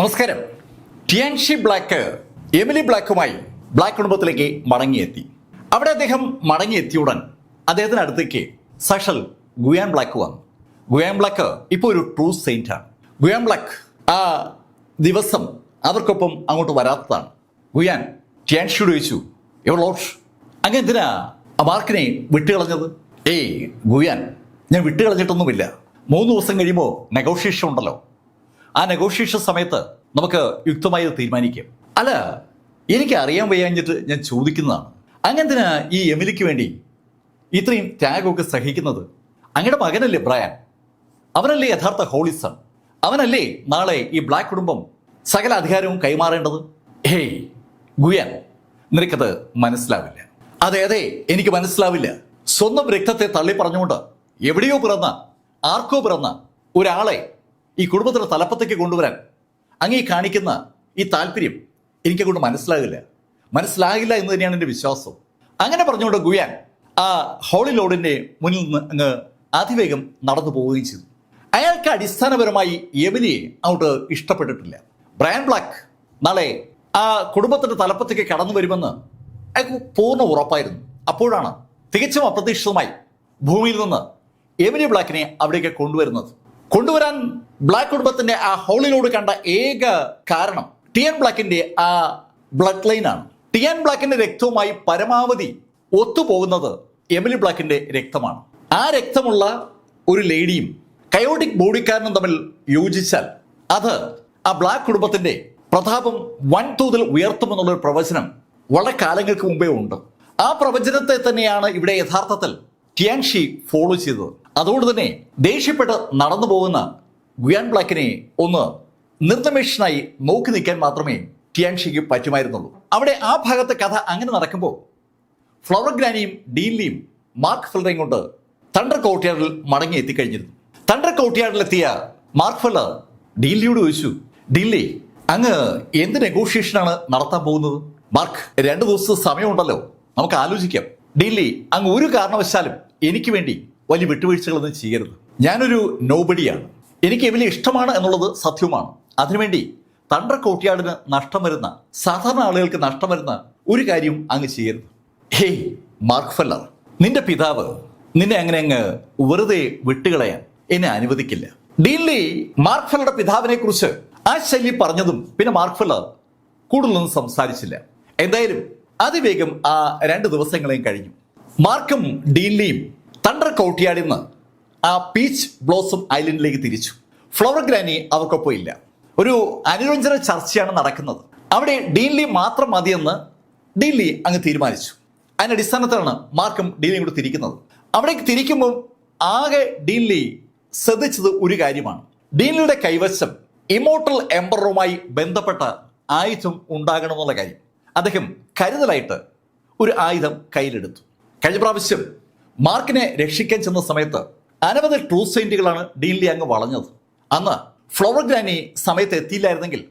നമസ്കാരം. ടിയാൻഷി black Emily ബ്ലാക്കുമായി black കുടുംബത്തിലേക്ക് മടങ്ങിയെത്തി. അവിടെ അദ്ദേഹം മടങ്ങിയെത്തിയുടൻ അദ്ദേഹത്തിന് അടുത്തേക്ക് സാക്ഷാൽ ഗുയാൻ ബ്ലാക്ക് വന്നു. ഗുയാൻ ബ്ലാക്ക് ഇപ്പോൾ ഒരു ട്രൂ സെയിന്റ് ആണ്. ഗുയാൻ ബ്ലാക്ക് ആ ദിവസം അവർക്കൊപ്പം അങ്ങോട്ട് വരാത്തതാണ്. ഗുയാൻ ടിയാൻഷിയോട് ചോദിച്ചു, എവർ ലോഡ്, അങ്ങ് എന്തിനാ ആ മാർക്കിനെ വിട്ടുകളഞ്ഞത്? ഏയ് ഗുയാൻ, ഞാൻ വിട്ടുകളഞ്ഞിട്ടൊന്നുമില്ല. 3 ദിവസം കഴിയുമ്പോൾ നെഗോഷിയേഷൻ ഉണ്ടല്ലോ. ആ നെഗോഷിയേഷൻ സമയത്ത് നമുക്ക് യുക്തമായി തീരുമാനിക്കാം. അല്ല, എനിക്ക് അറിയാൻ വയ്യാഞ്ഞിട്ട് ഞാൻ ചോദിക്കുന്നതാണ്. അങ്ങെന്തിനാ ഈ എമിലിക്ക് വേണ്ടി ഇത്രയും ത്യാഗമൊക്കെ സഹിക്കുന്നത്? അങ്ങയുടെ മകനല്ലേ ബ്രയാൻ? അവനല്ലേ യഥാർത്ഥ ഹോളിസൺ? അവനല്ലേ നാളെ ഈ ബ്ലാക്ക് കുടുംബം സകല അധികാരവും കൈമാറേണ്ടത്? ഹേയ് ഗുയാൻ, നിനക്കത് മനസ്സിലാവില്ല. അതെ അതെ, എനിക്ക് മനസ്സിലാവില്ല. സ്വന്തം രക്തത്തെ തള്ളി പറഞ്ഞുകൊണ്ട് എവിടെയോ പിറന്ന, ആർക്കോ പിറന്ന ഒരാളെ ഈ കുടുംബത്തിന്റെ തലപ്പത്തേക്ക് കൊണ്ടുവരാൻ അങ്ങേ കാണിക്കുന്ന ഈ താല്പര്യം എനിക്കങ്ങോട്ട് മനസ്സിലാകില്ല എന്ന് തന്നെയാണ് എൻ്റെ വിശ്വാസം. അങ്ങനെ പറഞ്ഞുകൊണ്ട് ഗുയാൻ ആ ഹോളി ലോർഡിന്റെ മുന്നിൽ നിന്ന് അങ്ങ് അതിവേഗം നടന്നു പോവുകയും ചെയ്തു. അയാൾക്ക് അടിസ്ഥാനപരമായി എമിലിയെ അങ്ങോട്ട് ഇഷ്ടപ്പെട്ടിട്ടില്ല. ബ്രയാൻ ബ്ലാക്ക് നാളെ ആ കുടുംബത്തിന്റെ തലപ്പത്തേക്ക് കടന്നു വരുമെന്ന് അയാൾക്ക് പൂർണ്ണ ഉറപ്പായിരുന്നു. അപ്പോഴാണ് തികച്ചും അപ്രതീക്ഷിതമായി ഭൂമിയിൽ നിന്ന് എമിലി ബ്ലാക്കിനെ അവിടേക്ക് കൊണ്ടുവരാൻ ബ്ലാക്ക് കുടുംബത്തിന്റെ ആ ഹോളി ലോർഡ് കണ്ട ഏക കാരണം ടിയാൻ ബ്ലാക്കിന്റെ ആ ബ്ലഡ് ലൈൻ ആണ്. ടിയാൻ ബ്ലാക്കിന്റെ രക്തവുമായി പരമാവധി ഒത്തുപോകുന്നത് എമിലി ബ്ലാക്കിന്റെ രക്തമാണ്. ആ രക്തമുള്ള ഒരു ലേഡിയും കയോട്ടിക് ബോഡിക്കാരനും തമ്മിൽ യോജിച്ചാൽ അത് ആ ബ്ലാക്ക് കുടുംബത്തിന്റെ പ്രതാപം വൻതോതിൽ ഉയർത്തുമെന്നുള്ളൊരു പ്രവചനം വളരെ കാലങ്ങൾക്ക് മുമ്പേ ഉണ്ട്. ആ പ്രവചനത്തെ തന്നെയാണ് ഇവിടെ യഥാർത്ഥത്തിൽ ടിയാൻഷി ഫോളോ ചെയ്തത്. അതുകൊണ്ട് തന്നെ ദേഷ്യപ്പെട്ട് നടന്നു പോകുന്ന ഗുയാൻ ബ്ലാക്കിനെ ഒന്ന് നിർനിമേഷനായി നോക്കി നിൽക്കാൻ മാത്രമേ ടിയാൻഷിക്ക് പറ്റുമായിരുന്നുള്ളൂ. അവിടെ ആ ഭാഗത്തെ കഥ അങ്ങനെ നടക്കുമ്പോൾ ഫ്ലവർ ഗ്രാനിയും ഡീൻലിയും മാർക്ക് ഫെല്ലറെയും കൊണ്ട് തണ്ടർ കോർട്ട്യാർഡിൽ മടങ്ങി എത്തിക്കഴിഞ്ഞിരുന്നു. തണ്ടർ കോർട്ട്യാർഡിലെത്തിയ മാർക്ക് ഫെല്ലർ ഡീൻലിയോട് ചോദിച്ചു, ഡീൻലി, അങ്ങ് എന്ത് നെഗോഷിയേഷനാണ് നടത്താൻ പോകുന്നത്? മാർക്ക്, 2 ദിവസത്തെ സമയമുണ്ടല്ലോ, നമുക്ക് ആലോചിക്കാം. ഡീൻലി, അങ്ങ് ഒരു കാരണവശാലും എനിക്ക് വേണ്ടി വലിയ വിട്ടുവീഴ്ചകളൊന്നും ചെയ്യരുത്. ഞാനൊരു നോബഡിയാണ്. എനിക്ക് എമിലി ഇഷ്ടമാണ് എന്നുള്ളത് സത്യവുമാണ്. അതിനുവേണ്ടി തണ്ടർ കോർട്ട്യാർഡിന് നഷ്ടം വരുന്ന, സാധാരണ ആളുകൾക്ക് നഷ്ടം വരുന്ന ഒരു കാര്യവും അങ്ങ് ചെയ്യരുത്. ഹേയ് മാർക്ക് ഫെല്ലർ, നിന്റെ പിതാവ് നിന്നെ അങ്ങ് വെറുതെ വിട്ടുകളയാൻ എന്നെ അനുവദിക്കില്ല. ഡീൻലി മാർക്ക് ഫെല്ലറുടെ പിതാവിനെ കുറിച്ച് ആ ശൈലി പറഞ്ഞതും പിന്നെ മാർക്ക് ഫെല്ലർ കൂടുതലൊന്നും സംസാരിച്ചില്ല. എന്തായാലും അതിവേഗം ആ 2 ദിവസങ്ങളെയും കഴിഞ്ഞു. മാർക്കും ഡീൻലിയും തണ്ടർ കോർട്ട്യാർഡിൽ നിന്ന് ആ പീച്ച് ബ്ലോസം ഐലൻഡിലേക്ക് തിരിച്ചു. ഫ്ലവർ ഗ്രാനി അവർക്കൊപ്പം ഇല്ല. ഒരു അനുരഞ്ജന ചർച്ചയാണ് നടക്കുന്നത്. അവിടെ ഡീൻലി മാത്രം മതിയെന്ന് ഡീൻലി അങ്ങ് തീരുമാനിച്ചു. അതിന്റെ അടിസ്ഥാനത്തിലാണ് മാർക്കും ഡീൻലിയും കൂടെ തിരിക്കുന്നത്. അവിടേക്ക് തിരിക്കുമ്പോൾ ആകെ ഡീൻലി ശ്രദ്ധിച്ചത് ഒരു കാര്യമാണ്. ഡീൻലിയുടെ കൈവശം ഇമോർട്ടൽ എംപററുമായി ബന്ധപ്പെട്ട ആയുധം ഉണ്ടാകണമെന്നുള്ള കാര്യം. അദ്ദേഹം കരുതലായിട്ട് ഒരു ആയുധം കയ്യിലെടുത്തു. കഴിഞ്ഞ പ്രാവശ്യം മാർക്കിനെ രക്ഷിക്കാൻ ചെന്ന സമയത്ത് അനവധി ട്രൂ സെയിന്റുകളാണ് ഡീൻലി അങ്ങ് വളഞ്ഞത്. അന്ന് ഫ്ലവർ ഗ്രാനി സമയത്ത് എത്തിയില്ലായിരുന്നെങ്കിൽ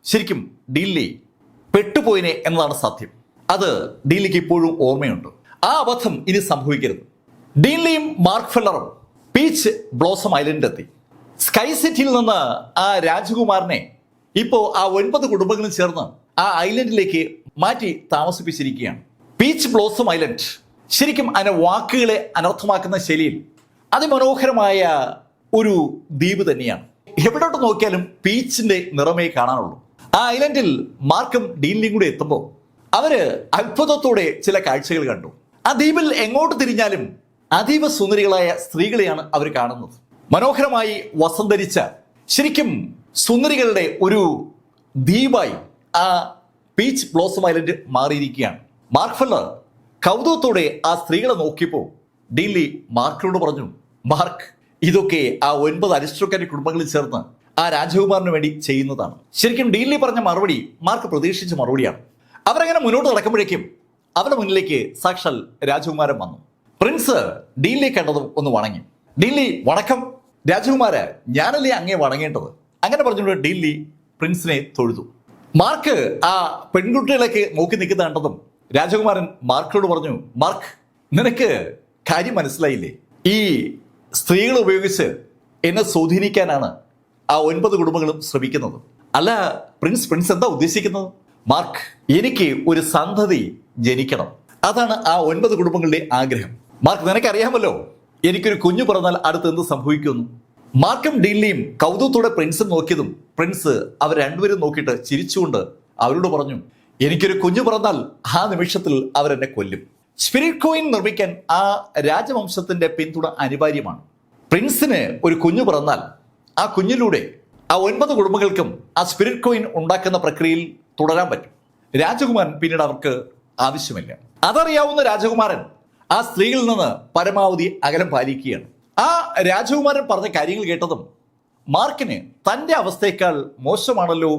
ശരിക്കും ഡീൻലി പെട്ടുപോയിനെ എന്നതാണ് സത്യം. അത് ഡീൻലിക്ക് ഇപ്പോഴും ഓർമ്മയുണ്ട്. ആ അബദ്ധം ഇനി സംഭവിക്കരുത്. ഡീൻലിയും മാർക്ക് ഫെല്ലറും പീച്ച് ബ്ലോസം ഐലൻഡിലെത്തി. സ്കൈ സിറ്റിയിൽ നിന്ന് ആ രാജകുമാരനെ ഇപ്പോൾ ആ 9 കുടുംബങ്ങളും ചേർന്ന് ആ ഐലൻഡിലേക്ക് മാറ്റി താമസിപ്പിച്ചിരിക്കുകയാണ്. പീച്ച് ബ്ലോസം ഐലൻഡ് ശരിക്കും അതിന്റെ വാക്കുകളെ അനർത്ഥമാക്കുന്ന ശൈലിയിൽ അതിമനോഹരമായ ഒരു ദ്വീപ് തന്നെയാണ്. എവിടോട്ട് നോക്കിയാലും പീച്ചിന്റെ നിറമേ കാണാനുള്ളൂ. ആ ഐലൻഡിൽ മാർക്കും ഡീൻലിയും കൂടി എത്തുമ്പോൾ അവര് അത്ഭുതത്തോടെ ചില കാഴ്ചകൾ കണ്ടു. ആ ദ്വീപിൽ എങ്ങോട്ട് തിരിഞ്ഞാലും അതീവ സുന്ദരികളായ സ്ത്രീകളെയാണ് അവർ കാണുന്നത്. മനോഹരമായി വസന്തരിച്ച ശരിക്കും സുന്ദരികളുടെ ഒരു ദ്വീപായി ആ പീച്ച് ബ്ലോസം ഐലൻഡ് മാറിയിരിക്കുകയാണ്. മാർക്ക് ഫെല്ലർ കൗതുകത്തോടെ ആ സ്ത്രീകളെ നോക്കിയപ്പോൾ ഡീൻലി മാർക്കിനോട് പറഞ്ഞു, മാർക്ക്, ഇതൊക്കെ ആ 9 അരിസ്റ്റോക്രാറ്റിക് കുടുംബങ്ങളിൽ ചേർന്ന് ആ രാജകുമാരന് വേണ്ടി ചെയ്യുന്നതാണ്. ശരിക്കും ഡീൻലി പറഞ്ഞ മറുപടി മാർക്ക് പ്രതീക്ഷിച്ച മറുപടിയാണ്. അവരങ്ങനെ മുന്നോട്ട് നടക്കുമ്പോഴേക്കും അവരുടെ മുന്നിലേക്ക് സാക്ഷാൽ രാജകുമാരൻ വന്നു. പ്രിൻസ് ഡീൻലി കണ്ടതും ഒന്ന് വണങ്ങി. ഡീൻലി, വണക്കം രാജകുമാര, ഞാനല്ലേ അങ്ങേ വണങ്ങേണ്ടത്? അങ്ങനെ പറഞ്ഞുകൊണ്ട് ഡീൻലി പ്രിൻസിനെ തൊഴുതു. മാർക്ക് ആ പെൺകുട്ടികളേക്ക് നോക്കി നിൽക്കുന്ന കണ്ടതും രാജകുമാരൻ മാർക്കിനോട് പറഞ്ഞു, മാർക്ക്, നിനക്ക് കാര്യം മനസ്സിലായില്ലേ? ഈ സ്ത്രീകൾ ഉപയോഗിച്ച് എന്നെ സ്വാധീനിക്കാനാണ് ആ 9 കുടുംബങ്ങളും ശ്രമിക്കുന്നത്. അല്ല പ്രിൻസ് എന്താ ഉദ്ദേശിക്കുന്നത്? മാർക്ക്, എനിക്ക് ഒരു സന്തതി ജനിക്കണം. അതാണ് ആ 9 കുടുംബങ്ങളുടെ ആഗ്രഹം. മാർക്ക്, നിനക്കറിയാമല്ലോ എനിക്കൊരു കുഞ്ഞു പിറന്നാൽ അടുത്ത് എന്ത് സംഭവിക്കുന്നു? മാർക്കും ഡീൻലിയും കൗതുകത്തോടെ പ്രിൻസും നോക്കിയതും പ്രിൻസ് അവർ രണ്ടുപേരും നോക്കിയിട്ട് ചിരിച്ചുകൊണ്ട് അവരോട് പറഞ്ഞു, എനിക്കൊരു കുഞ്ഞു പിറന്നാൽ ആ നിമിഷത്തിൽ അവരെന്നെ കൊല്ലും. സ്പിരിറ്റ് കോയിൻ നിർമ്മിക്കാൻ ആ രാജവംശത്തിന്റെ പിന്തുണ അനിവാര്യമാണ്. പ്രിൻസിന് ഒരു കുഞ്ഞു പിറന്നാൽ ആ കുഞ്ഞിലൂടെ ആ 9 കുടുംബങ്ങൾക്കും ആ സ്പിരിറ്റ് കോയിൻ ഉണ്ടാക്കുന്ന പ്രക്രിയയിൽ തുടരാൻ പറ്റും. രാജകുമാരൻ പിന്നീട് അവർക്ക് ആവശ്യമില്ല. അതറിയാവുന്ന രാജകുമാരൻ ആ സ്ത്രീകളിൽ നിന്ന് പരമാവധി അകലം പാലിക്കുകയാണ്. ആ രാജകുമാരൻ പറഞ്ഞ കാര്യങ്ങൾ കേട്ടതും മാർക്കിന് തന്റെ അവസ്ഥയേക്കാൾ മോശമാണല്ലോ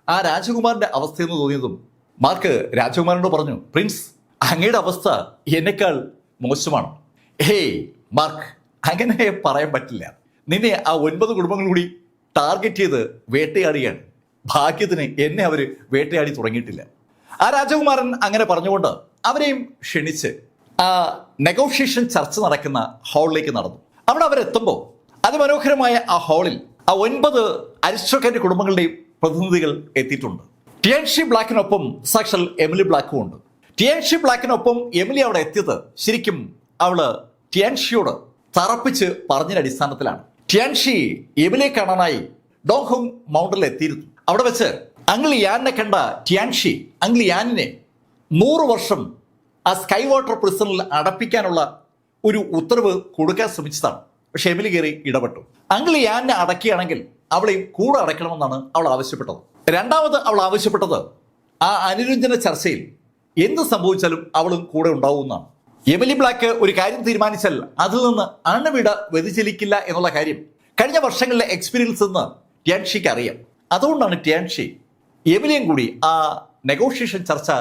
ആ രാജകുമാരന്റെ അവസ്ഥയെന്ന് തോന്നിയതും മാർക്ക് രാജകുമാരനോട് പറഞ്ഞു, പ്രിൻസ്, അങ്ങയുടെ അവസ്ഥ എന്നെക്കാൾ മോശമാണ്. ഹേയ് മാർക്ക്, അങ്ങനെ പറയാൻ പറ്റില്ല. നിന്നെ ആ 9 കുടുംബങ്ങൾ കൂടി ടാർഗറ്റ് ചെയ്ത് വേട്ടയാടുകയാണ്. ഭാഗ്യത്തിന് എന്നെ അവർ വേട്ടയാടി തുടങ്ങിയിട്ടില്ല. ആ രാജകുമാരൻ അങ്ങനെ പറഞ്ഞുകൊണ്ട് അവരെയും ക്ഷണിച്ച് ആ നെഗോഷിയേഷൻ ചർച്ച നടക്കുന്ന ഹാളിലേക്ക് നടന്നു. അവിടെ അവരെത്തുമ്പോൾ അതിമനോഹരമായ ആ ഹാളിൽ ആ 9 അരിസ്റ്റോക്രാറ്റ് കുടുംബങ്ങളുടെയും പ്രതിനിധികൾ എത്തിയിട്ടുണ്ട്. ടിയാൻഷി ബ്ലാക്കിനൊപ്പം സാക്ഷാൽ എമിലി ബ്ലാക്കും ഉണ്ട്. ടിയാൻഷി ബ്ലാക്കിനൊപ്പം എമിലി അവിടെ എത്തിയത് ശരിക്കും അവള് ടിയാൻഷിയോട് തറപ്പിച്ച് പറഞ്ഞതിന്റെ അടിസ്ഥാനത്തിലാണ്. ടിയാൻഷി എമിലിയെ കാണാനായി ഡോങ്ഹോങ് മൗണ്ടനിൽ എത്തിയിരുന്നു. അവിടെ വെച്ച് അങ്കിൾ യാനിനെ കണ്ട ടിയാൻഷി അങ്കിൾ യാനിനെ 100 വർഷം ആ സ്കൈ വാട്ടർ പ്രിസണിൽ അടപ്പിക്കാനുള്ള ഒരു ഉത്തരവ് കൊടുക്കാൻ ശ്രമിച്ചതാണ്. പക്ഷെ എമിലി കയറി ഇടപെട്ടു. അങ്കിൾ യാനിനെ അടക്കുകയാണെങ്കിൽ അവളെയും കൂടെ അടയ്ക്കണമെന്നാണ് അവൾ ആവശ്യപ്പെട്ടത്. രണ്ടാമത് അവൾ ആവശ്യപ്പെട്ടത് ആ അനുരഞ്ജന ചർച്ചയിൽ എന്ത് സംഭവിച്ചാലും അവളും കൂടെ ഉണ്ടാവുമെന്നാണ്. എമിലി ബ്ലാക്ക് ഒരു കാര്യം തീരുമാനിച്ചാൽ അതിൽ നിന്ന് അണുവിട വ്യതിചലിക്കില്ല എന്നുള്ള കാര്യം കഴിഞ്ഞ വർഷങ്ങളിലെ എക്സ്പീരിയൻസ് എന്ന് ടിയാൻഷിക്ക് അറിയാം. അതുകൊണ്ടാണ് ടിയാൻഷി എമിലിയും കൂടി ആ നെഗോഷിയേഷൻ ചർച്ച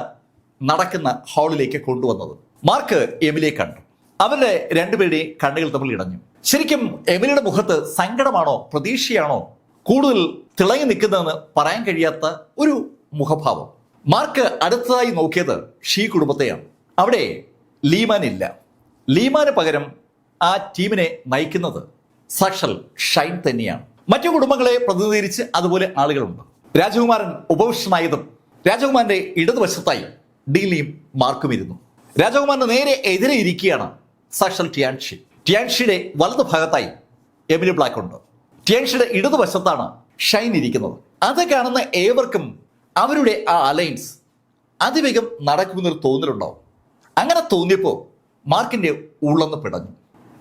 നടക്കുന്ന ഹാളിലേക്ക് കൊണ്ടുവന്നത്. മാർക്ക് എമിലിയെ കണ്ടു. അവരുടെ രണ്ടുപേരുടെയും കണ്ണുകൾ തമ്മിൽ ഇടഞ്ഞു. ശരിക്കും എമിലിയുടെ മുഖത്ത് സങ്കടമാണോ പ്രതീക്ഷയാണോ കൂടുതൽ തിളങ്ങി നിൽക്കുന്നതെന്ന് പറയാൻ കഴിയാത്ത ഒരു മുഖഭാവം. മാർക്ക് അടുത്തതായി നോക്കിയത് ഷീ കുടുംബത്തെയാണ്. അവിടെ ലീമാൻ ഇല്ല. ലീമാന് പകരം ആ ടീമിനെ നയിക്കുന്നത് സാക്ഷാൽ ഷൈൻ തന്നെയാണ്. മറ്റു കുടുംബങ്ങളെ പ്രതിനിധീകരിച്ച് അതുപോലെ ആളുകളുണ്ട്. രാജകുമാരൻ ഉപവിഷ്ടനായതും രാജകുമാരന്റെ ഇടതുവശത്തായി ഡീൻലിയും മാർക്കും ഇരുന്നു. രാജകുമാരന് നേരെ എതിരെ ഇരിക്കുകയാണ് സാക്ഷാൽ ടിയാൻഷി. ടിയാൻഷിയുടെ വലതു ഭാഗത്തായി എമിലി ബ്ലാക്ക് ഉണ്ട്. ടിയാൻഷിയുടെ ഇടതുവശത്താണ് ഷൈൻ ഇരിക്കുന്നത്. അത് കാണുന്ന ഏവർക്കും അവരുടെ ആ അലയൻസ് അതിവേഗം നടക്കുമെന്നൊരു തോന്നലുണ്ടാവും. അങ്ങനെ തോന്നിയപ്പോൾ മാർക്കിന്റെ ഉള്ളൊന്ന് പിടഞ്ഞു.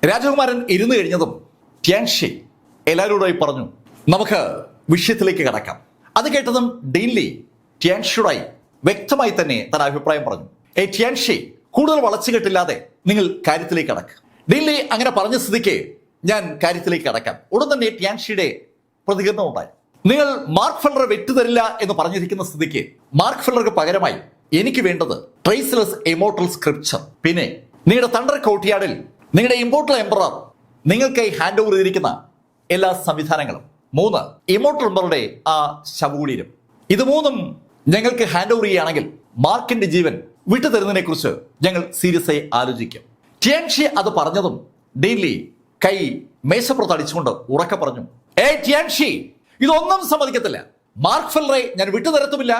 രാജകുമാരൻ ഇരുന്നു കഴിഞ്ഞതും ടിയാൻഷി എല്ലാവരോടായി പറഞ്ഞു, നമുക്ക് വിഷയത്തിലേക്ക് കടക്കാം. അത് കേട്ടതും ഡീൻലി ടിയാൻഷിയോടായി വ്യക്തമായി തന്നെ തന്റെ അഭിപ്രായം പറഞ്ഞു. ടിയാൻഷി, കൂടുതൽ വളച്ചുകെട്ടില്ലാതെ നിങ്ങൾ കാര്യത്തിലേക്ക് കടക്കുക. ഡീൻലി അങ്ങനെ പറഞ്ഞ സ്ഥിതിക്ക് ഞാൻ കാര്യത്തിലേക്ക് കടക്കാം. ഉടൻ തന്നെ ടിയാൻഷിയുടെ പ്രതികരണം ഉണ്ടായി. നിങ്ങൾ മാർക്ക് ഫെല്ലറെ വിട്ടുതരില്ല എന്ന് പറഞ്ഞിരിക്കുന്ന സ്ഥിതിക്ക് മാർക്ക് ഫെല്ലർക്ക് പകരമായി എനിക്ക് വേണ്ടത് ട്രേസ്ലെസ് ഇമോർട്ടൽ സ്ക്രിപ്ചർ, പിന്നെ നിങ്ങളുടെ തണ്ടർ കോർട്ട്യാർഡിൽ നിങ്ങളുടെ ഇമോർട്ടൽ എംപറർ നിങ്ങൾക്കായി ഹാൻഡ് ഓവർ ചെയ്തിരിക്കുന്ന എല്ലാ സംവിധാനങ്ങളും, 3 ഇമോർട്ടൽ എംപറുടെ ആ ശവകുടീരം, ഇത് 3ഉം ഞങ്ങൾക്ക് ഹാൻഡ് ഓവർ ചെയ്യുകയാണെങ്കിൽ മാർക്കിന്റെ ജീവൻ വിട്ടുതരുന്നതിനെ കുറിച്ച് ഞങ്ങൾ സീരിയസ് ആയി ആലോചിക്കും. ടിയാൻഷി അത് പറഞ്ഞതും ഡെയിലി കൈ മേശപ്പുറത്ത് അടിച്ചുകൊണ്ട് ഉറക്കെ പറഞ്ഞു, ടിയാൻഷി, ഇതൊന്നും സമ്മതിക്കത്തില്ല. മാർക്ക് ഫെല്ലറെ ഞാൻ വിട്ടുതരത്തുമില്ല.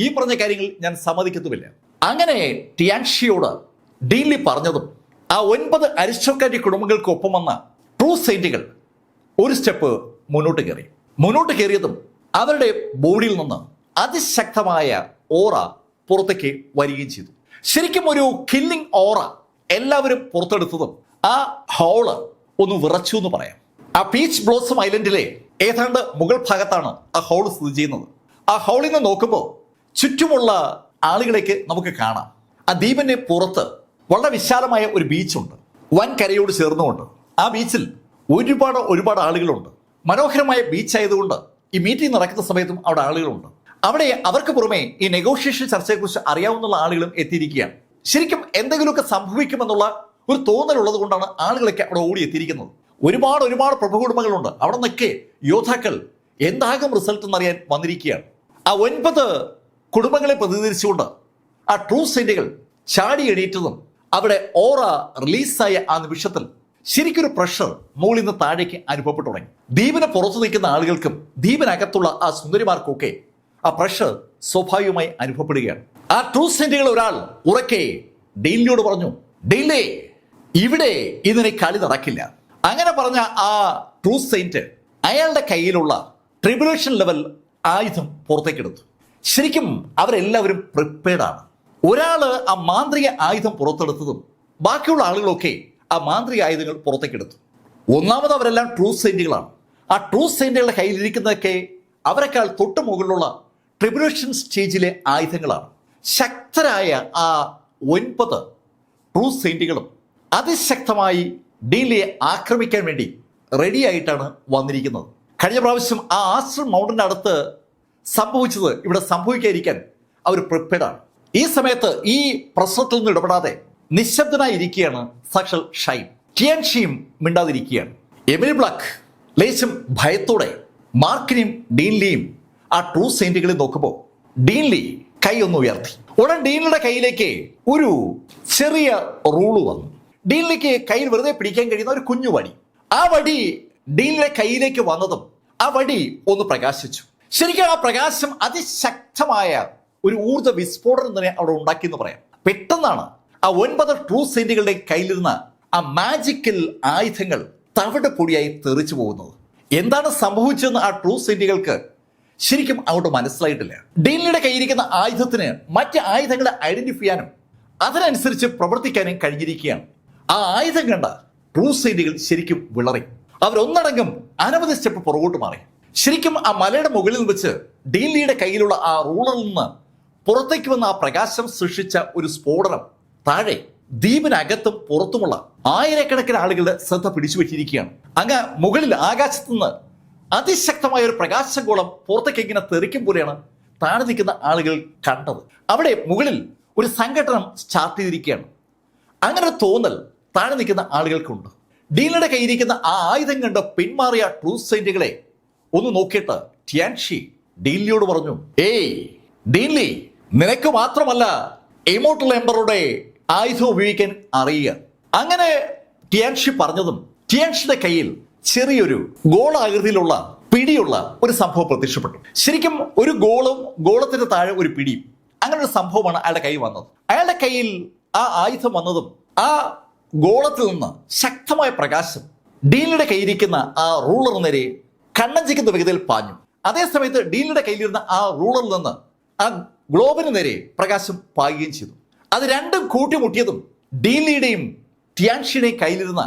ഈ പറഞ്ഞ കാര്യങ്ങൾ ഞാൻ സമ്മതിക്കത്തുമില്ല. അങ്ങനെ ടിയാൻഷിയോട് ഡീൻലി പറഞ്ഞതും ആ 9 അരിസ്റ്റോക്രാറ്റിക് കുടുംബങ്ങൾക്കൊപ്പം വന്ന ട്രൂ സെയിന്റുകൾ ഒരു സ്റ്റെപ്പ് മുന്നോട്ട് കയറിയതും അവരുടെ ബോഡിയിൽ നിന്ന് അതിശക്തമായ ഓറ പുറത്തേക്ക് വരികയും ചെയ്തു. ശരിക്കും ഒരു കില്ലിംഗ് ഓറ എല്ലാവരും പുറത്തെടുത്തതും ആ ഹോള് ഒന്ന് വിറച്ചു എന്ന് പറയാം. ആ പീച്ച് ബ്ലോസം ഐലൻഡിലെ ഏതാണ്ട് മുകൾ ഭാഗത്താണ് ആ ഹോൾ സ്ഥിതി ചെയ്യുന്നത്. ആ ഹോളിൽ നിന്ന് നോക്കുമ്പോൾ ചുറ്റുമുള്ള ആളുകളേക്ക് നമുക്ക് കാണാം. ആ ദ്വീപിന്റെ പുറത്ത് വളരെ വിശാലമായ ഒരു ബീച്ചുണ്ട്, വൻ കരയോട് ചേർന്നുകൊണ്ട്. ആ ബീച്ചിൽ ഒരുപാട് ആളുകളുണ്ട്. മനോഹരമായ ബീച്ച് ആയതുകൊണ്ട് ഈ മീറ്റിംഗ് നടക്കുന്ന സമയത്തും അവിടെ ആളുകളുണ്ട്. അവിടെ അവർക്ക് പുറമെ ഈ നെഗോഷിയേഷൻ ചർച്ചയെക്കുറിച്ച് അറിയാവുന്ന ആളുകളും എത്തിയിരിക്കുകയാണ്. ശരിക്കും എന്തെങ്കിലുമൊക്കെ സംഭവിക്കുമെന്നുള്ള ഒരു തോന്നലുള്ളത് കൊണ്ടാണ് ആളുകളൊക്കെ അവിടെ ഓടി എത്തിയിരിക്കുന്നത്. ഒരുപാട് പ്രഭു കുടുംബങ്ങളുണ്ട്. അവിടെ നിന്നൊക്കെ യോദ്ധാക്കൾ എന്താകും റിസൾട്ട് എന്നറിയാൻ വന്നിരിക്കുകയാണ്. ആ 9 കുടുംബങ്ങളെ പ്രതിനിധീകരിച്ചുകൊണ്ട് ആ ട്രൂ സെന്റുകൾ ചാടി എണീറ്റതും അവിടെ ഓറ റിലീസായ ആ നിമിഷത്തിൽ ശരിക്കൊരു പ്രഷർ മുകളിൽ നിന്ന് താഴേക്ക് അനുഭവപ്പെട്ടു തുടങ്ങി. ദ്വീപിന് പുറത്തു നിൽക്കുന്ന ആളുകൾക്കും ദ്വീപിനകത്തുള്ള ആ സുന്ദരിമാർക്കൊക്കെ ആ പ്രഷർ സ്വാഭാവികമായി അനുഭവപ്പെടുകയാണ്. ആ ട്രൂ സെന്റുകൾ ഒരാൾ ഉറക്കെ ഡെയിലിയോട് പറഞ്ഞു, ഡെയിലേ, ഇവിടെ ഇതിന് കളി നടക്കില്ല. അങ്ങനെ പറഞ്ഞ ആ ട്രൂ സെയിന്റ് അയാളുടെ കയ്യിലുള്ള ട്രിബുലേഷൻ ലെവൽ ആയുധം പുറത്തേക്കെടുത്തു. ശരിക്കും അവരെല്ലാവരും പ്രിപ്പയർഡാണ്. ഒരാള് ആ മാന്ത്രിക ആയുധം പുറത്തെടുത്തതും ബാക്കിയുള്ള ആളുകളൊക്കെ ആ മാന്ത്രിക ആയുധങ്ങൾ പുറത്തേക്കെടുത്തു. ഒന്നാമത് അവരെല്ലാം ട്രൂ സെയിന്റുകളാണ്. ആ ട്രൂ സെയിന്റുകളുടെ കയ്യിലിരിക്കുന്നതൊക്കെ അവരെക്കാൾ തൊട്ട് മുകളിലുള്ള ട്രിബുലേഷൻ സ്റ്റേജിലെ ആയുധങ്ങളാണ്. ശക്തരായ ആ 9 ട്രൂ സെയിന്റുകളും അതിശക്തമായി ഡീലിയെ ആക്രമിക്കാൻ വേണ്ടി റെഡിയായിട്ടാണ് വന്നിരിക്കുന്നത്. കഴിഞ്ഞ പ്രാവശ്യം ആ ആസ്റ്റർ മൗണ്ടന്റെ അടുത്ത് സംഭവിച്ചത് ഇവിടെ സംഭവിക്കാതിരിക്കാൻ അവർ പ്രിപ്പയർഡാണ്. ഈ സമയത്ത് ഈ പ്രശ്നത്തിൽ നിന്ന് ഇടപെടാതെ നിശബ്ദനായി ഇരിക്കുകയാണ് സാക്ഷൽ ഷൈൻ. ടിയാൻഷിയും മിണ്ടാതിരിക്കുകയാണ്. എമിലി ബ്ലാക്ക് ലേശം ഭയത്തോടെ മാർക്കിനെയും ഡീൻലിയും ആ ട്രൂ സെയിന്റുകളെ നോക്കുമ്പോൾ ഡീൻലി കൈ ഒന്ന് ഉയർത്തി. ഉടൻ ഡീൻലിയുടെ കയ്യിലേക്ക് ഒരു ചെറിയ റൂള് വന്നു. ഡീൻലിക്ക് കയ്യിൽ വെറുതെ പിടിക്കാൻ കഴിയുന്ന ഒരു കുഞ്ഞു വടി. ആ വടി ഡീൻലിയുടെ കയ്യിലേക്ക് വന്നതും ആ വടി ഒന്ന് പ്രകാശിച്ചു. ശരിക്കും ആ പ്രകാശം അതിശക്തമായ ഒരു ഊർജ്ജ വിസ്ഫോടനം തന്നെ അവിടെ ഉണ്ടാക്കിയെന്ന് പറയാം. പെട്ടെന്നാണ് ആ 9 ട്രൂ സെയിന്റുകളുടെ കയ്യിലിരുന്ന ആ മാജിക്കൽ ആയുധങ്ങൾ തവിട് പൊടിയായി തെറിച്ചു പോകുന്നത്. എന്താണ് സംഭവിച്ചതെന്ന് ആ ട്രൂ സെയിന്റുകൾക്ക് ശരിക്കും അവിടെ മനസ്സിലായിട്ടില്ല. ഡീൻലിയുടെ കയ്യിരിക്കുന്ന ആയുധത്തിന് മറ്റ് ആയുധങ്ങളെ ഐഡന്റിഫൈ ചെയ്യാനും അതിനനുസരിച്ച് പ്രവർത്തിക്കാനും കഴിഞ്ഞിരിക്കുകയാണ്. ആ ആയുധം കണ്ട ട്രൂ സെയിന്റുകൾ ശരിക്കും വിളറി. അവരൊന്നടങ്കം അനവധി സ്റ്റെപ്പ് പുറകോട്ട് മാറി. ശരിക്കും ആ മലയുടെ മുകളിൽ വെച്ച് ഡീൻലിയുടെ കയ്യിലുള്ള ആ റൂളറിൽ നിന്ന് പുറത്തേക്ക് വന്ന ആ പ്രകാശം സൃഷ്ടിച്ച ഒരു സ്ഫോടനം താഴെ ദ്വീപിനകത്തും പുറത്തുമുള്ള ആയിരക്കണക്കിന് ആളുകളുടെ ശ്രദ്ധ പിടിച്ചു പറ്റിയിരിക്കുകയാണ്. അങ്ങ് മുകളിൽ ആകാശത്ത് നിന്ന് അതിശക്തമായ ഒരു പ്രകാശഗോളം പുറത്തേക്ക് ഇങ്ങനെ തെറിക്കും പോലെയാണ് താഴെ നിൽക്കുന്ന ആളുകൾ കണ്ടത്. അവിടെ മുകളിൽ ഒരു സംഘടനം സ്റ്റാർട്ട് ചെയ്തിരിക്കുകയാണ്. അങ്ങനെ ഒരു തോന്നൽ താഴെ നിൽക്കുന്ന ആളുകൾക്കുണ്ട്. ഡീൻലിയുടെ കയ്യിരിക്കുന്ന ആ ആയുധം കണ്ട് പിന്മാറിയ ട്രൂ സെയിന്റുകളെ ഒന്ന് നോക്കിയിട്ട് ടിയാൻഷി ഡീൻലിയോട് പറഞ്ഞു, ഏയ് ഡീൻലി, നിനക്ക് മാത്രമല്ല ഇമോർട്ടൽ എംപറുടെ ആയുധം ഉപയോഗിക്കാൻ അറിയുക. അങ്ങനെ ടിയാൻഷി പറഞ്ഞതും ടിയാൻഷിയുടെ കയ്യിൽ ചെറിയൊരു ഗോളാകൃതിയിലുള്ള പിടിയുള്ള ഒരു സംഭവം പ്രത്യക്ഷപ്പെട്ടു. ശരിക്കും ഒരു ഗോളത്തിന്റെ താഴെ ഒരു പിടിയും, അങ്ങനെ ഒരു സംഭവമാണ് അയാളുടെ കയ്യിൽ വന്നത്. അയാളുടെ കയ്യിൽ ആ ആയുധം വന്നതും ആ ഗോളത്തിൽ നിന്ന് ശക്തമായ പ്രകാശം ഡീൻലിയുടെ കയ്യിരിക്കുന്ന ആ റൂളർ നേരെ കണ്ണഞ്ചിക്കുന്ന വേഗതയിൽ പാഞ്ഞു. അതേസമയത്ത് ഡീൻലിയുടെ കയ്യിലിരുന്ന ആ റൂളറിൽ നിന്ന് ആ ഗ്ലോബിന് നേരെ പ്രകാശം പായുകയും ചെയ്തു. അത് രണ്ടും കൂട്ടിമുട്ടിയതും ഡീൻലിയുടെയും ടിയാൻഷിയുടെയും കയ്യിലിരുന്ന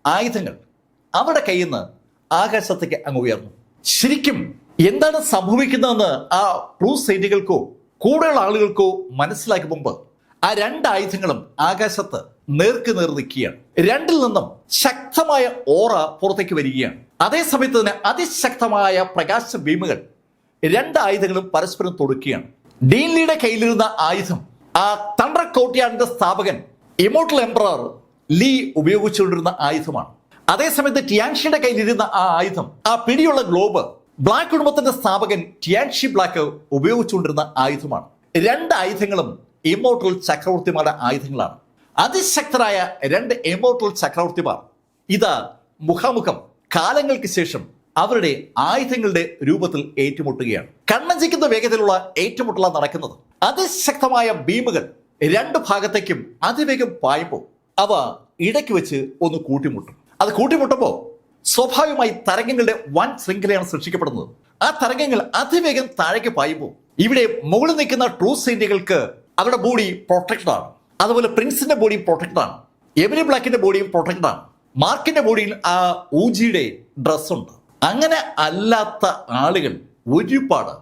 ആയുധങ്ങൾ അവരുടെ കയ്യിൽ നിന്ന് ആകാശത്തേക്ക് അങ്ങ് ഉയർന്നു. ശരിക്കും എന്താണ് സംഭവിക്കുന്നതെന്ന് ആ ട്രൂ സെയിന്റുകൾക്കോ കൂടെയുള്ള ആളുകൾക്കോ മനസ്സിലാക്കിയ മുമ്പ് ആ 2 ആയുധങ്ങളും ആകാശത്ത് നേർക്ക് നേർ നിൽക്കുകയാണ്. രണ്ടിൽ നിന്നും ശക്തമായ ഓറ പുറത്തേക്ക് വരികയാണ്. അതേസമയത്ത് തന്നെ അതിശക്തമായ പ്രകാശ ബീമുകൾ 2 ആയുധങ്ങളും പരസ്പരം തൊടുക്കുകയാണ്. ഡീൻലിയുടെ കയ്യിലിരുന്ന ആയുധം ആ തണ്ടർ കോർട്ട്യാർഡിന്റെ സ്ഥാപകൻ ഇമോർട്ടൽ എംപറർ ലീ ഉപയോഗിച്ചുകൊണ്ടിരുന്ന ആയുധമാണ്. അതേസമയത്ത് ടിയാൻഷിയുടെ കയ്യിലിരുന്ന ആ ആയുധം, ആ പിടിയുള്ള ഗ്ലോബ്, ബ്ലാക്ക് കുടുംബത്തിന്റെ സ്ഥാപകൻ ടിയാൻഷി ബ്ലാക്ക് ഉപയോഗിച്ചുകൊണ്ടിരുന്ന ആയുധമാണ്. 2 ആയുധങ്ങളും ഇമോർട്ടൽ ചക്രവർത്തിമാരുടെ ആയുധങ്ങളാണ്. അതിശക്തരായ 2 ഇമോർട്ടൽ ചക്രവർത്തിമാർ ഇതാ മുഖാമുഖം കാലങ്ങൾക്ക് ശേഷം അവരുടെ ആയുധങ്ങളുടെ രൂപത്തിൽ ഏറ്റുമുട്ടുകയാണ്. കണ്ണഞ്ചിക്കുന്ന വേഗത്തിലുള്ള ഏറ്റുമുട്ടലാണ് നടക്കുന്നത്. അതിശക്തമായ ബീമുകൾ 2 ഭാഗത്തേക്കും അതിവേഗം പായുമ്പോൾ അവ ഇടയ്ക്ക് വെച്ച് ഒന്ന് കൂട്ടിമുട്ടും. അത് കൂട്ടിമുട്ടുമ്പോൾ സ്വാഭാവികമായി തരംഗങ്ങളുടെ വൻ ശൃംഖലയാണ് സൃഷ്ടിക്കപ്പെടുന്നത്. ആ തരംഗങ്ങൾ അതിവേഗം താഴേക്ക് പായുമ്പോൾ ഇവിടെ മുകളിൽ നിൽക്കുന്ന ട്രൂ സെയിന്റുകൾക്ക് അവരുടെ ബോഡി പ്രൊട്ടക്റ്റഡ് ആണ്. അതുപോലെ പ്രിൻസിന്റെ ബോഡിയും പ്രൊട്ടക്റ്റഡ് ആണ്. എമിലി ബ്ലാക്കിന്റെ ബോഡിയും പ്രൊട്ടക്റ്റഡ് ആണ്. മാർക്കിന്റെ ബോഡിയിൽ ആ ഊജിയുടെ ഡ്രസ്സുണ്ട്. അങ്ങനെ അല്ലാത്ത ആളുകൾ ഒരുപാട്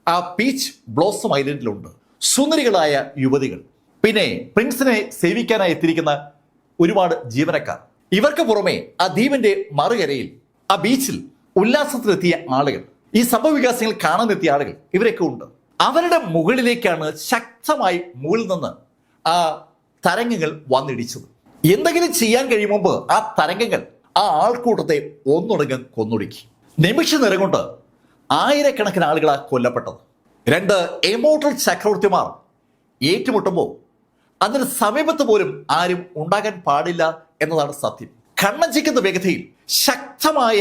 ആ പീച്ച് ബ്ലോസം ഐലൻഡിലുണ്ട്. സുന്ദരികളായ യുവതികൾ, പിന്നെ പ്രിൻസിനെ സേവിക്കാനായി എത്തിയിരിക്കുന്ന ഒരുപാട് ജീവനക്കാർ. ഇവർക്ക് പുറമെ ആ ദ്വീപിന്റെ മറുകരയിൽ ആ ബീച്ചിൽ ഉല്ലാസത്തിലെത്തിയ ആളുകൾ, ഈ സംഭവ വികാസങ്ങൾ കാണാനെത്തിയ ആളുകൾ, ഇവരൊക്കെ ഉണ്ട്. അവരുടെ മുകളിലേക്കാണ് ശക്തമായി മുകളിൽ നിന്ന് ആ തരംഗങ്ങൾ വന്നിടിച്ചത്. എന്തെങ്കിലും ചെയ്യാൻ കഴിയുമ്പോൾ ആ തരംഗങ്ങൾ ആ ആൾക്കൂട്ടത്തെ ഒന്നൊടുങ്ങൻ കൊന്നൊടുക്കി. നിമിഷ നേരം കൊണ്ട് ആയിരക്കണക്കിന് ആളുകളാ കൊല്ലപ്പെട്ടത്. 2 ഇമോർട്ടൽ ചക്രവർത്തിമാർ ഏറ്റുമുട്ടുമ്പോൾ അതിന് സമീപത്ത് പോലും ആരും ഉണ്ടാകാൻ പാടില്ല എന്നതാണ് സത്യം. കണ്ണഞ്ചിക്കുന്ന വേഗതയിൽ ശക്തമായ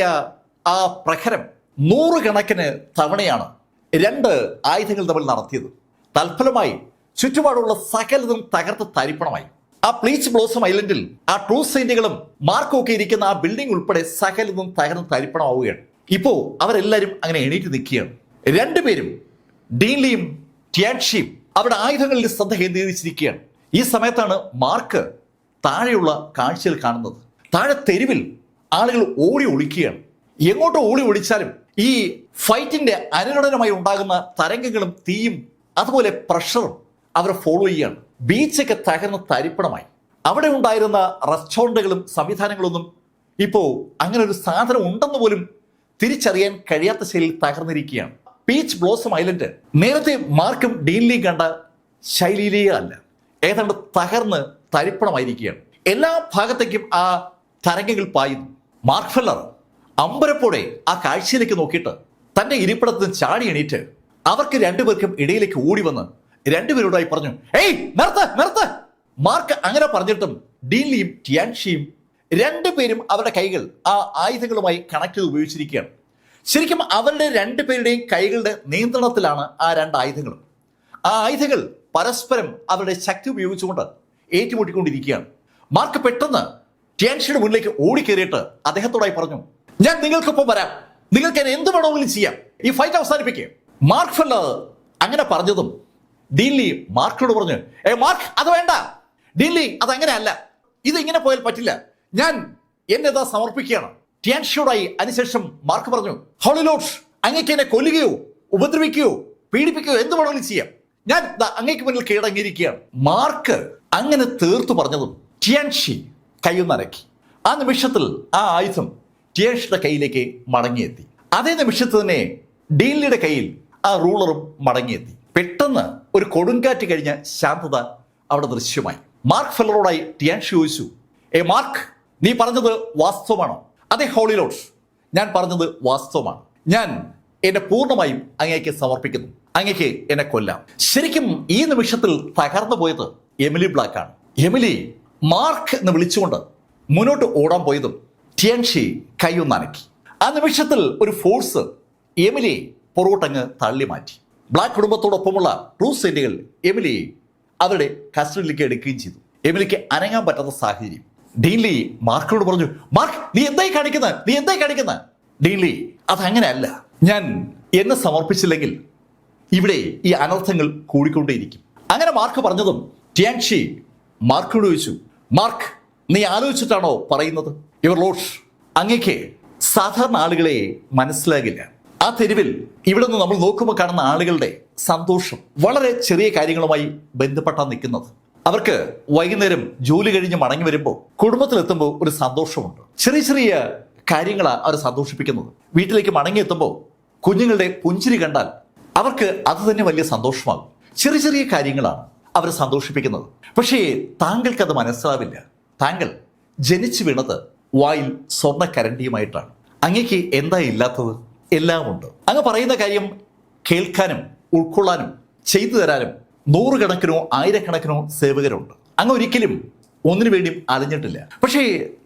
ആ പ്രഹരം 100 കണക്കിന് തവണയാണ് രണ്ട് ആയുധങ്ങൾ തമ്മിൽ നടത്തിയത്. തൽഫലമായി ചുറ്റുപാടുള്ള സകലതും തകർത്ത് തരിപ്പണമായി. ആ പ്ലീച്ച് ബ്ലോസം ഐലൻഡിൽ ആ ട്രൂ സെയിന്റുകളും മാർക്കും ഒക്കെ ഇരിക്കുന്ന ആ ബിൽഡിംഗ് ഉൾപ്പെടെ സകലതും തകർന്ന് തരിപ്പണമാവുകയാണ്. ഇപ്പോ അവരെല്ലാവരും അങ്ങനെ എണീറ്റ് നിൽക്കുകയാണ്. രണ്ടുപേരും ഡീൻലിയും ടിയാൻഷിയും അവരുടെ ആയുധങ്ങളിൽ ശ്രദ്ധ കേന്ദ്രീകരിച്ചിരിക്കുകയാണ്. ഈ സമയത്താണ് മാർക്ക് താഴെയുള്ള കാഴ്ചകൾ കാണുന്നത്. താഴെ തെരുവിൽ ആളുകൾ ഓടി ഒളിക്കുകയാണ്. എങ്ങോട്ട് ഓടി ഒളിച്ചാലും ഈ ഫൈറ്റിന്റെ അനുരണനമായി ഉണ്ടാകുന്ന തരംഗങ്ങളും തീയും അതുപോലെ പ്രഷറും അവരെ ഫോളോ ചെയ്യുകയാണ്. ബീച്ചൊക്കെ തകർന്ന് തരിപ്പണമായി. അവിടെ ഉണ്ടായിരുന്ന റെസ്റ്റോറൻറ്റുകളും സംവിധാനങ്ങളൊന്നും ഇപ്പോൾ അങ്ങനെ ഒരു സാധനം ഉണ്ടെന്ന് പോലും തിരിച്ചറിയാൻ കഴിയാത്ത ശൈലിയിൽ തകർന്നിരിക്കുകയാണ്. പീച്ച് ബ്ലോസം ഐലൻഡ് നേരത്തെ മാർക്കും ഡീൻലിയും കണ്ട ശൈലിയിലേ അല്ല, ഏതാണ്ട് തകർന്ന് തരിപ്പണമായിരിക്കുകയാണ്. എല്ലാ ഭാഗത്തേക്കും ആ തരംഗങ്ങൾ പായുന്നു. മാർക്ക് ഫെല്ലർ അമ്പരപ്പോടെ ആ കാഴ്ചയിലേക്ക് നോക്കിയിട്ട് തന്റെ ഇരിപ്പിടത്ത് ചാടി എണീറ്റ് അവർക്ക് രണ്ടുപേർക്കും ഇടയിലേക്ക് ഓടി വന്ന് രണ്ടുപേരോടായി പറഞ്ഞു, ഏയ് നിർത്ത് നിർത്ത്. മാർക്ക് അങ്ങനെ പറഞ്ഞിട്ടും ഡീൻലിയും ടിയാൻഷിയും രണ്ടുപേരും അവരുടെ കൈകൾ ആ ആയുധങ്ങളുമായി കണക്ട് ചെയ്ത് ഉപയോഗിച്ചിരിക്കുകയാണ്. ശരിക്കും അവരുടെ രണ്ടുപേരുടെയും കൈകളുടെ നിയന്ത്രണത്തിലാണ് ആ രണ്ട് ആയുധങ്ങളും. ആ ആയുധങ്ങൾ പരസ്പരം അവരുടെ ശക്തി ഉപയോഗിച്ചുകൊണ്ട് ഏറ്റുമുട്ടിക്കൊണ്ടിരിക്കുകയാണ്. മാർക്ക് പെട്ടെന്ന് ടിയാൻഷിയുടെ മുന്നിലേക്ക് ഓടിക്കേറിയിട്ട് അദ്ദേഹത്തോടായി പറഞ്ഞു, ഞാൻ നിങ്ങൾക്കൊപ്പം വരാം, നിങ്ങൾക്ക് എന്നെ എന്ത് വേണമെങ്കിലും ചെയ്യാം, ഈ ഫൈറ്റ് അവസാനിപ്പിക്കുക. മാർക്ക് ഫെല്ലർ അങ്ങനെ പറഞ്ഞതും ഡീൻലി മാർക്കിനോട് പറഞ്ഞു, മാർക്ക് അത് വേണ്ട, ഡീൻലി അതങ്ങനെ അല്ല, ഇത് ഇങ്ങനെ പോയാൽ പറ്റില്ല, ഞാൻ എന്നെതാ സമർപ്പിക്കുകയാണ്. ടിയാൻഷിയോടായി അതിനുശേഷം മാർക്ക് പറഞ്ഞു, ഹോളി ലോർഡ്, അങ്ങേക്ക് എന്നെ കൊല്ലുകയോ ഉപദ്രവിക്കുകയോ പീഡിപ്പിക്കുകയോ എന്ത് വേണമെങ്കിലും ചെയ്യാം, ഞാൻ അങ്ങേക്ക് മുന്നിൽ കീഴടങ്ങിയിരിക്കുകയാണ്. മാർക്ക് അങ്ങനെ തീർത്തു പറഞ്ഞതും ടിയാൻഷി കൈയൊന്നരക്കി. ആ നിമിഷത്തിൽ ആ ആയുധം ടിയാൻഷിയുടെ കയ്യിലേക്ക് മടങ്ങിയെത്തി. അതേ നിമിഷത്ത് തന്നെ ഡീൻലിയുടെ കയ്യിൽ ആ റൂളറും മടങ്ങിയെത്തി. പെട്ടെന്ന് ഒരു കൊടുങ്കാറ്റ് കഴിഞ്ഞ ശാന്തത അവിടെ ദൃശ്യമായി. മാർക്ക് ഫെല്ലറോടായി ടിയാൻഷി ചോദിച്ചു, മാർക്ക്, നീ പറഞ്ഞത് വാസ്തവമാണോ? അതെ ഹോളി ലോർഡ്, ഞാൻ പറഞ്ഞത് വാസ്തവമാണ്. ഞാൻ എന്നെ പൂർണ്ണമായും അങ്ങേക്ക് സമർപ്പിക്കുന്നു, അങ്ങേക്ക് എന്നെ കൊല്ലാം. ശരിക്കും ഈ നിമിഷത്തിൽ തകർന്നു പോയത് എമിലി ബ്ലാക്ക് ആണ്. എമിലി മാർക്ക് എന്ന് വിളിച്ചുകൊണ്ട് മുന്നോട്ട് ഓടാൻ പോയതും ടിയാൻഷി കൈയൊന്നനക്കി. ആ നിമിഷത്തിൽ ഒരു ഫോഴ്സ് എമിലിയെ പുറകോട്ടങ്ങ് തള്ളി മാറ്റി. ബ്ലാക്ക് കുടുംബത്തോടൊപ്പമുള്ള ട്രൂ സെയിന്റുകൾ എമിലിയെ അവരുടെ കസ്റ്റഡിയിലേക്ക് എടുക്കുകയും ചെയ്തു. എമിലിക്ക് അനങ്ങാൻ പറ്റാത്ത സാഹചര്യം. ഡീൻലി മാർക്കിനോട് പറഞ്ഞു, മാർക്ക്, നീ എന്തായി കാണിക്കുന്നത്? ഡീൻലി, അതങ്ങനെയല്ല, ഞാൻ എന്നെ സമർപ്പിച്ചില്ലെങ്കിൽ ഇവിടെ ഈ അനർത്ഥങ്ങൾ കൂടിക്കൊണ്ടേയിരിക്കും. അങ്ങനെ മാർക്ക് പറഞ്ഞതും ടിയാൻഷി മാർക്കിനോട് ചോദിച്ചു, മാർക്ക്, നീ ആലോചിച്ചിട്ടാണോ പറയുന്നത്? യുവർ ലോർഡ്, അങ്ങേക്ക് സാധാരണ ആളുകളെ മനസ്സിലാകില്ല. ആ തെരുവിൽ ഇവിടെ നിന്ന് നമ്മൾ നോക്കുമ്പോൾ കാണുന്ന ആളുകളുടെ സന്തോഷം വളരെ ചെറിയ കാര്യങ്ങളുമായി ബന്ധപ്പെട്ടാണ് നിൽക്കുന്നത്. അവർക്ക് വൈകുന്നേരം ജോലി കഴിഞ്ഞ് മടങ്ങി വരുമ്പോൾ കുടുംബത്തിലെത്തുമ്പോൾ ഒരു സന്തോഷമുണ്ട്. ചെറിയ ചെറിയ കാര്യങ്ങളാണ് അവർ സന്തോഷിപ്പിക്കുന്നത്. വീട്ടിലേക്ക് മടങ്ങിയെത്തുമ്പോൾ കുഞ്ഞുങ്ങളുടെ പുഞ്ചിരി കണ്ടാൽ അവർക്ക് അത് തന്നെ വലിയ സന്തോഷമാകും. ചെറിയ ചെറിയ കാര്യങ്ങളാണ് അവരെ സന്തോഷിപ്പിക്കുന്നത്. പക്ഷേ താങ്കൾക്കത് മനസ്സിലാവില്ല. താങ്കൾ ജനിച്ചു വീണത് വായിൽ സ്വർണ്ണ കരണ്ടിയുമായിട്ടാണ്. അങ്ങേക്ക് എന്താ ഇല്ലാത്തത്? എല്ലാം ഉണ്ട്. അങ്ങ് പറയുന്ന കാര്യം കേൾക്കാനും ഉൾക്കൊള്ളാനും ചെയ്തു തരാനും 100 കണക്കിനോ 1000 കണക്കിനോ സേവകരുണ്ട്. അങ്ങ് ഒരിക്കലും ഒന്നിനു വേണ്ടിയും അലഞ്ഞിട്ടില്ല. പക്ഷേ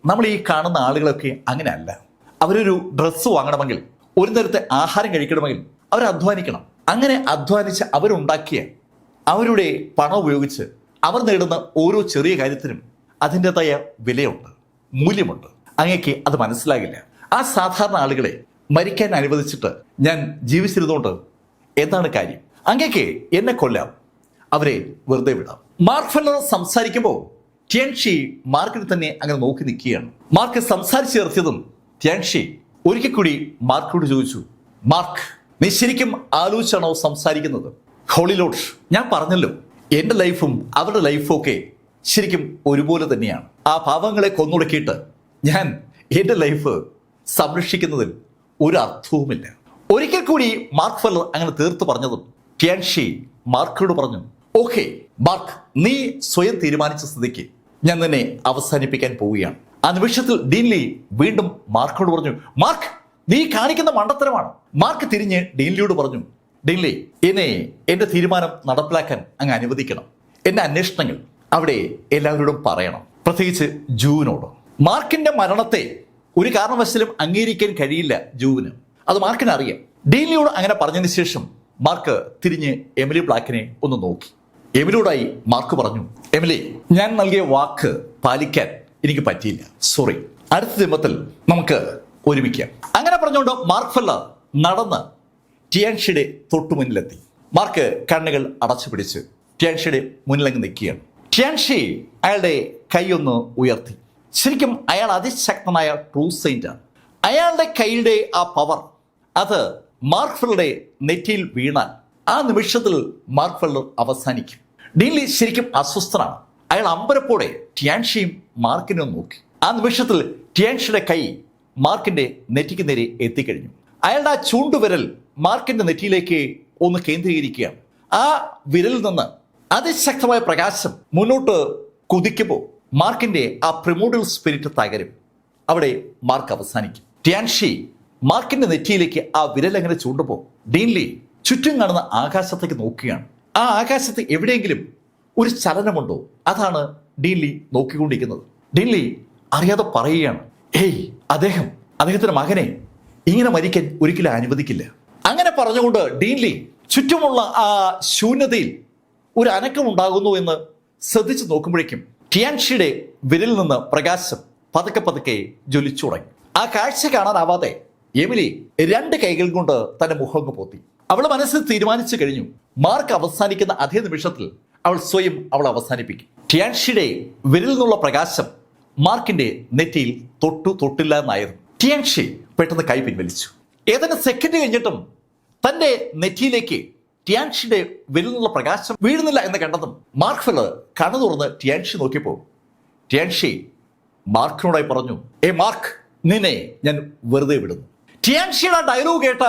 നമ്മൾ ഈ കാണുന്ന ആളുകളൊക്കെ അങ്ങനെ അല്ല. അവരൊരു ഡ്രസ്സ് വാങ്ങണമെങ്കിൽ, ഒരു നേരത്തെ ആഹാരം കഴിക്കണമെങ്കിൽ അവർ അധ്വാനിക്കണം. അങ്ങനെ അധ്വാനിച്ച് അവരുണ്ടാക്കിയ അവരുടെ പണം ഉപയോഗിച്ച് അവർ നേടുന്ന ഓരോ ചെറിയ കാര്യത്തിനും അതിൻ്റെതായ വിലയുണ്ട്, മൂല്യമുണ്ട്. അങ്ങേക്ക് അത് മനസ്സിലാകില്ല. ആ സാധാരണ ആളുകളെ മരിക്കാൻ അനുവദിച്ചിട്ട് ഞാൻ ജീവിച്ചിരുന്നുകൊണ്ട് എന്താണ് കാര്യം? അങ്ങേക്ക് എന്നെ കൊല്ലാം, അവരെ വെറുതെ വിടാം. മാർക്ക് ഫെല്ലർ സംസാരിക്കുമ്പോൾ ടിയാൻഷി മാർക്കിന് തന്നെ അങ്ങനെ നോക്കി നിൽക്കുകയാണ്. മാർക്ക് സംസാരിച്ചു ചേർത്തതും ടിയാൻഷി ഒരിക്കൽ കൂടി മാർക്കിനോട് ചോദിച്ചു, മാർക്ക്, നീ ശരിക്കും ആലോചിച്ചാണോ സംസാരിക്കുന്നത്? ഹോളി ലോർഡ്, ഞാൻ പറഞ്ഞല്ലോ, എൻ്റെ ലൈഫും അവരുടെ ലൈഫും ഒക്കെ ശരിക്കും ഒരുപോലെ തന്നെയാണ്. ആ പാവങ്ങളെ കൊന്നൊടുക്കിയിട്ട് ഞാൻ എൻ്റെ ലൈഫ് സംരക്ഷിക്കുന്നതിൽ ഒരു അർത്ഥവുമില്ല. ഒരിക്കൽ കൂടി മാർക്ക് ഫെല്ലർ അങ്ങനെ തീർത്തു പറഞ്ഞതും ടിയാൻഷി മാർക്കിനോട് പറഞ്ഞു, ഓക്കെ മാർക്ക്, നീ സ്വയം തീരുമാനിച്ച സ്ഥിതിക്ക് ഞാൻ നിന്നെ അവസാനിപ്പിക്കാൻ പോവുകയാണ്. ആ നിമിഷത്തിൽ ഡീൻലി വീണ്ടും മാർക്കിനോട് പറഞ്ഞു, മാർക്ക്, നീ കാണിക്കുന്ന മണ്ടത്തരമാണ്. മാർക്ക് തിരിഞ്ഞ് ഡീൻലിയോട് പറഞ്ഞു, ഡീൻലി, എന്നെ എൻ്റെ തീരുമാനം നടപ്പിലാക്കാൻ അങ്ങ് അനുവദിക്കണം. എൻ്റെ അന്വേഷണങ്ങൾ അവിടെ എല്ലാവരോടും പറയണം, പ്രത്യേകിച്ച് ജൂവിനോട്. മാർക്കിന്റെ മരണത്തെ ഒരു കാരണവശാലും അംഗീകരിക്കാൻ കഴിയില്ല ജൂവിന്. അത് മാർക്കിന് അറിയാം. ഡീലിയോട് അങ്ങനെ പറഞ്ഞതിന് ശേഷം മാർക്ക് തിരിഞ്ഞ് എമിലി ബ്ലാക്കിനെ ഒന്ന് നോക്കി. എമിലിയോടായി മാർക്ക് പറഞ്ഞു, എമിലി, ഞാൻ നൽകിയ വാക്ക് പാലിക്കാൻ എനിക്ക് പറ്റിയില്ല, സോറി. അടുത്ത ജന്മത്തിൽ നമുക്ക് ഒരുമിക്കാം. അങ്ങനെ പറഞ്ഞുകൊണ്ട് മാർക്ക് ഫെല്ലർ നടന്ന് ടിയാൻഷിയുടെ തൊട്ടുമുന്നിലെത്തി. മാർക്ക് കണ്ണുകൾ അടച്ചു പിടിച്ച് ടിയാൻഷിയുടെ മുന്നിലങ്ങ് നിൽക്കുകയാണ്. ടിയാൻഷി അയാളുടെ കൈയൊന്ന് ഉയർത്തി. ശരിക്കും അയാൾ അതിശക്തനായ ട്രൂ സെയിന്റ് ആണ്. അയാളുടെ കൈയുടെ ആ പവർ അത് മാർക്ക് ഫെല്ലറുടെ നെറ്റിയിൽ വീണാൽ ആ നിമിഷത്തിൽ മാർക്ക് ഫെല്ലർ അവസാനിക്കും. ഡീൻലി ശരിക്കും അസ്വസ്ഥനാണ്. അയാൾ അമ്പരപ്പോടെ ടിയാൻഷിയും മാർക്കിനും നോക്കി. ആ നിമിഷത്തിൽ ടിയാൻഷിയുടെ കൈ മാർക്കിന്റെ നെറ്റിക്ക് നേരെ എത്തിക്കഴിഞ്ഞു. അയാളുടെ ആ ചൂണ്ടുവിരൽ മാർക്കിന്റെ നെറ്റിയിലേക്ക് ഒന്ന് കേന്ദ്രീകരിക്കുകയാണ്. ആ വിരലിൽ നിന്ന് അതിശക്തമായ പ്രകാശം മുന്നോട്ട് കുതിക്കുമ്പോൾ മാർക്കിന്റെ ആ പ്രിമോഡിയൽ സ്പിരിറ്റ് തകരും. അവിടെ മാർക്ക് അവസാനിക്കും. ടിയാൻഷി മാർക്കിന്റെ നെറ്റിയിലേക്ക് ആ വിരൽ അങ്ങനെ ചൂണ്ടുമ്പോൾ ഡീൻലി ചുറ്റും കാണുന്ന ആകാശത്തേക്ക് നോക്കുകയാണ്. ആ ആകാശത്ത് എവിടെയെങ്കിലും ഒരു ചലനമുണ്ടോ? അതാണ് ഡീൻലി നോക്കിക്കൊണ്ടിരിക്കുന്നത്. ഡീൻലി അറിയാതെ പറയുകയാണ്, ഏയ്, അദ്ദേഹത്തിന്റെ മകനെ ഇങ്ങനെ മരിക്കാൻ ഒരിക്കലും അനുവദിക്കില്ല. അങ്ങനെ പറഞ്ഞുകൊണ്ട് ഡീൻലി ചുറ്റുമുള്ള ആ ശൂന്യതയിൽ ഒരു അനക്കം ഉണ്ടാകുന്നു എന്ന് ശ്രദ്ധിച്ചു നോക്കുമ്പോഴേക്കും ടിയാൻഷിയുടെ വിരലിൽ നിന്ന് പ്രകാശം പതുക്കെ പതുക്കെ ജ്വലിച്ചു തുടങ്ങി. ആ കാഴ്ച കാണാനാവാതെ എമിലി രണ്ട് കൈകൾ കൊണ്ട് തന്റെ മുഖം പോത്തി. അവൾ മനസ്സിൽ തീരുമാനിച്ചു കഴിഞ്ഞു, മാർക്ക് അവസാനിക്കുന്ന അതേ നിമിഷത്തിൽ അവൾ സ്വയം അവസാനിപ്പിക്കും. ടിയാൻഷിയുടെ വിരലിൽ നിന്നുള്ള പ്രകാശം മാർക്കിന്റെ നെറ്റിയിൽ തൊട്ടില്ല എന്നായിരുന്നു. ടിയാൻഷി പെട്ടെന്ന് കൈ പിൻവലിച്ചു. ഏതാനും സെക്കൻഡ് കഴിഞ്ഞിട്ടും തന്റെ നെറ്റിയിലേക്ക് ടിയാൻഷിയുടെ വിരലിൽ നിന്നുള്ള പ്രകാശം വീഴുന്നില്ല എന്ന് കണ്ടതും മാർക്ക് ഫെല്ലർ കണ്ണു തുറന്ന് ടിയാൻഷി നോക്കിയപ്പോൾ ടിയാൻഷി മാർക്കിനോടായി പറഞ്ഞു, മാർക്ക്, നിന്നെ ഞാൻ വെറുതെ വിടുന്നു. ടിയാൻഷിയുടെ ഡയലോഗ് കേട്ട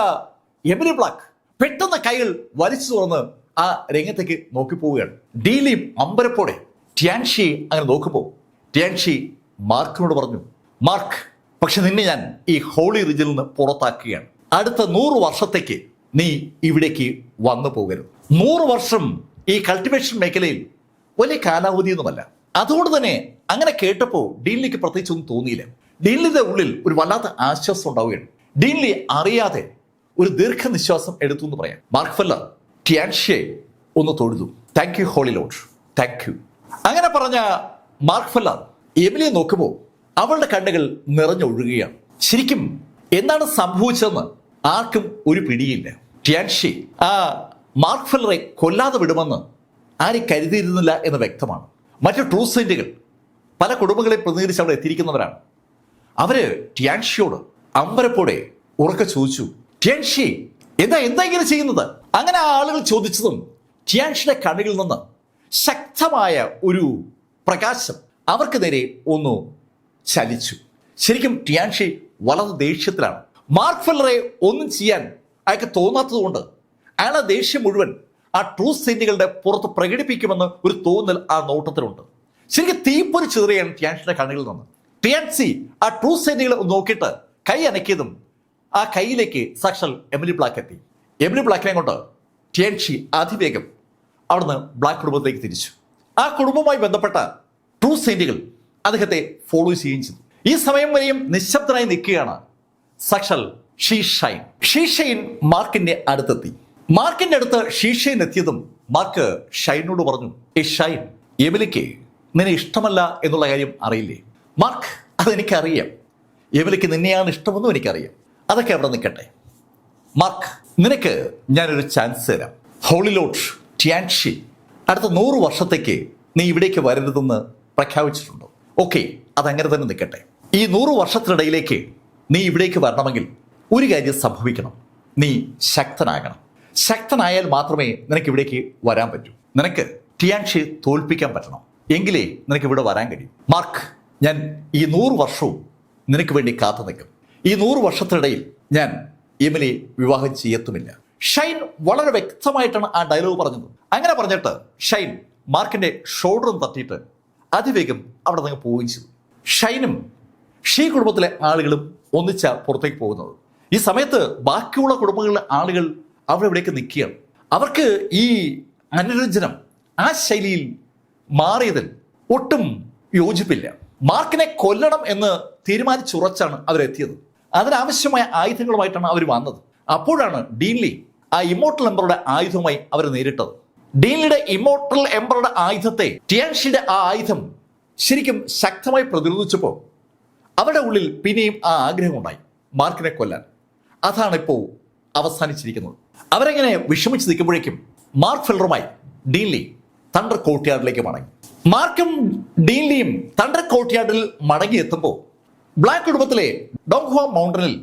എമിലി ബ്ലാക്ക് പെട്ടെന്ന് കൈകൾ വലിച്ചു തുറന്ന് ആ രംഗത്തേക്ക് നോക്കിപ്പോവുകയാണ്. ഡീലിയും അമ്പരപ്പോടെ ടിയാൻഷി അങ്ങനെ നോക്കുമ്പോൾ ടിയാൻഷി മാർക്കിനോട് പറഞ്ഞു, മാർക്ക്, പക്ഷെ നിന്നെ ഞാൻ ഈ ഹോളി റിജിൽ നിന്ന് പുറത്താക്കുകയാണ്. അടുത്ത 100 വർഷത്തേക്ക് നീ ഇവിടേക്ക് വന്നു പോകരുത്. 100 വർഷം ഈ കൾട്ടിവേഷൻ മേഖലയിൽ വലിയ കാലാവധിയൊന്നുമല്ല. അതുകൊണ്ട് തന്നെ അങ്ങനെ കേട്ടപ്പോൾ ഡീൻലിക്ക് പ്രത്യേകിച്ച് ഒന്നും തോന്നിയില്ല. ഡീൻലിയുടെ ഉള്ളിൽ ഒരു വല്ലാത്ത ആശ്വാസം ഉണ്ടാവുകയാണ്. ഡീൻലി അറിയാതെ ഒരു ദീർഘനിശ്വാസം എടുത്തു എന്ന് പറയാം. മാർക്ക് ഫെല്ലർ ടിയാൻഷിയെ ഒന്ന് തൊഴുതു. Thank you holy lord, thank you. അങ്ങനെ പറഞ്ഞ മാർക്ക് ഫെല്ലർ എമിലിയെ നോക്കുമ്പോൾ അവളുടെ കണ്ണുകൾ നിറഞ്ഞൊഴുകുകയാണ്. ശരിക്കും എന്താണ് സംഭവിച്ചതെന്ന് ആർക്കും ഒരു പിടിയില്ല. ടിയാൻഷി ആ മാർക്ക് ഫെല്ലറെ കൊല്ലാതെ വിടുമെന്ന് ആരും കരുതിയിരുന്നില്ല എന്ന് വ്യക്തമാണ്. മറ്റു ട്രൂ സെയിന്റുകൾ പല കുടുംബങ്ങളെ പ്രതിനിധീകരിച്ച് അവിടെ എത്തിയിരിക്കുന്നവരാണ്. അവര് ടിയാൻഷിയോട് അമ്പരപ്പോടെ ഉറക്കെ ചോദിച്ചു, ടിയാൻഷി എന്താ ഇങ്ങനെ ചെയ്യുന്നത്? അങ്ങനെ ആ ആളുകൾ ചോദിച്ചതും ടിയാൻഷിയുടെ കണ്ണുകളിൽ നിന്ന് ശക്തമായ ഒരു പ്രകാശം അവർക്ക് നേരെ ഒന്ന് ചലിച്ചു. ശരിക്കും ടിയാൻഷി വളരെ ദേഷ്യത്തിലാണ്. മാർക്ക് ഫെല്ലറെ ഒന്നും ചെയ്യാൻ അയാൾക്ക് തോന്നാത്തത് കൊണ്ട് അയാളെ ദേഷ്യം മുഴുവൻ ആ ട്രൂ സെയിന്റുകളുടെ പുറത്ത് പ്രകടിപ്പിക്കുമെന്ന് ഒരു തോന്നൽ ആ നോട്ടത്തിലുണ്ട്. ശരിക്കും തീപ്പൊരി ചിതറിയാണ് ടിയാൻഷിയുടെ കണ്ണുകളിൽ നിന്ന്. ടിയാൻഷി ആ ട്രൂ സെയിന്റുകളെ നോക്കിയിട്ട് കൈ അനക്കിയതും ആ കൈയിലേക്ക് സാക്ഷാൽ എമിലി ബ്ലാക്ക് എത്തി. എമിലി ബ്ലാക്കിനെ കൊണ്ട് ടിയാൻഷി അതിവേഗം അവിടുന്ന് ബ്ലാക്ക് കുടുംബത്തിലേക്ക് തിരിച്ചു. ആ കുടുംബവുമായി ബന്ധപ്പെട്ട ട്രൂ സെയിന്റുകൾ അദ്ദേഹത്തെ ഫോളോ ചെയ്യുകയും ചെയ്തു. ഈ സമയം വരെയും നിശബ്ദനായി നിൽക്കുകയാണ് സാക്ഷാൽ ഷീഷൈൻ മാർക്കിന്റെ അടുത്തെത്തി. മാർക്കിന്റെ അടുത്ത് ഷീഷൈൻ എത്തിയതും മാർക്ക് ഷൈനോട് പറഞ്ഞു, ഷൈൻ, എമിലിക്ക് നിന്നെ ഇഷ്ടമല്ല എന്നുള്ള കാര്യം അറിയില്ലേ? മാർക്ക്, അതെനിക്കറിയാം. എമിലിക്ക് നിന്നെയാണ് ഇഷ്ടമെന്നും എനിക്കറിയാം. അതൊക്കെ അവിടെ നിൽക്കട്ടെ. മാർക്ക്, നിനക്ക് ഞാനൊരു ചാൻസ് തരാം. ഹോളി ലോർഡ് ടിയാൻഷി അടുത്ത 100 വർഷത്തേക്ക് നീ ഇവിടേക്ക് വരരുതെന്ന് പ്രഖ്യാപിച്ചിട്ടുണ്ടോ? ഓക്കെ, അതങ്ങനെ തന്നെ നിൽക്കട്ടെ. ഈ 100 വർഷത്തിനിടയിലേക്ക് നീ ഇവിടേക്ക് വരണമെങ്കിൽ ഒരു കാര്യം സംഭവിക്കണം. നീ ശക്തനാകണം. ശക്തനായാൽ മാത്രമേ നിനക്ക് ഇവിടേക്ക് വരാൻ പറ്റൂ. നിനക്ക് ടിയാൻഷിയെ തോൽപ്പിക്കാൻ പറ്റണം. എങ്കിലേ നിനക്ക് ഇവിടെ വരാൻ കഴിയും. മാർക്ക്, ഞാൻ ഈ 100 വർഷവും നിനക്ക് വേണ്ടി കാത്തു നിൽക്കും. ഈ 100 വർഷത്തിനിടയിൽ ഞാൻ എമിലിയെ വിവാഹം ചെയ്യത്തുമില്ല. ഷൈൻ വളരെ വ്യക്തമായിട്ടാണ് ആ ഡയലോഗ് പറഞ്ഞത്. അങ്ങനെ പറഞ്ഞിട്ട് ഷൈൻ മാർക്കിന്റെ ഷോൾഡറും തട്ടിയിട്ട് അതിവേഗം അവിടെ നിന്ന് പോവുകയും ചെയ്തു. ഷൈനും ഷീ കുടുംബത്തിലെ ആളുകളും ഒന്നിച്ച പുറത്തേക്ക് പോകുന്നത്. ഈ സമയത്ത് ബാക്കിയുള്ള കുടുംബങ്ങളിലെ ആളുകൾ അവിടെ ഇവിടേക്ക് നിൽക്കുകയാണ്. അവർക്ക് ഈ അനുരഞ്ജനം ആ ശൈലിയിൽ മാറിയതിൽ ഒട്ടും യോജിപ്പില്ല. മാർക്കിനെ കൊല്ലണം എന്ന് തീരുമാനിച്ചുറച്ചാണ് അവരെത്തിയത്. അതിനാവശ്യമായ ആയുധങ്ങളുമായിട്ടാണ് അവർ വന്നത്. അപ്പോഴാണ് ഡീൻലി ആ ഇമ്മോർട്ടൽ എംബറുടെ ആയുധവുമായി അവർ നേരിട്ടത്. ഡീൻലിയുടെ ഇമ്മോർട്ടൽ എംബറുടെ ആയുധത്തെ ടിയാൻഷിയുടെ ആ ആയുധം ശരിക്കും ശക്തമായി പ്രതിരോധിച്ചപ്പോൾ അവരുടെ ഉള്ളിൽ പിന്നെയും ആ ആഗ്രഹമുണ്ടായി മാർക്കിനെ കൊല്ലാൻ. അതാണ് ഇപ്പോൾ അവസാനിച്ചിരിക്കുന്നത്. അവരെങ്ങനെ വിഷമിച്ച് നിൽക്കുമ്പോഴേക്കും മാർക്ക് ഫെൽഡറുമായി ഡീൻലി തണ്ടർ കോർട്ട്യാർഡിലേക്ക് മടങ്ങി. മാർക്കും ഡീൻലിയും തണ്ടർ കോർട്ട്യാർഡിൽ മടങ്ങിയെത്തുമ്പോൾ ബ്ലാക്ക് കുടുംബത്തിലെ ഡോങ്ഹുവ മൗണ്ടനിൽ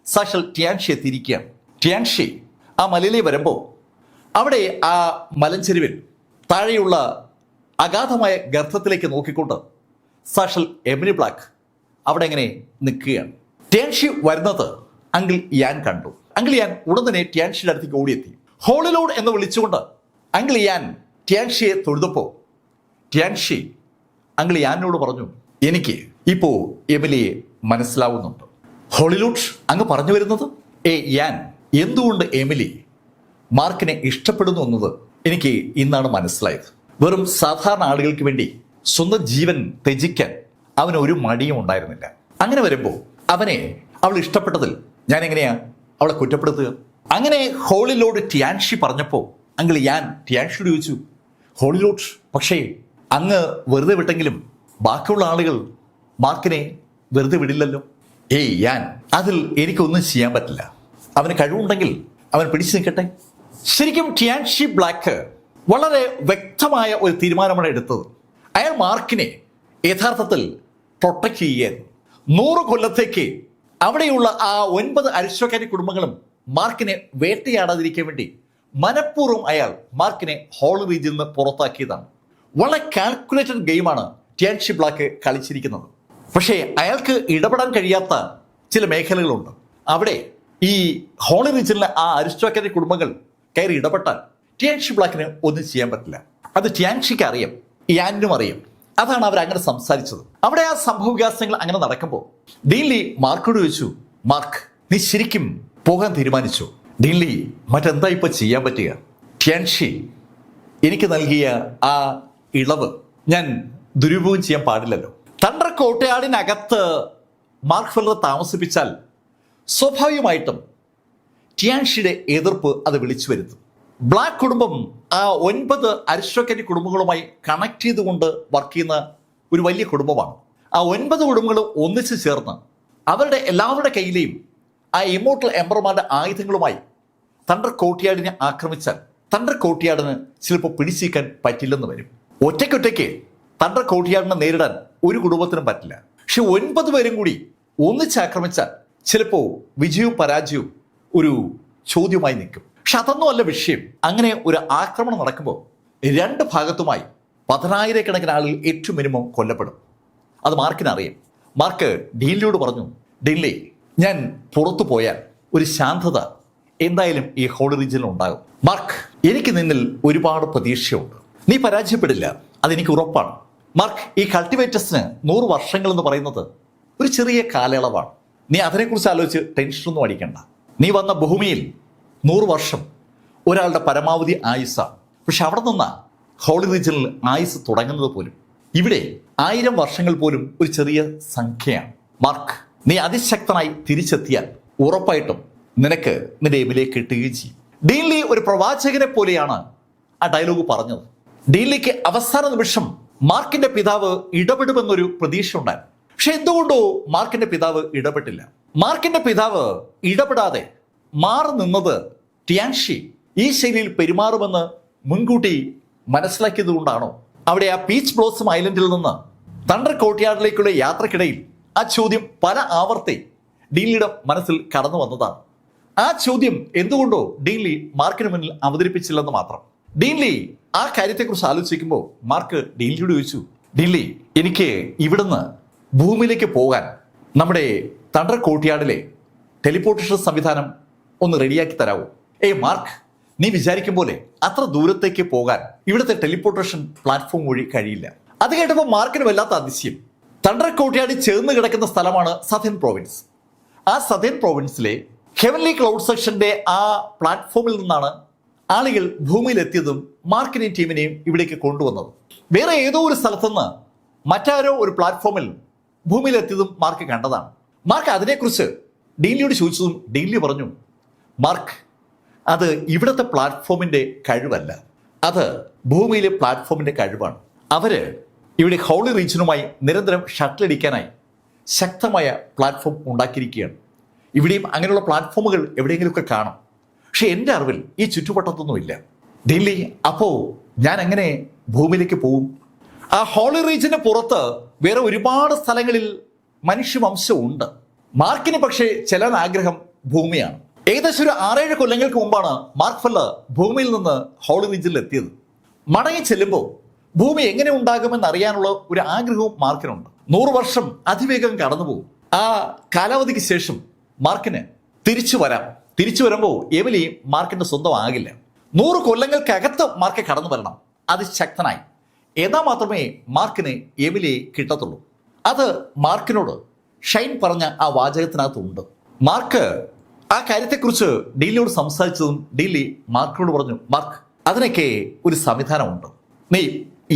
സാക്ഷൽ ടിയാൻഷി എത്തിയിരിക്കുകയാണ്. ടിയാൻഷി ആ മലയിലേക്ക് വരുമ്പോൾ അവിടെ ആ മലഞ്ചെരുവിൽ താഴെയുള്ള അഗാധമായ ഗർത്തത്തിലേക്ക് നോക്കിക്കൊണ്ട് സാക്ഷൽ എമിലി ബ്ലാക്ക് അവിടെ എങ്ങനെ നിൽക്കുകയാണ്. ടിയാൻഷി വരുന്നത് അങ്കിൾ യാൻ കണ്ടു. അങ്കിൾ യാൻ ഉടൻ തന്നെ ടിയാൻഷിയുടെ അടുത്തേക്ക് ഓടിയെത്തി. ഹോളി ലോർഡ് എന്ന് വിളിച്ചുകൊണ്ട് അങ്കിൾ യാൻ ടിയാൻഷിയെ തൊഴുതപ്പോൾ ടിയാൻഷി അങ്കിൾ യാനോട് പറഞ്ഞു, എനിക്ക് ഇപ്പോൾ എമിലിയെ മനസ്സിലാവുന്നുണ്ട്. ഹോളി ലോർഡ് അങ്ങ് പറഞ്ഞു വരുന്നത്? യാൻ, എന്തുകൊണ്ട് എമിലി മാർക്കിനെ ഇഷ്ടപ്പെടുന്നു എന്നത് എനിക്ക് ഇന്നാണ് മനസ്സിലായത്. വെറും സാധാരണ ആളുകൾക്ക് വേണ്ടി സ്വന്തം ജീവൻ ത്യജിക്കാൻ അവന് ഒരു മടിയും ഉണ്ടായിരുന്നില്ല. അങ്ങനെ വരുമ്പോൾ അവനെ അവൾ ഇഷ്ടപ്പെട്ടതിൽ ഞാൻ എങ്ങനെയാ അവളെ കുറ്റപ്പെടുത്തുക? അങ്ങനെ ഹോളി ലോർഡ് ടിയാൻഷി പറഞ്ഞപ്പോൾ അങ്കിൾ യാൻ ടിയാൻഷിയോട് ചോദിച്ചു, ഹോളി ലോർഡ്, പക്ഷേ അങ്ങ് വെറുതെ വിട്ടെങ്കിലും ബാക്കിയുള്ള ആളുകൾ മാർക്കിനെ വെറുതെ വിടില്ലല്ലോ. യാൻ, അതിൽ എനിക്കൊന്നും ചെയ്യാൻ പറ്റില്ല. അവന് കഴിവുണ്ടെങ്കിൽ അവൻ പിടിച്ചു നിൽക്കട്ടെ. ശരിക്കും ടിയാൻഷി ബ്ലാക്ക് വളരെ വ്യക്തമായ ഒരു തീരുമാനമാണ് എടുത്തത്. അയാൾ മാർക്കിനെ യഥാർത്ഥത്തിൽ പ്രൊട്ടക്ട് ചെയ്യാൻ 100 കൊല്ലത്തേക്ക് അവിടെയുള്ള ആ 9 അരിസ്റ്റോക്രാറ്റിക് കുടുംബങ്ങളും മാർക്കിനെ വേട്ടയാടാതിരിക്കാൻ വേണ്ടി മനഃപൂർവ്വം അയാൾ മാർക്കിനെ ഹോളി റീജിയനിൽ നിന്ന് പുറത്താക്കിയതാണ്. വളരെ കാൽക്കുലേറ്റഡ് ഗെയിമാണ് ടിയാൻഷി ബ്ലാക്ക് കളിച്ചിരിക്കുന്നത്. പക്ഷേ അയാൾക്ക് ഇടപെടാൻ കഴിയാത്ത ചില മേഖലകളുണ്ട്. അവിടെ ഈ ഹോളി റീജിയനിലെ ആ അരിസ്റ്റോക്രാറ്റിക് കുടുംബങ്ങൾ കയറി ഇടപെട്ടാൽ ടിയാൻഷി ബ്ലാക്കിന് ഒന്നും ചെയ്യാൻ പറ്റില്ല. അത് ടിയാൻഷിക്ക് അറിയാം, യാനും അറിയാം. അതാണ് അവർ അങ്ങനെ സംസാരിച്ചത്. അവിടെ ആ സംഭവവികാസങ്ങൾ അങ്ങനെ നടക്കുമ്പോൾ ഡീൻലി മാർക്കോട് ചോദിച്ചു, മാർക്ക്, നീ ശരിക്കും പോകാൻ തീരുമാനിച്ചു? ഡീൻലി, മറ്റെന്താ ഇപ്പൊ ചെയ്യാൻ പറ്റുക? ടിയാൻഷി എനിക്ക് നൽകിയ ആ ഇളവ് ഞാൻ ദുരുപയോഗം ചെയ്യാൻ പാടില്ലല്ലോ. തണ്ടർ കോട്ടയാടിനകത്ത് മാർക്ക് ഫെൽഡർ താമസിപ്പിച്ചാൽ സ്വാഭാവികമായിട്ടും ടിയാൻഷിയുടെ എതിർപ്പ് അത് വിളിച്ചു വരുത്തും. ബ്ലാക്ക് കുടുംബം ആ 9 അരിസ്റ്റോക്രാറ്റിക് കുടുംബങ്ങളുമായി കണക്ട് ചെയ്തുകൊണ്ട് വർക്ക് ചെയ്യുന്ന ഒരു വലിയ കുടുംബമാണ്. ആ 9 കുടുംബങ്ങളും ഒന്നിച്ചു ചേർന്ന് അവരുടെ എല്ലാവരുടെ കയ്യിലെയും ആ ഇമ്മോർട്ടൽ എംബർമാരുടെ ആയുധങ്ങളുമായി തണ്ടർ കോർട്ട്യാർഡിനെ ആക്രമിച്ചാൽ തണ്ടർ കോർട്ട്യാർഡിന് ചിലപ്പോൾ പിടിച്ചിരിക്കാൻ പറ്റില്ലെന്ന് വരും. ഒറ്റയ്ക്കൊറ്റയ്ക്ക് തണ്ടർ കോർട്ട്യാർഡിനെ നേരിടാൻ ഒരു കുടുംബത്തിനും പറ്റില്ല. പക്ഷെ 9 പേരും കൂടി ഒന്നിച്ചാക്രമിച്ചാൽ ചിലപ്പോൾ വിജയവും പരാജയവും ഒരു ചോദ്യമായി നിൽക്കും. പക്ഷെ അതൊന്നും അല്ല വിഷയം. അങ്ങനെ ഒരു ആക്രമണം നടക്കുമ്പോൾ 2 ഭാഗത്തുമായി 10,000 ആളുകൾ ഏറ്റവും മിനിമം കൊല്ലപ്പെടും. അത് മാർക്കിന് അറിയാം. മാർക്ക് ഡീൻലിയോട് പറഞ്ഞു, ഡീൻലി, ഞാൻ പുറത്തു പോയാൽ ഒരു ശാന്തത എന്തായാലും ഈ ഹോളി റീജിയനിൽ ഉണ്ടാകും. മാർക്ക്, എനിക്ക് നിന്നിൽ ഒരുപാട് പ്രതീക്ഷയുണ്ട്. നീ പരാജയപ്പെടില്ല, അതെനിക്ക് ഉറപ്പാണ്. മാർക്ക്, ഈ കൾട്ടിവേറ്റേഴ്സിന് 100 വർഷങ്ങൾ എന്ന് പറയുന്നത് ഒരു ചെറിയ കാലയളവാണ്. നീ അതിനെക്കുറിച്ച് ആലോചിച്ച് ടെൻഷനൊന്നും അടിക്കണ്ട. നീ വന്ന ഭൂമിയിൽ 100 വർഷം ഒരാളുടെ പരമാവധി ആയുസ്സാണ്. പക്ഷെ അവിടെ നിന്ന ഹോളി റീജിയനിൽ ആയുസ് തുടങ്ങുന്നത് പോലും ഇവിടെ 1000 വർഷങ്ങൾ പോലും ഒരു ചെറിയ സംഖ്യയാണ്. മാർക്ക്, നീ അതിശക്തനായി തിരിച്ചെത്തിയാൽ ഉറപ്പായിട്ടും നിനക്ക് നിന്റെ എമിലേക്ക് കിട്ടുകയും ചെയ്യും. ഡീൻലി ഒരു പ്രവാചകനെ പോലെയാണ് ആ ഡയലോഗ് പറഞ്ഞത്. ഡീൻലിക്ക് അവസാന നിമിഷം മാർക്കിന്റെ പിതാവ് ഇടപെടുമെന്നൊരു പ്രതീക്ഷ ഉണ്ടായിരുന്നു. പക്ഷെ എന്തുകൊണ്ടോ മാർക്കിന്റെ പിതാവ് ഇടപെട്ടില്ല. മാർക്കിന്റെ പിതാവ് ഇടപെടാതെ മാറി നിന്നത് ടിയാൻഷി ഈ ശൈലിയിൽ പെരുമാറുമെന്ന് മുൻകൂട്ടി മനസ്സിലാക്കിയത് കൊണ്ടാണോ? അവിടെ ആ പീച്ച് ബ്ലോസം ഐലൻഡിൽ നിന്ന് തണ്ടർ കോർട്ട്യാർഡിലേക്കുള്ള യാത്രക്കിടയിൽ ആ ചോദ്യം പല ആവർത്തി ഡീൻലിയുടെ മനസ്സിൽ കടന്നു വന്നതാണ്. ആ ചോദ്യം എന്തുകൊണ്ടോ ഡീൻലി മാർക്കിന് മുന്നിൽ അവതരിപ്പിച്ചില്ലെന്ന് മാത്രം. ഡീൻലി ആ കാര്യത്തെക്കുറിച്ച് ആലോചിക്കുമ്പോൾ മാർക്ക് ഡീൻലിയോട് ചോദിച്ചു, ഡീൻലി, എനിക്ക് ഇവിടുന്ന് ഭൂമിയിലേക്ക് പോകാൻ നമ്മുടെ തണ്ടർ കോർട്ട്യാർഡിലെ ടെലിപ്പോർട്ടേഷൻ സംവിധാനം ഒന്ന് റെഡിയാക്കി തരാവോ? മാർക്ക്, നീ വിചാരിക്കും പോലെ അത്ര ദൂരത്തേക്ക് പോകാൻ ഇവിടുത്തെ ടെലിപ്പോർട്ടേഷൻ പ്ലാറ്റ്ഫോം വഴി കഴിയില്ല. അത് കേട്ടപ്പോൾ മാർക്കിന് വല്ലാത്ത അതിശയം. തണ്ടർ കോർട്ട്യാർഡിൽ ചേർന്ന് കിടക്കുന്ന സ്ഥലമാണ് സദേൺ പ്രോവിൻസ്. ആ സദേൺ പ്രോവിൻസിലെ ഹെവൻലി ക്ലൗഡ് സെക്ഷന്റെ ആ പ്ലാറ്റ്ഫോമിൽ നിന്നാണ് ആളുകൾ ഭൂമിയിലെത്തിയതും മാർക്കിനെയും ടീമിനെയും ഇവിടേക്ക് കൊണ്ടുവന്നത്. വേറെ ഏതോ ഒരു സ്ഥലത്തുനിന്ന് മറ്റാരോ ഒരു പ്ലാറ്റ്ഫോമിൽ ഭൂമിയിലെത്തിയതും മാർക്ക് കണ്ടതാണ്. മാർക്ക് അതിനെക്കുറിച്ച് ഡീൻലിയോട് ചോദിച്ചതും ഡീൻലി പറഞ്ഞു, മാർക്ക്, അത് ഇവിടുത്തെ പ്ലാറ്റ്ഫോമിൻ്റെ കഴിവല്ല, അത് ഭൂമിയിലെ പ്ലാറ്റ്ഫോമിൻ്റെ കഴിവാണ്. അവര് ഇവിടെ ഹോളി റീജിയനുമായി നിരന്തരം ഷട്ടിലടിക്കാനായി ശക്തമായ പ്ലാറ്റ്ഫോം ഉണ്ടാക്കിയിരിക്കുകയാണ്. ഇവിടെയും അങ്ങനെയുള്ള പ്ലാറ്റ്ഫോമുകൾ എവിടെയെങ്കിലുമൊക്കെ കാണും. പക്ഷെ എൻ്റെ അറിവിൽ ഈ ചുറ്റുവട്ടത്തൊന്നുമില്ല. ഡീൻലി, അപ്പോൾ ഞാൻ എങ്ങനെ ഭൂമിയിലേക്ക് പോകും? ആ ഹോളി റീജിയന് പുറത്ത് വേറെ ഒരുപാട് സ്ഥലങ്ങളിൽ മനുഷ്യവംശമുണ്ട്. മാർക്കിന് പക്ഷേ ചെല്ലാൻ ആഗ്രഹം ഭൂമിയാണ്. ഏകദേശം ഒരു 6-7 കൊല്ലങ്ങൾക്ക് മുമ്പാണ് മാർക്ക് ഫെല്ലർ ഭൂമിയിൽ നിന്ന് ഹോളി റീജിയനിൽ എത്തിയത്. മടങ്ങി ചെല്ലുമ്പോൾ ഭൂമി എങ്ങനെ ഉണ്ടാകുമെന്ന് അറിയാനുള്ള ഒരു ആഗ്രഹവും മാർക്കിനുണ്ട്. 100 വർഷം അതിവേഗം കടന്നുപോകും. ആ കാലാവധിക്ക് ശേഷം മാർക്കിന് തിരിച്ചു വരാം. തിരിച്ചു വരുമ്പോൾ എമിലി മാർക്കിന്റെ സ്വന്തം ആകില്ല. 100 കൊല്ലങ്ങൾക്കകത്ത് മാർക്ക് കടന്നു വരണം അതിശക്തനായി. എന്നാൽ മാത്രമേ മാർക്കിന് എമിലിയെ കിട്ടത്തുള്ളൂ. അത് മാർക്കിനോട് ഷൈൻ പറഞ്ഞ ആ വാചകത്തിനകത്തുണ്ട്. മാർക്ക് ആ കാര്യത്തെക്കുറിച്ച് ഡീലിയോട് സംസാരിച്ചതും ഡീലി മാർക്കിനോട് പറഞ്ഞു, മാർക്ക്, അതിനൊക്കെ ഒരു സംവിധാനമുണ്ട്, നീ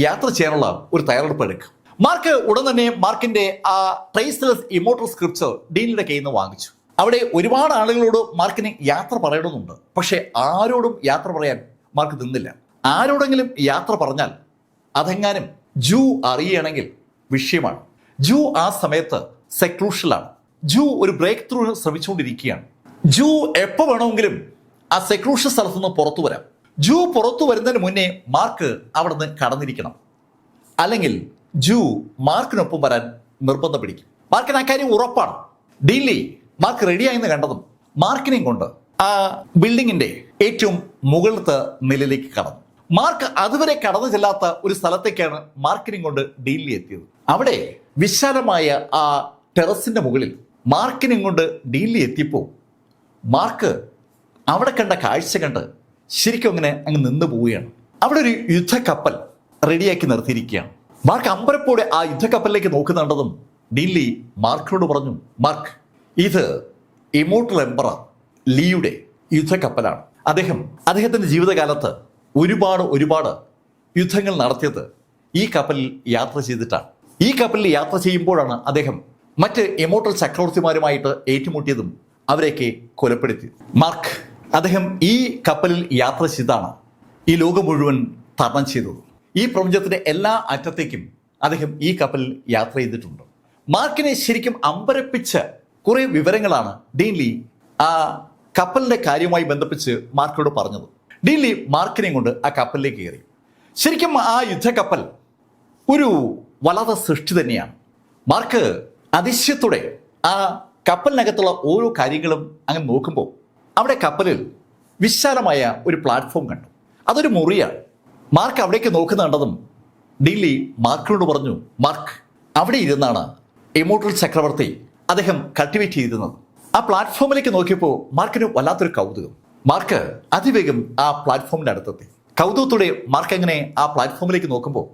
യാത്ര ചെയ്യാനുള്ള ഒരു തയ്യാറെടുപ്പ് എടുക്കും. മാർക്ക് ഉടൻ തന്നെ മാർക്കിന്റെ ആ ട്രേസ്ലെസ് ഇമോർട്ടൽ സ്ക്രിപ്ചർ ഡീലിയുടെ കയ്യിൽ നിന്ന് വാങ്ങിച്ചു. അവിടെ ഒരുപാട് ആളുകളോട് മാർക്കിന് യാത്ര പറയണമെന്നുണ്ട്. പക്ഷെ ആരോടും യാത്ര പറയാൻ മാർക്ക് നിന്നില്ല. ആരോടെങ്കിലും യാത്ര പറഞ്ഞാൽ അതെങ്ങാനും ജൂ അറിയുകയാണെങ്കിൽ വിഷയമാണ്. ജൂ ആ സമയത്ത് സെക്ലൂഷനിലാണ്. ജൂ ഒരു ബ്രേക്ക് ത്രൂ ശ്രമിച്ചുകൊണ്ടിരിക്കുകയാണ്. ജൂ എപ്പോൾ വേണമെങ്കിലും ആ സെക്ലൂഷൻ സ്ഥലത്ത് നിന്ന് പുറത്തു വരാം. ജൂ പുറത്തു വരുന്നതിന് മുന്നേ മാർക്ക് അവിടെ നിന്ന് കടന്നിരിക്കണം. അല്ലെങ്കിൽ ജൂ മാർക്കിനൊപ്പം വരാൻ നിർബന്ധം പിടിക്കും. മാർക്കിന് ആ കാര്യം ഉറപ്പാണ്. ഡീൻലി മാർക്ക് റെഡിയായെന്ന് കണ്ടതും മാർക്കിനെയും കൊണ്ട് ആ ബിൽഡിങ്ങിന്റെ ഏറ്റവും മുകളിലത്തെ നിലയിലേക്ക് കടന്നു. മാർക്ക് അതുവരെ കടന്നു ചെല്ലാത്ത ഒരു സ്ഥലത്തേക്കാണ് മാർക്കിനെയും കൊണ്ട് ഡീൻലി എത്തിയത്. അവിടെ വിശാലമായ ആ ടെറസിന്റെ മുകളിൽ മാർക്കിനെയും കൊണ്ട് ഡീൻലി എത്തിയപ്പോൾ മാർക്ക് അവിടെ കണ്ട കാഴ്ച കണ്ട് ശരിക്കും അങ്ങനെ അങ്ങ് നിന്ന് പോവുകയാണ്. അവിടെ ഒരു യുദ്ധക്കപ്പൽ റെഡിയാക്കി നിർത്തിയിരിക്കുകയാണ്. മാർക്ക് അമ്പരപ്പോടെ ആ യുദ്ധക്കപ്പലിലേക്ക് നോക്കുന്നുണ്ടതും ഡീൻലി മാർക്കിനോട് പറഞ്ഞു, മാർക്ക്, ഇത് ഇമോർട്ടൽ എംപറർ ലീയുടെ യുദ്ധക്കപ്പലാണ്. അദ്ദേഹത്തിന്റെ ജീവിതകാലത്ത് ഒരുപാട് യുദ്ധങ്ങൾ നടത്തിയത് ഈ കപ്പലിൽ യാത്ര ചെയ്തിട്ടാണ്. ഈ കപ്പലിൽ യാത്ര ചെയ്യുമ്പോഴാണ് അദ്ദേഹം മറ്റ് ഇമോർട്ടൽ ചക്രവർത്തിമാരുമായിട്ട് ഏറ്റുമുട്ടിയതും അവരെയൊക്കെ കൊലപ്പെടുത്തി. മാർക്ക്, അദ്ദേഹം ഈ കപ്പലിൽ യാത്ര ചെയ്താണ് ഈ ലോകം മുഴുവൻ തരണം ചെയ്തത്. ഈ പ്രപഞ്ചത്തിന്റെ എല്ലാ അറ്റത്തേക്കും അദ്ദേഹം ഈ കപ്പലിൽ യാത്ര ചെയ്തിട്ടുണ്ട്. മാർക്കിനെ ശരിക്കും അമ്പരപ്പിച്ച കുറെ വിവരങ്ങളാണ് ഡീൻലി ആ കപ്പലിന്റെ കാര്യവുമായി ബന്ധിപ്പിച്ച് മാർക്കിനോട് പറഞ്ഞത്. ഡീൻലി മാർക്കിനെയും കൊണ്ട് ആ കപ്പലിലേക്ക് കയറി. ശരിക്കും ആ യുദ്ധക്കപ്പൽ ഒരു വല്ലാത്ത സൃഷ്ടി തന്നെയാണ്. മാർക്ക് അതിശയത്തോടെ ആ കപ്പലിനകത്തുള്ള ഓരോ കാര്യങ്ങളും അങ്ങനെ നോക്കുമ്പോൾ അവിടെ കപ്പലിൽ വിശാലമായ ഒരു പ്ലാറ്റ്ഫോം കണ്ടു. അതൊരു മുറിയാണ്. മാർക്ക് അവിടേക്ക് നോക്കുന്നുണ്ടതും ഡീൻലി മാർക്കിനോട് പറഞ്ഞു, മാർക്ക്, അവിടെ ഇരുന്നാണ് ഇമോർട്ടൽ ചക്രവർത്തി അദ്ദേഹം കൾട്ടിവേറ്റ് ചെയ്തിരുന്നത്. ആ പ്ലാറ്റ്ഫോമിലേക്ക് നോക്കിയപ്പോൾ മാർക്കിന് വല്ലാത്തൊരു കൗതുകം. മാർക്ക് അതിവേഗം ആ പ്ലാറ്റ്ഫോമിന്റെ അടുത്തെത്തി. കൗതുകത്തോടെ മാർക്ക് എങ്ങനെ ആ പ്ലാറ്റ്ഫോമിലേക്ക് നോക്കുമ്പോൾ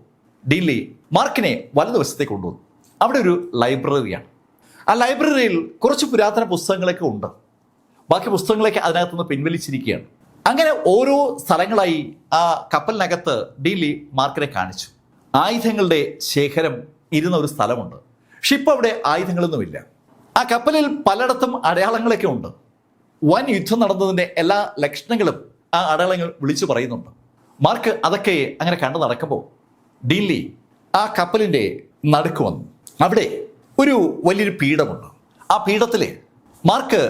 ഡീൻലി മാർക്കിനെ വലതുവശത്തേക്ക് കൊണ്ടുവന്നു. അവിടെ ഒരു ലൈബ്രറിയാണ്. ആ ലൈബ്രറിയിൽ കുറച്ച് പുരാതന പുസ്തകങ്ങളൊക്കെ ഉണ്ട്. ബാക്കി പുസ്തകങ്ങളൊക്കെ അതിനകത്തുനിന്ന് പിൻവലിച്ചിരിക്കുകയാണ്. അങ്ങനെ ഓരോ സ്ഥലങ്ങളായി ആ കപ്പലിനകത്ത് ഡീൻലി മാർക്കിനെ കാണിച്ചു. ആയുധങ്ങളുടെ ശേഖരം ഇരുന്ന ഒരു സ്ഥലമുണ്ട്. പക്ഷെ ഇപ്പോൾ അവിടെ ആയുധങ്ങളൊന്നുമില്ല. ആ കപ്പലിൽ പലയിടത്തും അടയാളങ്ങളൊക്കെ ഉണ്ട്. വൻ യുദ്ധം നടന്നതിൻ്റെ എല്ലാ ലക്ഷണങ്ങളും ആ അടയാളങ്ങൾ വിളിച്ചു പറയുന്നുണ്ട്. മാർക്ക് അതൊക്കെ അങ്ങനെ കണ്ടു നടക്കുമ്പോൾ ഡീൻലി ആ കപ്പലിൻ്റെ നടുക്ക് വന്നു. അവിടെ ഒരു വലിയൊരു പീഠമുണ്ട്. ആ പീഠത്തിൽ മാർക്ക്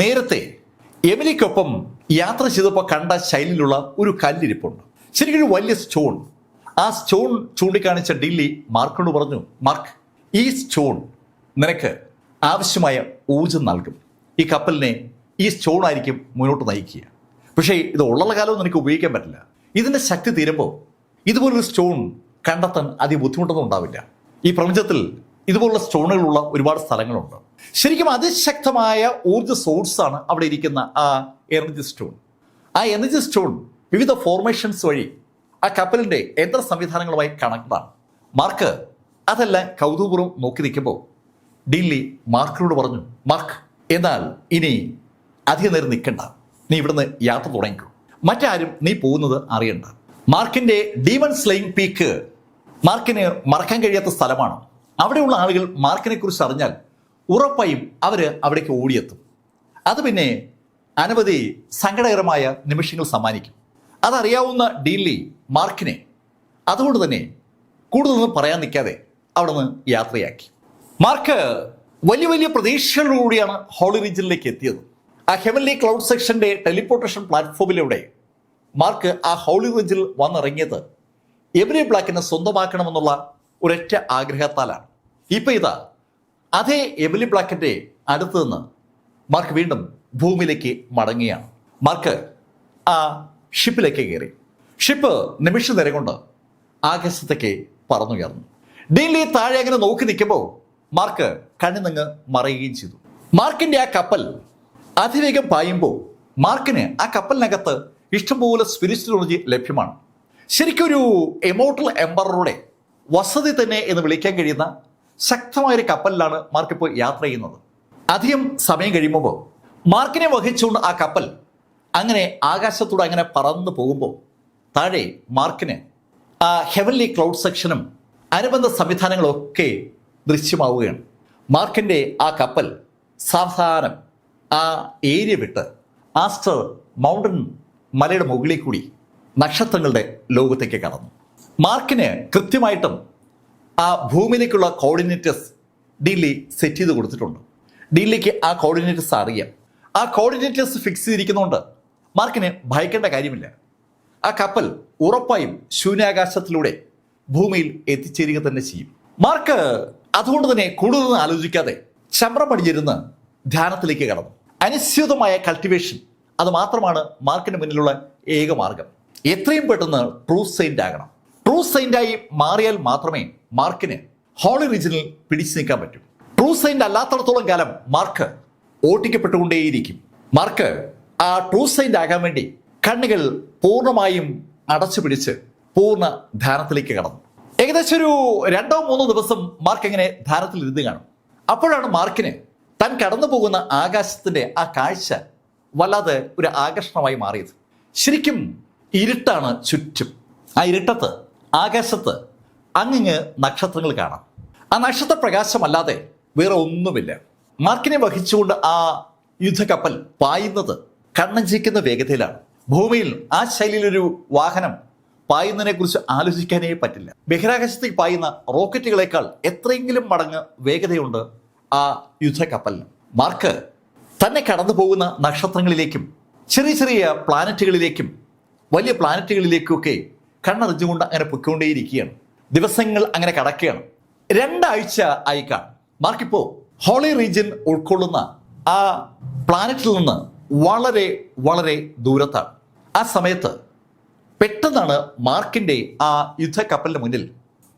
നേരത്തെ എമിലിക്കൊപ്പം യാത്ര ചെയ്തപ്പോൾ കണ്ട ശൈലിയിലുള്ള ഒരു കല്ലിരിപ്പുണ്ട്. ശരിക്കും ഒരു വലിയ സ്റ്റോൺ. ആ സ്റ്റോൺ ചൂണ്ടിക്കാണിച്ച ഡീൻലി മാർക്കിനോട് പറഞ്ഞു, മാർക്ക്, ഈ സ്റ്റോൺ നിനക്ക് ആവശ്യമായ ഊർജം നൽകും. ഈ കപ്പലിനെ ഈ സ്റ്റോൺ ആയിരിക്കും മുന്നോട്ട് നയിക്കുക. പക്ഷേ ഇത് ഉള്ള കാലവും നിനക്ക് ഉപയോഗിക്കാൻ പറ്റില്ല. ഇതിൻ്റെ ശക്തി തീരുമ്പോൾ ഇതുപോലൊരു സ്റ്റോൺ കണ്ടെത്താൻ അധികം ബുദ്ധിമുട്ടൊന്നും ഉണ്ടാവില്ല. ഈ പ്രപഞ്ചത്തിൽ ഇതുപോലുള്ള സ്റ്റോണുകളുള്ള ഒരുപാട് സ്ഥലങ്ങളുണ്ട്. ശരിക്കും അതിശക്തമായ ഊർജ്ജ സോഴ്സാണ് അവിടെ ഇരിക്കുന്ന ആ എനർജി സ്റ്റോൺ. ആ എനർജി സ്റ്റോൺ വിവിധ ഫോർമേഷൻസ് വഴി ആ കപ്പലിൻ്റെ യന്ത്ര സംവിധാനങ്ങളുമായി കണക്റ്റാണ്. മാർക്ക് അതെല്ലാം കൗതുകപൂർവ്വം നോക്കി നിൽക്കുമ്പോൾ ഡീൻലി മാർക്കിനോട് പറഞ്ഞു, മാർക്ക്, എന്നാൽ ഇനി അധികം നേരം നിൽക്കണ്ട, നീ ഇവിടുന്ന് യാത്ര തുടങ്ങിക്കോ. മറ്റാരും നീ പോകുന്നത് അറിയണ്ട. മാർക്കിന്റെ ഡീമൺ സ്ലെയിങ് പീക്ക് മാർക്കിന് മറക്കാൻ കഴിയാത്ത സ്ഥലമാണ്. അവിടെയുള്ള ആളുകൾ മാർക്കിനെ കുറിച്ച് അറിഞ്ഞാൽ ഉറപ്പായും അവിടേക്ക് ഓടിയെത്തും. അത് പിന്നെ അനവധി സങ്കടകരമായ നിമിഷങ്ങൾ സമ്മാനിക്കും. അതറിയാവുന്ന ഡീൻലി മാർക്കിനെ അതുകൊണ്ട് തന്നെ കൂടുതലൊന്നും പറയാൻ നിൽക്കാതെ അവിടെ നിന്ന് യാത്രയാക്കി. മാർക്ക് വലിയ വലിയ പ്രതീക്ഷകളോടുകൂടിയാണ് ഹോളി റീജിയനിലേക്ക് എത്തിയത്. ആ ഹെവൻലി ക്ലൗഡ് സെക്ഷന്റെ ടെലിപ്പോർട്ടേഷൻ പ്ലാറ്റ്ഫോമിലൂടെ മാർക്ക് ആ ഹോളി റീജിയനിൽ വന്നിറങ്ങിയത് എമിലി ബ്ലാക്കിനെ സ്വന്തമാക്കണമെന്നുള്ള ഒരൊറ്റ ആഗ്രഹത്താലാണ്. ഇപ്പൊ ഇതാ അതേ എമിലി ബ്ലാക്കിന്റെ അടുത്ത് നിന്ന് മാർക്ക് വീണ്ടും ഭൂമിയിലേക്ക് മടങ്ങുകയാണ്. മാർക്ക് ആ ഷിപ്പിലേക്ക് കയറി. ഷിപ്പ് നിമിഷ നേരം കൊണ്ട് ആകാശത്തേക്ക് പറന്നുയർന്നു. ഡീൻലി താഴെ അങ്ങനെ നോക്കി നിൽക്കുമ്പോൾ മാർക്ക് കണ്ണു നിന്ന് മറയുകയും ചെയ്തു. മാർക്കിന്റെ ആ കപ്പൽ അതിവേഗം പായുമ്പോൾ മാർക്കിന് ആ കപ്പലിനകത്ത് ഇഷ്ടംപോലെ സ്പിരിച്വൽ എനർജി ലഭ്യമാണ്. ശരിക്കും ഒരു എമോർട്ടൽ എംപററുടെ വസതി തന്നെ എന്ന് വിളിക്കാൻ കഴിയുന്ന ശക്തമായൊരു കപ്പലിലാണ് മാർക്ക് ഇപ്പോൾ യാത്ര ചെയ്യുന്നത്. അധികം സമയം കഴിയുമ്പോൾ മാർക്കിനെ വഹിച്ചുകൊണ്ട് ആ കപ്പൽ അങ്ങനെ ആകാശത്തൂടെ അങ്ങനെ പറന്നു പോകുമ്പോൾ താഴെ മാർക്കിന് ആ ഹെവൻലി ക്ലൗഡ് സെക്ഷനും അനുബന്ധ സംവിധാനങ്ങളൊക്കെ ദൃശ്യമാവുകയാണ്. മാർക്കിൻ്റെ ആ കപ്പൽ സാവധാനം ആ ഏരിയ വിട്ട് ആസ്റ്റർ മൗണ്ടൻ മലയുടെ മുകളിൽ കൂടി നക്ഷത്രങ്ങളുടെ ലോകത്തേക്ക് കടന്നു. മാർക്കിന് കൃത്യമായിട്ടും ആ ഭൂമിയിലേക്കുള്ള കോർഡിനേറ്റേഴ്സ് ഡീൻലി സെറ്റ് ചെയ്ത് കൊടുത്തിട്ടുണ്ട്. ഡീൻലിക്ക് ആ കോർഡിനേറ്റേഴ്സ് അറിയാം. ആ കോർഡിനേറ്റേഴ്സ് ഫിക്സ് ചെയ്തിരിക്കുന്നതുകൊണ്ട് മാർക്കിന് ഭയക്കേണ്ട കാര്യമില്ല. ആ കപ്പൽ ഉറപ്പായും ശൂന്യാകാശത്തിലൂടെ ഭൂമിയിൽ എത്തിച്ചേരുക തന്നെ ചെയ്യും. മാർക്ക് അതുകൊണ്ട് തന്നെ കൂടുതലൊന്നും ആലോചിക്കാതെ ചമ്രം പടിഞ്ഞിരുന്ന് ധ്യാനത്തിലേക്ക് കടന്നു. അനിശ്ചിതമായ കൾട്ടിവേഷൻ അത് മാത്രമാണ് മാർക്കിന് മുന്നിലുള്ള ഏക മാർഗം. എത്രയും പെട്ടെന്ന് ട്രൂ സെയിന്റ് ആകണം. ട്രൂ സെയിന്റായി മാറിയാൽ മാത്രമേ മാർക്കിന് ഹോളി റീജിയനിൽ പിടിച്ചു നിൽക്കാൻ പറ്റൂ. ട്രൂ സെയിന്റ് അല്ലാത്തടത്തോളം കാലം മാർക്ക് ഓട്ടിക്കപ്പെട്ടുകൊണ്ടേയിരിക്കും. മാർക്ക് ആ ട്രൂ സെയിന്റ് ആകാൻ വേണ്ടി കണ്ണുകൾ പൂർണ്ണമായും അടച്ചു പിടിച്ച് പൂർണ്ണ ധ്യാനത്തിലേക്ക് കടന്നു. ഏകദേശം ഒരു 2-3 ദിവസം മാർക്ക് ഇങ്ങനെ ധ്യാനത്തിൽ ഇരുന്ന് കാണും. അപ്പോഴാണ് മാർക്കിന് താൻ കടന്നു പോകുന്ന ആകാശത്തിന്റെ ആ കാഴ്ച വല്ലാതെ ഒരു ആകർഷണമായി മാറിയത്. ശരിക്കും ഇരുട്ടാണ് ചുറ്റും. ആ ഇരുട്ടത്ത് ആകാശത്ത് അങ്ങിങ്ങ് നക്ഷത്രങ്ങൾ കാണാം. ആ നക്ഷത്ര പ്രകാശമല്ലാതെ വേറെ ഒന്നുമില്ല. മാർക്കിനെ വഹിച്ചുകൊണ്ട് ആ യുദ്ധക്കപ്പൽ പായുന്നത് കണ്ണഞ്ചിക്കുന്ന വേഗതയിലാണ്. ഭൂമിയിൽ ആ ശൈലിയിലൊരു വാഹനം പായുന്നതിനെ കുറിച്ച് ആലോചിക്കാനേ പറ്റില്ല. ബഹിരാകാശത്തേക്ക് പായുന്ന റോക്കറ്റുകളെക്കാൾ എത്രയെങ്കിലും മടങ്ങ് വേഗതയുണ്ട് ആ യുദ്ധക്കപ്പലിന്. മാർക്ക് തന്നെ കടന്നു പോകുന്ന നക്ഷത്രങ്ങളിലേക്കും ചെറിയ ചെറിയ പ്ലാനറ്റുകളിലേക്കും വലിയ പ്ലാനറ്റുകളിലേക്കൊക്കെ കണ്ണറിഞ്ഞുകൊണ്ട് അങ്ങനെ പൊയ്ക്കൊണ്ടേയിരിക്കുകയാണ്. ദിവസങ്ങൾ അങ്ങനെ കടക്കുകയാണ്. 2 ആഴ്ച ആയി കാണും. മാർക്കിപ്പോ ഹോളി റീജിയൻ ഉൾക്കൊള്ളുന്ന ആ പ്ലാനറ്റിൽ നിന്ന് വളരെ വളരെ ദൂരത്താണ്. ആ സമയത്ത് പെട്ടെന്നാണ് മാർക്കിന്റെ ആ യുദ്ധക്കപ്പലിന് മുന്നിൽ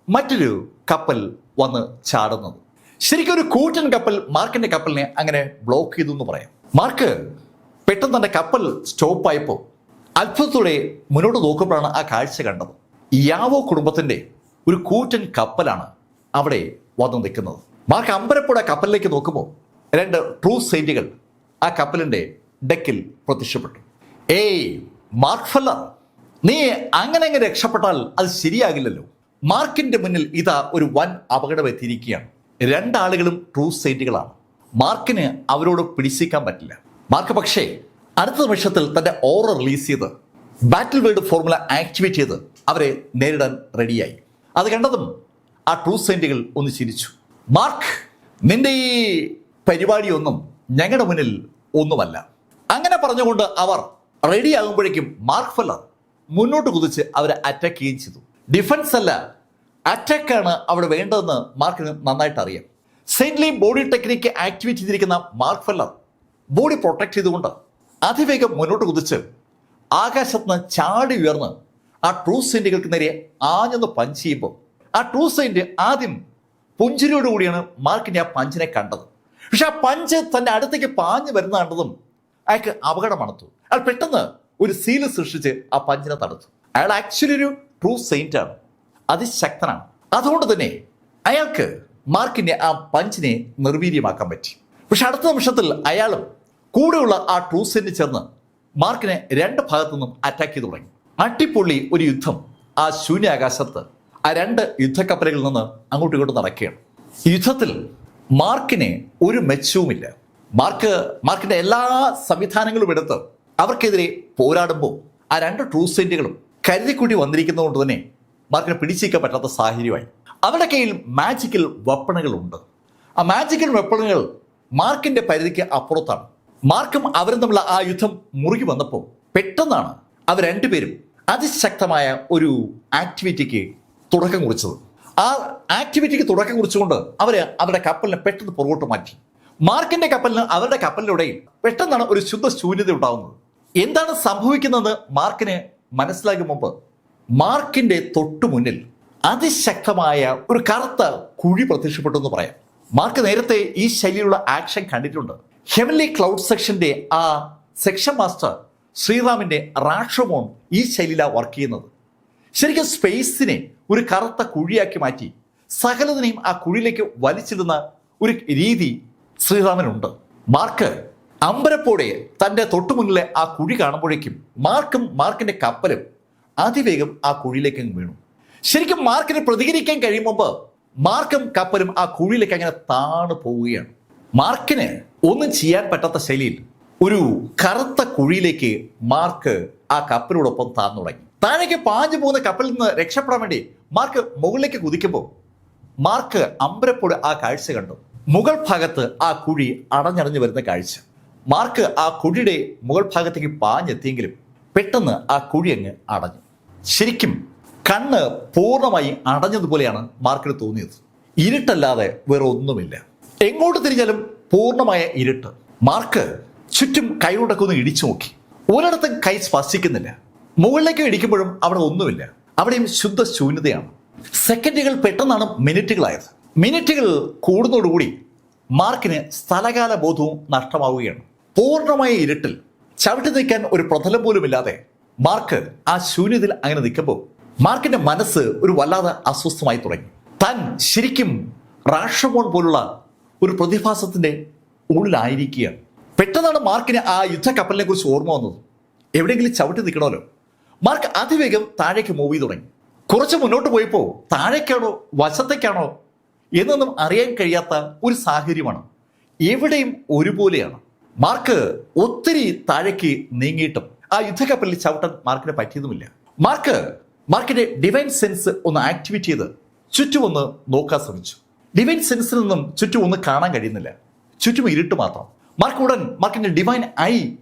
മറ്റൊരു കപ്പൽ വന്ന് ചാടുന്നത്. ശരിക്കും ഒരു കൂറ്റൻ കപ്പൽ മാർക്കിന്റെ കപ്പലിനെ അങ്ങനെ ബ്ലോക്ക് ചെയ്തു എന്ന് പറയാം. മാർക്ക് പെട്ടെന്ന് തന്റെ കപ്പൽ സ്റ്റോപ്പായപ്പോൾ അത്ഭുതത്തോടെ മുന്നോട്ട് നോക്കുമ്പോഴാണ് ആ കാഴ്ച കണ്ടത്. യാവോ കുടുംബത്തിന്റെ ഒരു കൂറ്റൻ കപ്പലാണ് അവിടെ വന്നു നിൽക്കുന്നത്. മാർക്ക് അമ്പരപ്പോടെ കപ്പലിലേക്ക് നോക്കുമ്പോൾ 2 ട്രൂ സെയിന്റുകൾ ആ കപ്പലിന്റെ ഡെക്കിൽ പ്രത്യക്ഷപ്പെട്ടു. ഏയ് മാർക്ക് ഫെല്ലർ, നീ അങ്ങനെ രക്ഷപ്പെട്ടാൽ അത് ശരിയാകില്ലല്ലോ. മാർക്കിന്റെ മുന്നിൽ ഇതാ ഒരു വൻ അപകടം എത്തിയിരിക്കുകയാണ്. 2 ആളുകളും ട്രൂ സെയിന്റുകളാണ്. മാർക്കിന് അവരോട് പിടിച്ചിരിക്കാൻ പറ്റില്ല. മാർക്ക് പക്ഷേ അടുത്ത നിമിഷത്തിൽ തന്റെ ഓറ റിലീസ് ചെയ്ത് ബാറ്റിൽ വേർഡ് ഫോർമുല ആക്ടിവേറ്റ് ചെയ്ത് അവരെ നേരിടാൻ റെഡിയായി. അത് കണ്ടതും ആ ട്രൂ സെയിന്റുകൾ ഒന്ന് ചിരിച്ചു. മാർക്ക്, നിന്റെ ഈ പരിപാടിയൊന്നും ഞങ്ങളുടെ മുന്നിൽ ഒന്നുമല്ല. അങ്ങനെ പറഞ്ഞുകൊണ്ട് അവർ റെഡി ആകുമ്പോഴേക്കും മാർക്ക് ഫെല്ലർ മുന്നോട്ട് കുതിച്ച് അവരെ അറ്റാക്ക് ചെയ്യുകയും ചെയ്തു. ഡിഫൻസ് അല്ല, അറ്റാക്കാണ് അവിടെ വേണ്ടതെന്ന് മാർക്കിന് നന്നായിട്ട് അറിയാം. സെയിൻറ്റ്ലി ബോഡി ടെക്നിക്ക് ആക്ടിവേറ്റ് ചെയ്തിരിക്കുന്ന മാർക്ക് ഫെല്ലർ ബോഡി പ്രൊട്ടക്ട് ചെയ്തുകൊണ്ട് അതിവേഗം മുന്നോട്ട് കുതിച്ച് ആകാശത്ത് നിന്ന് ചാടി ഉയർന്ന് ആ ട്രൂ സെയിന്റുകൾക്ക് നേരെ ആഞ്ഞൊന്ന് പഞ്ച് ചെയ്യുമ്പോൾ ആ ട്രൂ സെയിന്റ് ആദ്യം പുഞ്ചിരിയോടുകൂടിയാണ് മാർക്കിന്റെ ആ പഞ്ചിനെ കണ്ടത്. പക്ഷെ ആ പഞ്ച് തന്റെ അടുത്തേക്ക് പാഞ്ഞു വരുന്ന കണ്ടതും അയാൾക്ക് അപകടം മണത്തു. അയാൾ പെട്ടെന്ന് ഒരു സീല് സൃഷ്ടിച്ച് ആ പഞ്ചിനെ തടുത്തു. അയാൾ ആക്ച്വലി ഒരു ട്രൂ സെയിന്റ് ആണ്, അതിശക്തനാണ്. അതുകൊണ്ട് തന്നെ അയാൾക്ക് മാർക്കിന്റെ ആ പഞ്ചിനെ നിർവീര്യമാക്കാൻ പറ്റി. പക്ഷെ അടുത്ത നിമിഷത്തിൽ അയാളും കൂടെയുള്ള ആ ട്രൂ സെയിന്റ് ചേർന്ന് മാർക്കിനെ 2 ഭാഗത്തു നിന്നും അറ്റാക്ക് ചെയ്തു തുടങ്ങി. അട്ടിപ്പൊള്ളി ഒരു യുദ്ധം ആ ശൂന്യാകാശത്ത് ആ രണ്ട് യുദ്ധക്കപ്പലുകളിൽ നിന്ന് അങ്ങോട്ടും ഇങ്ങോട്ടും നടക്കുകയാണ്. യുദ്ധത്തിൽ മാർക്കിന് ഒരു മെച്ചവുമില്ല. മാർക്കിന്റെ എല്ലാ സംവിധാനങ്ങളും എടുത്ത് അവർക്കെതിരെ പോരാടുമ്പോൾ ആ രണ്ട് ട്രൂസെന്റുകളും കരുതിക്കൂട്ടി വന്നിരിക്കുന്നതുകൊണ്ട് തന്നെ മാർക്കിനെ പിടിച്ചേക്കാൻ പറ്റാത്ത സാഹചര്യമായി. അവരുടെ കയ്യിൽ മാജിക്കൽ വെപ്പണുകളുണ്ട്. ആ മാജിക്കൽ വെപ്പണുകൾ മാർക്കിന്റെ പരിധിക്ക് അപ്പുറത്താണ്. മാർക്കും അവരും തമ്മിലുള്ള ആ യുദ്ധം മുറുകി വന്നപ്പോൾ പെട്ടെന്നാണ് അവർ രണ്ടുപേരും അതിശക്തമായ ഒരു ആക്ടിവിറ്റിക്ക് തുടക്കം കുറിച്ചത്. ആ ആക്ടിവിറ്റിക്ക് തുടക്കം കുറിച്ചുകൊണ്ട് അവരുടെ കപ്പലിനെ പെട്ടെന്ന് പുറകോട്ട് മാറ്റി. മാർക്കിന്റെ കപ്പലിന് അവരുടെ കപ്പലിനിടയിൽ പെട്ടെന്നാണ് ഒരു ശുദ്ധ ശൂന്യത ഉണ്ടാവുന്നത്. എന്താണ് സംഭവിക്കുന്നത് മാർക്കിന് മനസ്സിലാക്കും മുമ്പ് മാർക്കിന്റെ തൊട്ടു മുന്നിൽ അതിശക്തമായ ഒരു കറുത്ത കുഴി പ്രത്യക്ഷപ്പെട്ടു എന്ന് പറയാം. മാർക്ക് നേരത്തെ ഈ ശൈലിയിലുള്ള ആക്ഷൻ കണ്ടിട്ടുണ്ട്. ഹെവൻലി ക്ലൗഡ് സെക്ഷന്റെ ആ സെക്ഷൻ മാസ്റ്റർ ശ്രീറാമിന്റെ റാഷമോൺ ഈ ശൈലിയിലാണ് വർക്ക് ചെയ്യുന്നത്. ശരിക്കും സ്പേസിനെ ഒരു കറുത്ത കുഴിയാക്കി മാറ്റി സകലതിനെയും ആ കുഴിയിലേക്ക് വലിച്ചിടുന്ന ഒരു രീതി ശ്രീറാമിനുണ്ട്. മാർക്ക് അമ്പരപ്പോടെ തന്റെ തൊട്ടുമുന്നിലെ ആ കുഴി കാണുമ്പോഴേക്കും മാർക്കിന്റെ കപ്പലും അതിവേഗം ആ കുഴിയിലേക്ക് വീണു. ശരിക്കും മാർക്കിന് പ്രതികരിക്കാൻ കഴിയുമ്പോൾ മാർക്കും കപ്പലും ആ കുഴിയിലേക്ക് അങ്ങനെ താണു പോവുകയാണ്. മാർക്കിന് ഒന്നും ചെയ്യാൻ പറ്റാത്ത ശൈലിയിൽ ഒരു കറുത്ത കുഴിയിലേക്ക് മാർക്ക് ആ കപ്പലോടൊപ്പം താന്നു തുടങ്ങി. താഴേക്ക് പാഞ്ഞു പോകുന്ന കപ്പലിൽ നിന്ന് രക്ഷപ്പെടാൻ വേണ്ടി മാർക്ക് മുകളിലേക്ക് കുതിക്കുമ്പോൾ മാർക്ക് അമ്പരപ്പോടെ ആ കാഴ്ച കണ്ടു. മുകൾ ഭാഗത്ത് ആ കുഴി അടഞ്ഞടഞ്ഞു വരുന്ന കാഴ്ച. മാർക്ക് ആ കുഴിയുടെ മുകൾ ഭാഗത്തേക്ക് പാഞ്ഞെത്തിയെങ്കിലും പെട്ടെന്ന് ആ കുഴി അങ്ങ് അടഞ്ഞു. ശരിക്കും കണ്ണ് പൂർണ്ണമായി അടഞ്ഞതുപോലെയാണ് മാർക്കിന് തോന്നിയത്. ഇരുട്ടല്ലാതെ വേറെ ഒന്നുമില്ല. എങ്ങോട്ട് തിരിഞ്ഞാലും പൂർണ്ണമായ ഇരുട്ട്. മാർക്ക് ചുറ്റും കൈകൊണ്ടൊക്കെ ഒന്ന് ഇടിച്ചു നോക്കി. ഒരിടത്തും കൈ സ്പർശിക്കുന്നില്ല. മുകളിലേക്ക് ഇടിക്കുമ്പോഴും അവിടെ ഒന്നുമില്ല. അവിടെയും ശുദ്ധ ശൂന്യതയാണ്. സെക്കൻഡുകൾ പെട്ടെന്നാണ് മിനിറ്റുകളായത്. മിനിറ്റുകൾ കൂടുന്നതോടുകൂടി മാർക്കിന് സ്ഥലകാല ബോധവും നഷ്ടമാവുകയാണ്. പൂർണ്ണമായ ഇരുട്ടിൽ ചവിട്ടി നിൽക്കാൻ ഒരു പ്രതലം പോലുമില്ലാതെ മാർക്ക് ആ ശൂന്യതയിൽ അങ്ങനെ നിൽക്കുമ്പോൾ മാർക്കിന്റെ മനസ്സ് ഒരു വല്ലാതെ അസ്വസ്ഥമായി തുടങ്ങി. താൻ ശരിക്കും റാഷമോൺ പോലുള്ള ഒരു പ്രതിഭാസത്തിന്റെ ഉള്ളിലായിരിക്കുകയാണ്. പെട്ടെന്നാണ് മാർക്കിന് ആ യുദ്ധക്കപ്പലിനെ കുറിച്ച് ഓർമ്മ വന്നത്. എവിടെയെങ്കിലും ചവിട്ടി നിൽക്കണമല്ലോ. മാർക്ക് അതിവേഗം താഴേക്ക് മൂവ് ചെയ്ത് തുടങ്ങി. കുറച്ച് മുന്നോട്ട് പോയപ്പോൾ താഴേക്കാണോ വശത്തേക്കാണോ എന്നൊന്നും അറിയാൻ കഴിയാത്ത ഒരു സാഹചര്യമാണ്. എവിടെയും ഒരുപോലെയാണ്. മാർക്ക് ഒത്തിരി താഴേക്ക് നീങ്ങിയിട്ടും ആ യുദ്ധക്കപ്പലിൽ ചവിട്ടാൻ മാർക്കിന് പറ്റിയതുമില്ല. മാർക്കിന്റെ ഡിവൈൻ സെൻസ് ഒന്ന് ആക്ടിവേറ്റ് ചെയ്ത് ചുറ്റും ഒന്ന് നോക്കാൻ ശ്രമിച്ചു. ഡിവൈൻ സെൻസിൽ നിന്നും ചുറ്റും ഒന്ന് കാണാൻ കഴിയുന്നില്ല. ചുറ്റും ഇരുട്ട് മാത്രം. മാർക്കിന്റെ ഡിവൈൻ ഐ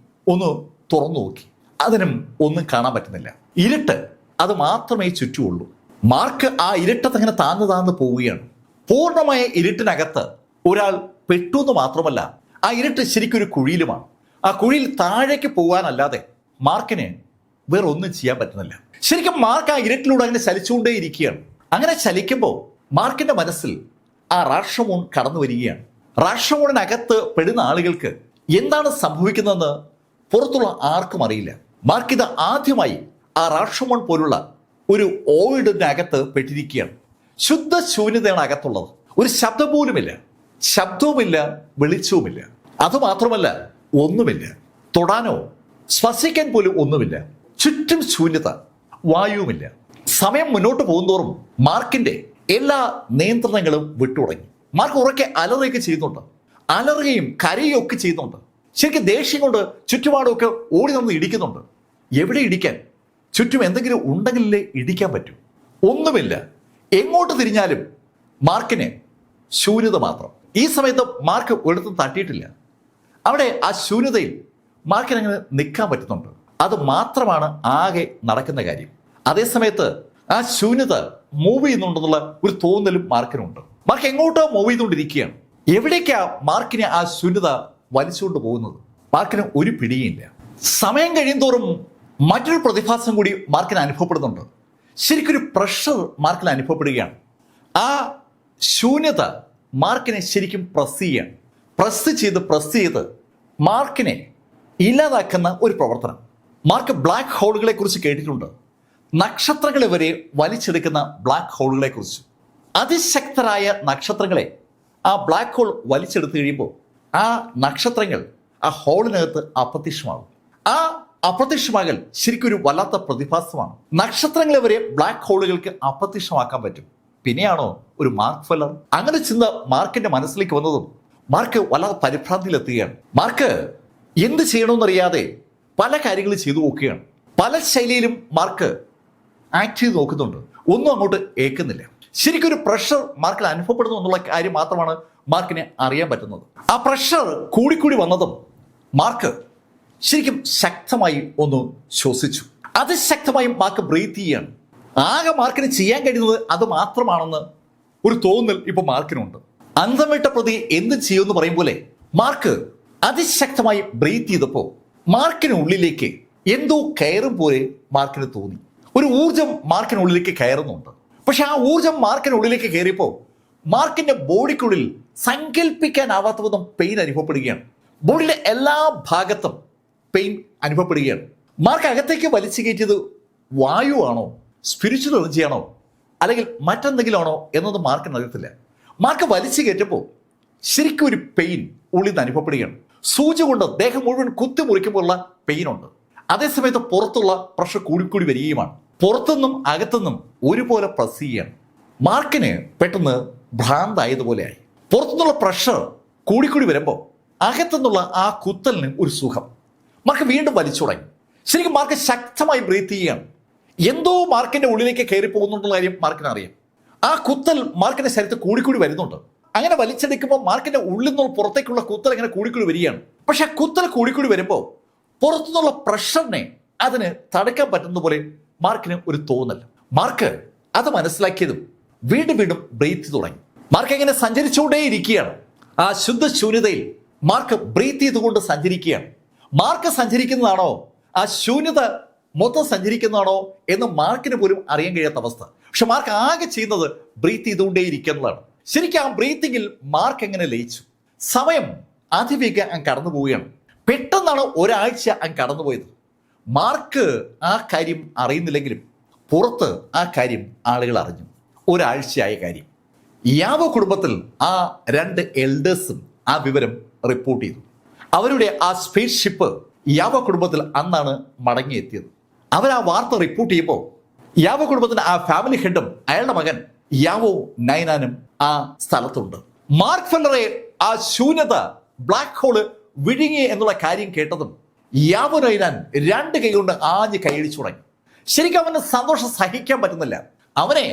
ഒന്ന് തുറന്നു നോക്കി. അതിനും ഒന്നും കാണാൻ പറ്റുന്നില്ല. ഇരുട്ട് അത് മാത്രമേ ചുറ്റുമുള്ളൂ. മാർക്ക് ആ ഇരുട്ടത്ത് അങ്ങനെ താന്ന് പോവുകയാണ്. പൂർണ്ണമായ ഇരുട്ടിനകത്ത് ഒരാൾ പെട്ടു എന്ന് മാത്രമല്ല, ആ ഇരുട്ട് ശരിക്കും ഒരു കുഴിയിലുമാണ്. ആ കുഴിയിൽ താഴേക്ക് പോകാനല്ലാതെ മാർക്കിന് വേറെ ഒന്നും ചെയ്യാൻ പറ്റുന്നില്ല. ശരിക്കും മാർക്ക് ആ ഇരുട്ടിലൂടെ അങ്ങനെ ചലിച്ചുകൊണ്ടേ ഇരിക്കുകയാണ്. അങ്ങനെ ചലിക്കുമ്പോൾ മാർക്കിന്റെ മനസ്സിൽ ആ റാഷമോൺ കടന്നു വരികയാണ്. റാഷമോണിനകത്ത് പെടുന്ന ആളുകൾക്ക് എന്താണ് സംഭവിക്കുന്നതെന്ന് പുറത്തുള്ള ആർക്കും അറിയില്ല. മാർക്ക് ഇത് ആദ്യമായി ആ റാഷമോൺ പോലുള്ള ഒരു ഓയിഡിനകത്ത് പെട്ടിരിക്കുകയാണ്. ശുദ്ധ ശൂന്യതയാണ് അകത്തുള്ളത്. ഒരു ശബ്ദം പോലുമില്ല. ശബ്ദവുമില്ല, വെളിച്ചവുമില്ല. അതുമാത്രമല്ല, ഒന്നുമില്ല. തൊടാനോ സ്പർശിക്കാൻ പോലും ഒന്നുമില്ല. ചുറ്റും ശൂന്യത, വായുവുമില്ല. സമയം മുന്നോട്ട് പോകുന്തോറും മാർക്കിന്റെ എല്ലാ നിയന്ത്രണങ്ങളും വിട്ടുടങ്ങി. മാർക്ക് ഉറക്കെ അലറുകയൊക്കെ ചെയ്യുന്നുണ്ട്. അലറുകയും കരയുകയും ഒക്കെ ചെയ്യുന്നുണ്ട്. ശരിക്കും ദേഷ്യം കൊണ്ട് ചുറ്റുപാടുമൊക്കെ ഓടി നടന്ന് ഇടിക്കുന്നുണ്ട്. എവിടെ ഇടിക്കാൻ? ചുറ്റും എന്തെങ്കിലും ഉണ്ടെങ്കിലേ ഇടിക്കാൻ പറ്റൂ. ഒന്നുമില്ല. എങ്ങോട്ട് തിരിഞ്ഞാലും മാർക്കിന് ശൂന്യത മാത്രം. ഈ സമയത്ത് മാർക്ക് ഒരിടത്തും തട്ടിയിട്ടില്ല. അവിടെ ആ ശൂന്യതയിൽ മാർക്കിന് അങ്ങനെ നിൽക്കാൻ പറ്റുന്നുണ്ട്. അത് മാത്രമാണ് ആകെ നടക്കുന്ന കാര്യം. അതേസമയത്ത് ആ ശൂന്യത മൂവ് ചെയ്യുന്നുണ്ടെന്നുള്ള ഒരു തോന്നലും മാർക്കിനുണ്ട്. മാർക്ക് എങ്ങോട്ടോ മൂവ് ചെയ്തുകൊണ്ടിരിക്കുകയാണ്. എവിടേക്കാ മാർക്കിനെ ആ ശൂന്യത വലിച്ചുകൊണ്ട് പോകുന്നത്? മാർക്കിന് ഒരു പിടിയില്ല. സമയം കഴിയുന്തോറും മറ്റൊരു പ്രതിഭാസം കൂടി മാർക്കിന് അനുഭവപ്പെടുന്നുണ്ട്. ശരിക്കൊരു പ്രഷർ മാർക്കിന് അനുഭവപ്പെടുകയാണ്. ആ ശൂന്യത മാർക്കിനെ ശരിക്കും പ്രസ് ചെയ്ത് മാർക്കിനെ ഇല്ലാതാക്കുന്ന ഒരു പ്രവർത്തനം. മാർക്ക് ബ്ലാക്ക് ഹോളുകളെ കുറിച്ച് കേട്ടിട്ടുണ്ട്. നക്ഷത്രങ്ങളെ വരെ വലിച്ചെടുക്കുന്ന ബ്ലാക്ക് ഹോളുകളെ കുറിച്ച്. അതിശക്തരായ നക്ഷത്രങ്ങളെ ആ ബ്ലാക്ക് ഹോൾ വലിച്ചെടുത്ത് കഴിയുമ്പോൾ ആ നക്ഷത്രങ്ങൾ ആ ഹോളിനകത്ത് അപ്രത്യക്ഷമാകും. ആ അപ്രത്യക്ഷമാകൽ ശരിക്കും ഒരു വല്ലാത്ത പ്രതിഭാസമാണ്. നക്ഷത്രങ്ങളെ വരെ ബ്ലാക്ക് ഹോളുകൾക്ക് അപ്രത്യക്ഷമാക്കാൻ പറ്റും. പിന്നെയാണോ ഒരു മാർക്ക് ഫെല്ലർ? അങ്ങനെ ചിന്ത മാർക്കിന്റെ മനസ്സിലേക്ക് വന്നതും മാർക്ക് വല്ലാതെ പരിഭ്രാന്തിയിലെത്തുകയാണ്. മാർക്ക് എന്ത് ചെയ്യണമെന്നറിയാതെ പല കാര്യങ്ങളും ചെയ്തു നോക്കുകയാണ്. പല ശൈലിയിലും മാർക്ക് ആക്ട് ചെയ്ത് നോക്കുന്നുണ്ട്. ഒന്നും അങ്ങോട്ട് ഏൽക്കുന്നില്ല. ശരിക്കും ഒരു പ്രഷർ മാർക്കിന് അനുഭവപ്പെടുന്നു എന്നുള്ള കാര്യം മാത്രമാണ് മാർക്കിനെ അറിയാൻ പറ്റുന്നത്. ആ പ്രഷർ കൂടിക്കൂടി വന്നതും മാർക്ക് ശരിക്കും ശക്തമായി ഒന്ന് ശ്വസിച്ചു. അതിശക്തമായി മാർക്ക് ബ്രീത്ത് ചെയ്യുകയാണ്. ആകെ മാർക്കിന് ചെയ്യാൻ കഴിയുന്നത് അത് മാത്രമാണെന്ന് ഒരു തോന്നൽ ഇപ്പൊ മാർക്കിനുണ്ട്. അന്തം വിട്ട പ്രതി എന്ത് ചെയ്യുമെന്ന് പറയും പോലെ മാർക്ക് അതിശക്തമായി ബ്രീത്ത് ചെയ്തപ്പോ മാർക്കിനുള്ളിലേക്ക് എന്തോ കയറും പോലെ മാർക്കിന് തോന്നി. ഒരു ഊർജം മാർക്കിനുള്ളിലേക്ക് കയറുന്നുണ്ട്. പക്ഷെ ആ ഊർജം മാർക്കിനുള്ളിലേക്ക് കയറിയപ്പോൾ മാർക്കിന്റെ ബോഡിക്കുള്ളിൽ സങ്കല്പിക്കാനാവാത്ത വിധം പെയിൻ അനുഭവപ്പെടുകയാണ്. ബോഡിയിലെ എല്ലാ ഭാഗത്തും പെയിൻ അനുഭവപ്പെടുകയാണ്. മാർക്ക് അകത്തേക്ക് വലിച്ചു കയറ്റിയത് വായുവാണോ, സ്പിരിച്വൽ എനർജിയാണോ, അല്ലെങ്കിൽ മറ്റെന്തെങ്കിലും ആണോ എന്നൊന്നും മാർക്കിന് അറിയത്തില്ല. മാർക്ക് വലിച്ചു കയറ്റപ്പോൾ ശരിക്കും ഒരു പെയിൻ ഉള്ളിൽ നിന്ന് അനുഭവപ്പെടുകയാണ്. സൂചി കൊണ്ട് ദേഹം മുഴുവൻ കുത്തി മുറിക്കുമ്പോഴുള്ള പെയിൻ ഉണ്ട്. അതേസമയത്ത് പുറത്തുള്ള പ്രഷർ കൂടിക്കൂടി വരികയുമാണ്. പുറത്തുനിന്നും അകത്തുനിന്നും ഒരുപോലെ പ്രസ് ചെയ്യാണ്. മാർക്കിന് പെട്ടെന്ന് ഭ്രാന്തായതുപോലെയായി. പുറത്തുനിന്നുള്ള പ്രഷർ കൂടിക്കൂടി വരുമ്പോൾ അകത്തുനിന്നുള്ള ആ കുത്തലിന് ഒരു സുഖം. മാർക്ക് വീണ്ടും വലിച്ചു തുടങ്ങി. ശരിക്കും മാർക്ക് ശക്തമായി ബ്രീത്ത് ചെയ്യുകയാണ്. എന്തോ മാർക്കിന്റെ ഉള്ളിലേക്ക് കയറി പോകുന്നുണ്ടെന്ന കാര്യം മാർക്കിന് അറിയാം. ആ കുത്തൽ മാർക്കിന്റെ ശരീരത്തിൽ കൂടിക്കൂടി വരുന്നുണ്ട്. അങ്ങനെ വലിച്ചെടുക്കുമ്പോൾ മാർക്കിന്റെ ഉള്ളിൽ നിന്നുള്ള പുറത്തേക്കുള്ള കുത്തൽ ഇങ്ങനെ കൂടിക്കൂടി വരികയാണ്. പക്ഷെ ആ കുത്തൽ കൂടിക്കൂടി വരുമ്പോൾ പുറത്തുനിന്നുള്ള പ്രഷറിനെ അതിന് തടുക്കാൻ പറ്റുന്ന പോലെ മാർക്കിന് ഒരു തോന്നൽ. മാർക്ക് അത് മനസ്സിലാക്കിയതും വീണ്ടും വീണ്ടും ബ്രീത്ത് തുടങ്ങി. മാർക്ക് എങ്ങനെ സഞ്ചരിച്ചുകൊണ്ടേയിരിക്കുകയാണ്. ആ ശുദ്ധ ശൂന്യതയിൽ മാർക്ക് ബ്രീത്ത് ചെയ്തുകൊണ്ട് സഞ്ചരിക്കുകയാണ്. മാർക്ക് സഞ്ചരിക്കുന്നതാണോ ആ ശൂന്യത മൊത്തം സഞ്ചരിക്കുന്നതാണോ എന്ന് മാർക്കിന് പോലും അറിയാൻ കഴിയാത്ത അവസ്ഥ. പക്ഷെ മാർക്ക് ആകെ ചെയ്യുന്നത് ബ്രീത്ത് ചെയ്തുകൊണ്ടേയിരിക്കുന്നതാണ്. ശരിക്കും ആ ബ്രീത്തിങ്ങിൽ മാർക്ക് എങ്ങനെ ലയിച്ചു. സമയം അതിവേഗം അങ്ങ് കടന്നു പോവുകയാണ്. പെട്ടെന്നാണ് ഒരാഴ്ച അങ്ങ് കടന്നുപോയത്. മാർക്ക് ആ കാര്യം അറിയുന്നില്ലെങ്കിലും പുറത്ത് ആ കാര്യം ആളുകൾ അറിഞ്ഞു. ഒരാഴ്ചയായ കാര്യം. യാവോ കുടുംബത്തിൽ ആ 2 എൽഡേഴ്സും ആ വിവരം റിപ്പോർട്ട് ചെയ്തു. അവരുടെ ആ സ്പേസ് ഷിപ്പ് യാവോ കുടുംബത്തിൽ അന്നാണ് മടങ്ങിയെത്തിയത്. അവർ ആ വാർത്ത റിപ്പോർട്ട് ചെയ്യുമ്പോൾ യാവോ കുടുംബത്തിന്റെ ആ ഫാമിലി ഹെഡും അയാളുടെ മകൻ യാവോ നൈനാനും ആ സ്ഥലത്തുണ്ട്. മാർക്ക് ഫെല്ലറെ ആ ശൂന്യത ബ്ലാക്ക് ഹോള് വിഴുങ്ങി എന്നുള്ള കാര്യം കേട്ടതും യാവോ നൈനാൻ 2 കൈ കൊണ്ട് ആഞ്ഞ് കൈയടിച്ചു തുടങ്ങി. ശരിക്കും അവന് സന്തോഷം സഹിക്കാൻ പറ്റുന്നില്ല. അവനെ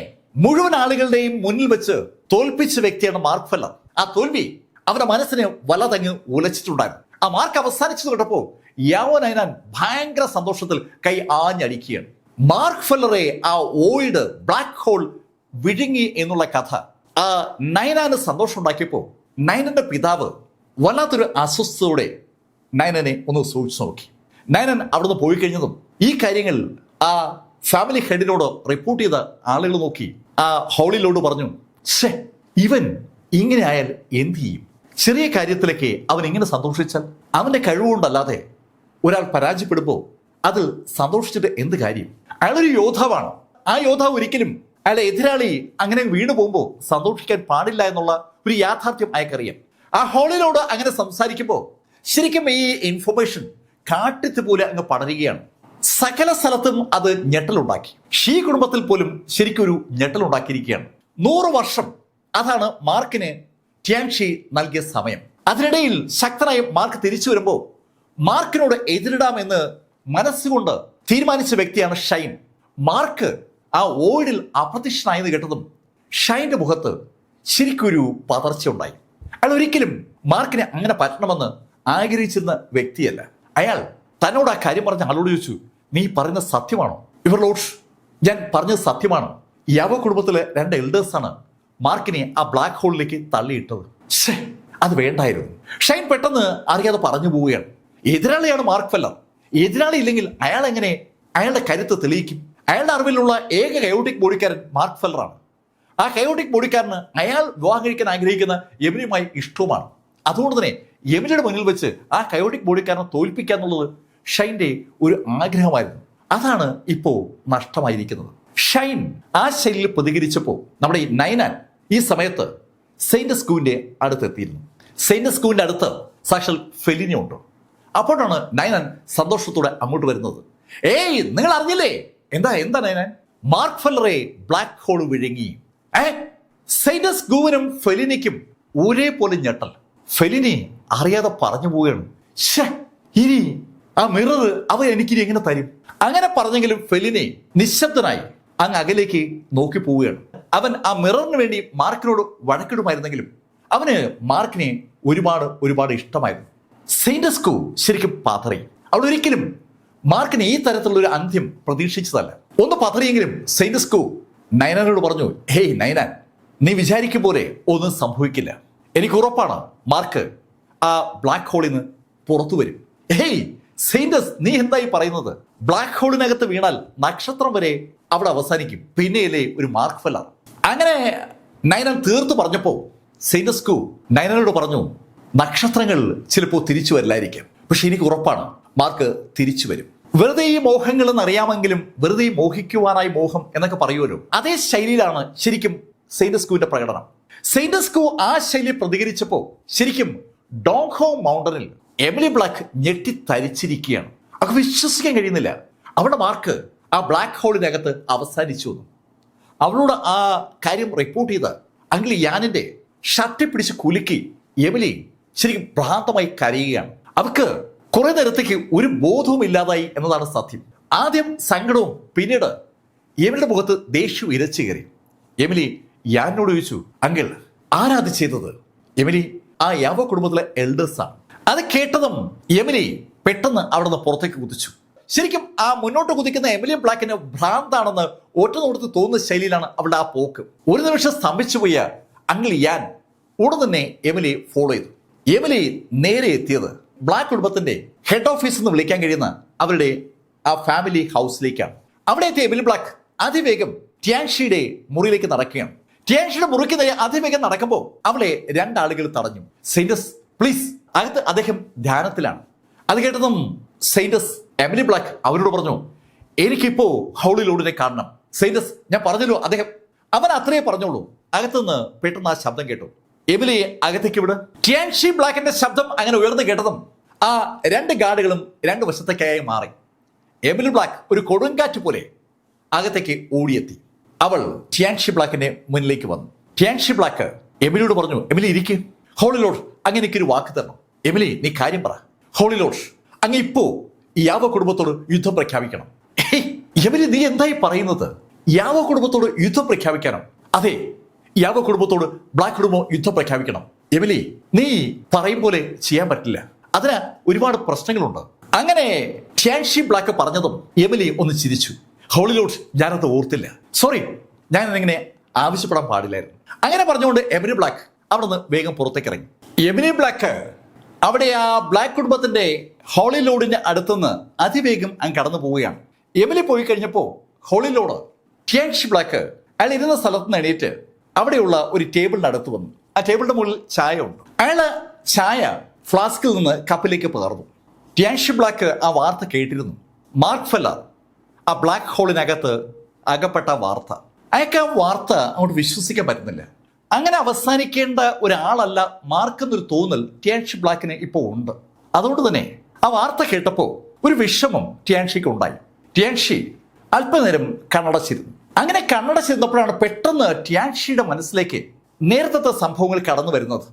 മുഴുവൻ ആളുകളുടെയും മുന്നിൽ വെച്ച് തോൽപ്പിച്ച വ്യക്തിയാണ് മാർക്ക് ഫെല്ലർ. ആ തോൽവി അവന്റെ മനസ്സിനെ വലതങ്ങ് ഉലച്ചിട്ടുണ്ടായിരുന്നു. ആ മാർക്ക് അവസാനിച്ചു കേട്ടപ്പോൾ യാവോ നൈനാൻ ഭയങ്കര സന്തോഷത്തിൽ കൈ ആഞ്ഞടിക്കുകയാണ്. മാർക്ക് ഫെല്ലറെ ആ ഓൾഡ് ബ്ലാക്ക് ഹോൾ വിഴുങ്ങി എന്നുള്ള കഥ ആ നൈനാന് സന്തോഷം ഉണ്ടാക്കിയപ്പോൾ നൈനന്റെ പിതാവ് വല്ലാത്തൊരു അസ്വസ്ഥതയോടെ നൈനനെ ഒന്ന് സൂക്ഷിച്ചു നോക്കി. നൈനൻ അവിടുന്ന് പോയി കഴിഞ്ഞതും ഈ കാര്യങ്ങൾ ആ ഫാമിലി ഹെഡിനോട് റിപ്പോർട്ട് ചെയ്ത ആളുകൾ നോക്കി ആ ഹോളിലോട് പറഞ്ഞു, ഛേ, ഇവൻ ഇങ്ങനെ ആയാൽ എന്ത് ചെയ്യും? ചെറിയ കാര്യത്തിലേക്ക് അവൻ ഇങ്ങനെ സന്തോഷിച്ചാൽ അവന്റെ കഴിവുകൊണ്ടല്ലാതെ ഒരാൾ പരാജയപ്പെടുമ്പോൾ അതിൽ സന്തോഷിച്ചിട്ട് എന്ത് കാര്യം? അയാളൊരു യോദ്ധാവാണ്. ആ യോദ്ധാവ് ഒരിക്കലും അയാളെ എതിരാളി അങ്ങനെ വീണു പോകുമ്പോൾ സന്തോഷിക്കാൻ പാടില്ല എന്നുള്ള ഒരു യാഥാർത്ഥ്യം അയാൾക്കറിയാം. ആ ഹോളിനോട് അങ്ങനെ സംസാരിക്കുമ്പോൾ ശരിക്കും ഈ ഇൻഫർമേഷൻ കാട്ടിത്ത് പോലെ അങ്ങ് പടരുകയാണ്. സകല സ്ഥലത്തും അത് ഞെട്ടലുണ്ടാക്കി. ഷീ കുടുംബത്തിൽ പോലും ശരിക്കും ഒരു ഞെട്ടലുണ്ടാക്കിയിരിക്കുകയാണ്. 100 വർഷം അതാണ് മാർക്കിന് ടിയാൻഷി നൽകിയ സമയം. അതിനിടയിൽ ശക്തനായ മാർക്ക് തിരിച്ചു വരുമ്പോൾ മാർക്കിനോട് എതിരിടാമെന്ന് മനസ്സുകൊണ്ട് തീരുമാനിച്ച വ്യക്തിയാണ് ഷൈൻ. മാർക്ക് ആ ഓയിഡിൽ അപ്രത്യക്ഷനായെന്ന് കേട്ടതും ഷൈൻ്റെ മുഖത്ത് ശരിക്കൊരു പതർച്ച ഉണ്ടായി. അയാൾ ഒരിക്കലും മാർക്കിനെ അങ്ങനെ പറ്റണമെന്ന് ആഗ്രഹിച്ചിരുന്ന വ്യക്തിയല്ല. അയാൾ തന്നോട് ആ കാര്യം പറഞ്ഞ ആളോട് ചോദിച്ചു, നീ പറയുന്നത് സത്യമാണോ? യുവർ ലോർഡ്സ്, ഞാൻ പറഞ്ഞത് സത്യമാണ്. യാവോ കുടുംബത്തിലെ 2 എൽഡേഴ്സാണ് മാർക്കിനെ ആ ബ്ലാക്ക് ഹോളിലേക്ക് തള്ളിയിട്ടത്. അത് വേണ്ടായിരുന്നു. ഷൈൻ പെട്ടെന്ന് അറിയാതെ പറഞ്ഞു പോവുകയാണ്. എതിരാളിയാണ് മാർക്ക് ഫെല്ലർ. എതിരാളി ഇല്ലെങ്കിൽ അയാൾ എങ്ങനെ അയാളുടെ കരുത്ത് തെളിയിക്കും? അയാളുടെ അറിവിലുള്ള ഏക കയോട്ടിക് ബോഡിക്കാരൻ മാർക്ക് ഫെല്ലറാണ്. ആ കയോട്ടിക് ബോഡിക്കാരന് അയാൾ വിവാഹം കഴിക്കാൻ ആഗ്രഹിക്കുന്ന എമിലിയുമായി ഇഷ്ടവുമാണ്. അതുകൊണ്ട് തന്നെ എമിലിയുടെ മുന്നിൽ വെച്ച് ആ കയോട്ടിക് ബോഡിക്കാരനെ തോൽപ്പിക്കുക എന്നുള്ളത് ഷൈൻ്റെ ഒരു ആഗ്രഹമായിരുന്നു. അതാണ് ഇപ്പോൾ നഷ്ടമായിരിക്കുന്നത്. ഷൈൻ ആ ശൈലിയിൽ പ്രതികരിച്ചപ്പോൾ നമ്മുടെ ഈ നൈനാൻ ഈ സമയത്ത് സെയിന്റ് സ്കൂവിന്റെ അടുത്ത് എത്തിയിരുന്നു. സെയിന്റ് സ്കൂവിന്റെ അടുത്ത് സാക്ഷാൽ ഫെലിനി ഉണ്ട്. അപ്പോഴാണ് നൈനാൻ സന്തോഷത്തോടെ അങ്ങോട്ട് വരുന്നത്. ഏയ്, നിങ്ങൾ അറിഞ്ഞില്ലേ? എന്താ നൈനാൻ? മാർക്ക് ഫെല്ലറെ ബ്ലാക്ക് ഹോൾ വിഴുങ്ങി. സെയ്ഡസ് ഗൂവനും ഫെലിനിക്കും ഒരേപോലെ ഞെട്ടൽ. ഫെലിനി അറിയാതെ പറഞ്ഞു പോവുകയാണ്, ഇനി ആ മിറർ അവൻ എനിക്കിനി എങ്ങനെ തരും? അങ്ങനെ പറഞ്ഞെങ്കിലും ഫെലിനി നിശബ്ദനായി അങ്ങ് അകലേക്ക് നോക്കി പോവുകയാണ്. അവൻ ആ മിററിന് വേണ്ടി മാർക്കിനോട് വഴക്കിടുമായിരുന്നെങ്കിലും അവന് മാർക്കിനെ ഒരുപാട് ഇഷ്ടമായിരുന്നു. സെയിന്റസ്കു ശരിക്കും പതറി. അവൾ ഒരിക്കലും മാർക്കിന് ഈ തരത്തിലുള്ള ഒരു അന്ത്യം പ്രതീക്ഷിച്ചതല്ല. ഒന്ന് പതറിയെങ്കിലും സെയിന്റസ്കു നൈനാനോട് പറഞ്ഞു, ഹേയ് നൈനാൻ, നീ വിചാരിക്കും പോലെ ഒന്നും സംഭവിക്കില്ല. എനിക്ക് ഉറപ്പാണ് മാർക്ക് ആ ബ്ലാക്ക് ഹോളിൽ നിന്ന് പുറത്തു വരും. ഹേയ് സെയിന്റസ്, നീ എന്തായി പറയുന്നത്? ബ്ലാക്ക് ഹോളിനകത്ത് വീണാൽ നക്ഷത്രം വരെ അവിടെ അവസാനിക്കും, പിന്നെയല്ലേ ഒരു മാർക്ക് ഫെല്ലർ. അങ്ങനെ നൈനാൻ തീർത്തു പറഞ്ഞപ്പോ സെയിന്റസ്കു നൈനാനോട് പറഞ്ഞു, നക്ഷത്രങ്ങൾ ചിലപ്പോൾ തിരിച്ചു വരില്ലായിരിക്കും, പക്ഷെ എനിക്ക് ഉറപ്പാണ് മാർക്ക് തിരിച്ചു വരും. വെറുതെ ഈ മോഹങ്ങളെന്ന് അറിയാമെങ്കിലും വെറുതെ മോഹിക്കുവാനായി മോഹം എന്നൊക്കെ പറയുമല്ലോ, അതേ ശൈലിയിലാണ് ശരിക്കും സെയിന്റസ്കുവിന്റെ പ്രകടനം. സെയിന്റസ്കു ആ ശൈലി പ്രതികരിച്ചപ്പോൾ ശരിക്കും ഡോങ്ഹോ മൗണ്ടനിൽ എമിലി ബ്ലാക്ക് ഞെട്ടിത്തരിച്ചിരിക്കുകയാണ്. അവർക്ക് വിശ്വസിക്കാൻ കഴിയുന്നില്ല അവളുടെ മാർക്ക് ആ ബ്ലാക്ക് ഹോളിനകത്ത് അവസാനിച്ചു എന്നും. അവളോട് ആ കാര്യം റിപ്പോർട്ട് ചെയ്ത് അങ്കിൾ യാനിന്റെ ഷർട്ടിൽ പിടിച്ച് കുലുക്കി എമിലി ശരിക്കും ഭ്രാന്തമായി കരയുകയാണ്. അവർക്ക് കുറെ നേരത്തേക്ക് ഒരു ബോധവും ഇല്ലാതായി എന്നതാണ് സത്യം. ആദ്യം സങ്കടവും പിന്നീട് എമിലിയുടെ മുഖത്ത് ദേഷ്യവും ഇരച്ചു കയറി. എമിലി യാനോട് ചോദിച്ചു, അങ്കിൾ ആരാ അത് ചെയ്തത്? എമിലി ആ യാവോ കുടുംബത്തിലെ എൽഡേഴ്സ് ആണ്. അത് കേട്ടതും എമിലി പെട്ടെന്ന് അവിടെ നിന്ന് പുറത്തേക്ക് കുതിച്ചു. ശരിക്കും ആ മുന്നോട്ട് കുതിക്കുന്ന എമിലി ബ്ലാക്കിന് ഭ്രാന്താണെന്ന് ഒറ്റ നോട്ടത്തിൽ തോന്നുന്ന ശൈലിയിലാണ് അവളുടെ ആ പോക്ക്. ഒരു നിമിഷം സ്തംഭിച്ചു പോയ അങ്കിൾ യാൻ ഉടൻ തന്നെ എമിലിയെ ഫോളോ ചെയ്തു. എമിലി നേരെ എത്തിയത് ബ്ലാക്ക് കുടുംബത്തിന്റെ ഹെഡ് ഓഫീസ് എന്ന് വിളിക്കാൻ കഴിയുന്ന അവരുടെ ആ ഫാമിലി ഹൗസിലേക്കാണ്. അവിടെ എത്തിയ എമിലി ബ്ലാക്ക് അതിവേഗം ടിയാൻഷിയുടെ മുറിയിലേക്ക് നടക്കുകയാണ്. ടിയാൻഷിയുടെ മുറിക്ക് നേരെ അതിവേഗം നടക്കുമ്പോൾ അവളെ രണ്ടാളുകൾ തടഞ്ഞു. സെയിന്റസ് പ്ലീസ്, അകത്ത് അദ്ദേഹം ധ്യാനത്തിലാണ്. അത് കേട്ടതും സെയിന്റസ് എമിലി ബ്ലാക്ക് അവരോട് പറഞ്ഞു, എനിക്കിപ്പോ ഹൗളിലോടിനെ കാണണം. സെയിന്റസ്, ഞാൻ പറഞ്ഞല്ലോ അദ്ദേഹം. അവൻ അത്രേ പറഞ്ഞോളൂ. അകത്തുനിന്ന് പെട്ടെന്ന് ആ ശബ്ദം കേട്ടു, എമിലി അകത്തേക്ക് വിട്. ടിയാൻഷി ബ്ലാക്കിന്റെ ശബ്ദം അങ്ങനെ ഉയർന്നു കേട്ടതും ആ രണ്ട് ഗാർഡുകളും രണ്ട് വശത്തേക്കായി മാറി. എമിലി ബ്ലാക്ക് ഒരു കൊടുങ്കാറ്റ് പോലെ അകത്തേക്ക് ഓടിയെത്തി. അവൾ ടിയാൻഷി ബ്ലാക്കിന്റെ മുന്നിലേക്ക് വന്നു. ടിയാൻഷി ബ്ലാക്ക് എമിലിയോട് പറഞ്ഞു, എമിലി ഇരിക്കും. ഹോളിലോഡ്, അങ്ങ് എനിക്കൊരു വാക്ക് തരണം. എമിലി, നീ കാര്യം പറ. ഹോളിലോഡ്, അങ്ങ് ഇപ്പോ യാവോ കുടുംബത്തോട് യുദ്ധം പ്രഖ്യാപിക്കണം. എമിലി, നീ എന്തായി പറയുന്നത്? യാവോ കുടുംബത്തോട് യുദ്ധം പ്രഖ്യാപിക്കണം? അതെ, യാവോ കുടുംബത്തോട് ബ്ലാക്ക് കുടുംബം യുദ്ധം പ്രഖ്യാപിക്കണം. എമിലി, നീ പറയും പോലെ ചെയ്യാൻ പറ്റില്ല, അതിന് ഒരുപാട് പ്രശ്നങ്ങളുണ്ട്. അങ്ങനെ ടിയാൻഷി ബ്ലാക്ക് പറഞ്ഞതും എമിലി ഒന്ന് ചിരിച്ചു. ഹോളിലോഡ്, ഞാനത് ഓർത്തില്ല, സോറി, ഞാൻ ഇങ്ങനെ ആവശ്യപ്പെടാൻ പാടില്ലായിരുന്നു. അങ്ങനെ പറഞ്ഞുകൊണ്ട് എമിലി ബ്ലാക്ക് അവിടെ നിന്ന് വേഗം പുറത്തേക്ക് ഇറങ്ങി. എമിലി ബ്ലാക്ക് അവിടെ ആ ബ്ലാക്ക് കുടുംബത്തിന്റെ ഹോളിലോഡിന്റെ അടുത്തുനിന്ന് അതിവേഗം അങ്ങ് കടന്നു പോവുകയാണ്. എമിലി പോയി കഴിഞ്ഞപ്പോൾ ഹോളിലോഡ് ടിയാൻഷി ബ്ലാക്ക് അയാൾ ഇരുന്ന സ്ഥലത്ത് നിന്ന് എണീറ്റ് അവിടെയുള്ള ഒരു ടേബിളിന്റെ അടുത്ത് വന്നു. ആ ടേബിളിന്റെ മുകളിൽ ചായ ഉണ്ട്. അയാള് ചായ ഫ്ലാസ്കിൽ നിന്ന് കപ്പിലേക്ക് പകർന്നു. ടിയാൻഷി ബ്ലാക്ക് ആ വാർത്ത കേട്ടിരുന്നു. മാർക്ക് ഫെല്ലർ ആ ബ്ലാക്ക് ഹോളിനകത്ത് അകപ്പെട്ട വാർത്ത. അയാൾക്ക് ആ വാർത്ത അങ്ങോട്ട് വിശ്വസിക്കാൻ പറ്റുന്നില്ല. അങ്ങനെ അവസാനിക്കേണ്ട ഒരാളല്ല മാർക്ക് എന്നൊരു തോന്നൽ ടിയാൻഷി ബ്ലാക്കിന് ഇപ്പോൾ ഉണ്ട്. അതുകൊണ്ട് തന്നെ ആ വാർത്ത കേട്ടപ്പോൾ ഒരു വിഷമം ടിയാൻഷിക്ക് ഉണ്ടായി. ടിയാൻഷി അല്പനേരം കണ്ണടച്ചിരുന്നു. അങ്ങനെ കണ്ണടച്ചിരുന്നപ്പോഴാണ് പെട്ടെന്ന് ടിയാൻഷിയുടെ മനസ്സിലേക്ക് നേരത്തെ സംഭവങ്ങൾ കടന്നു വരുന്നത്.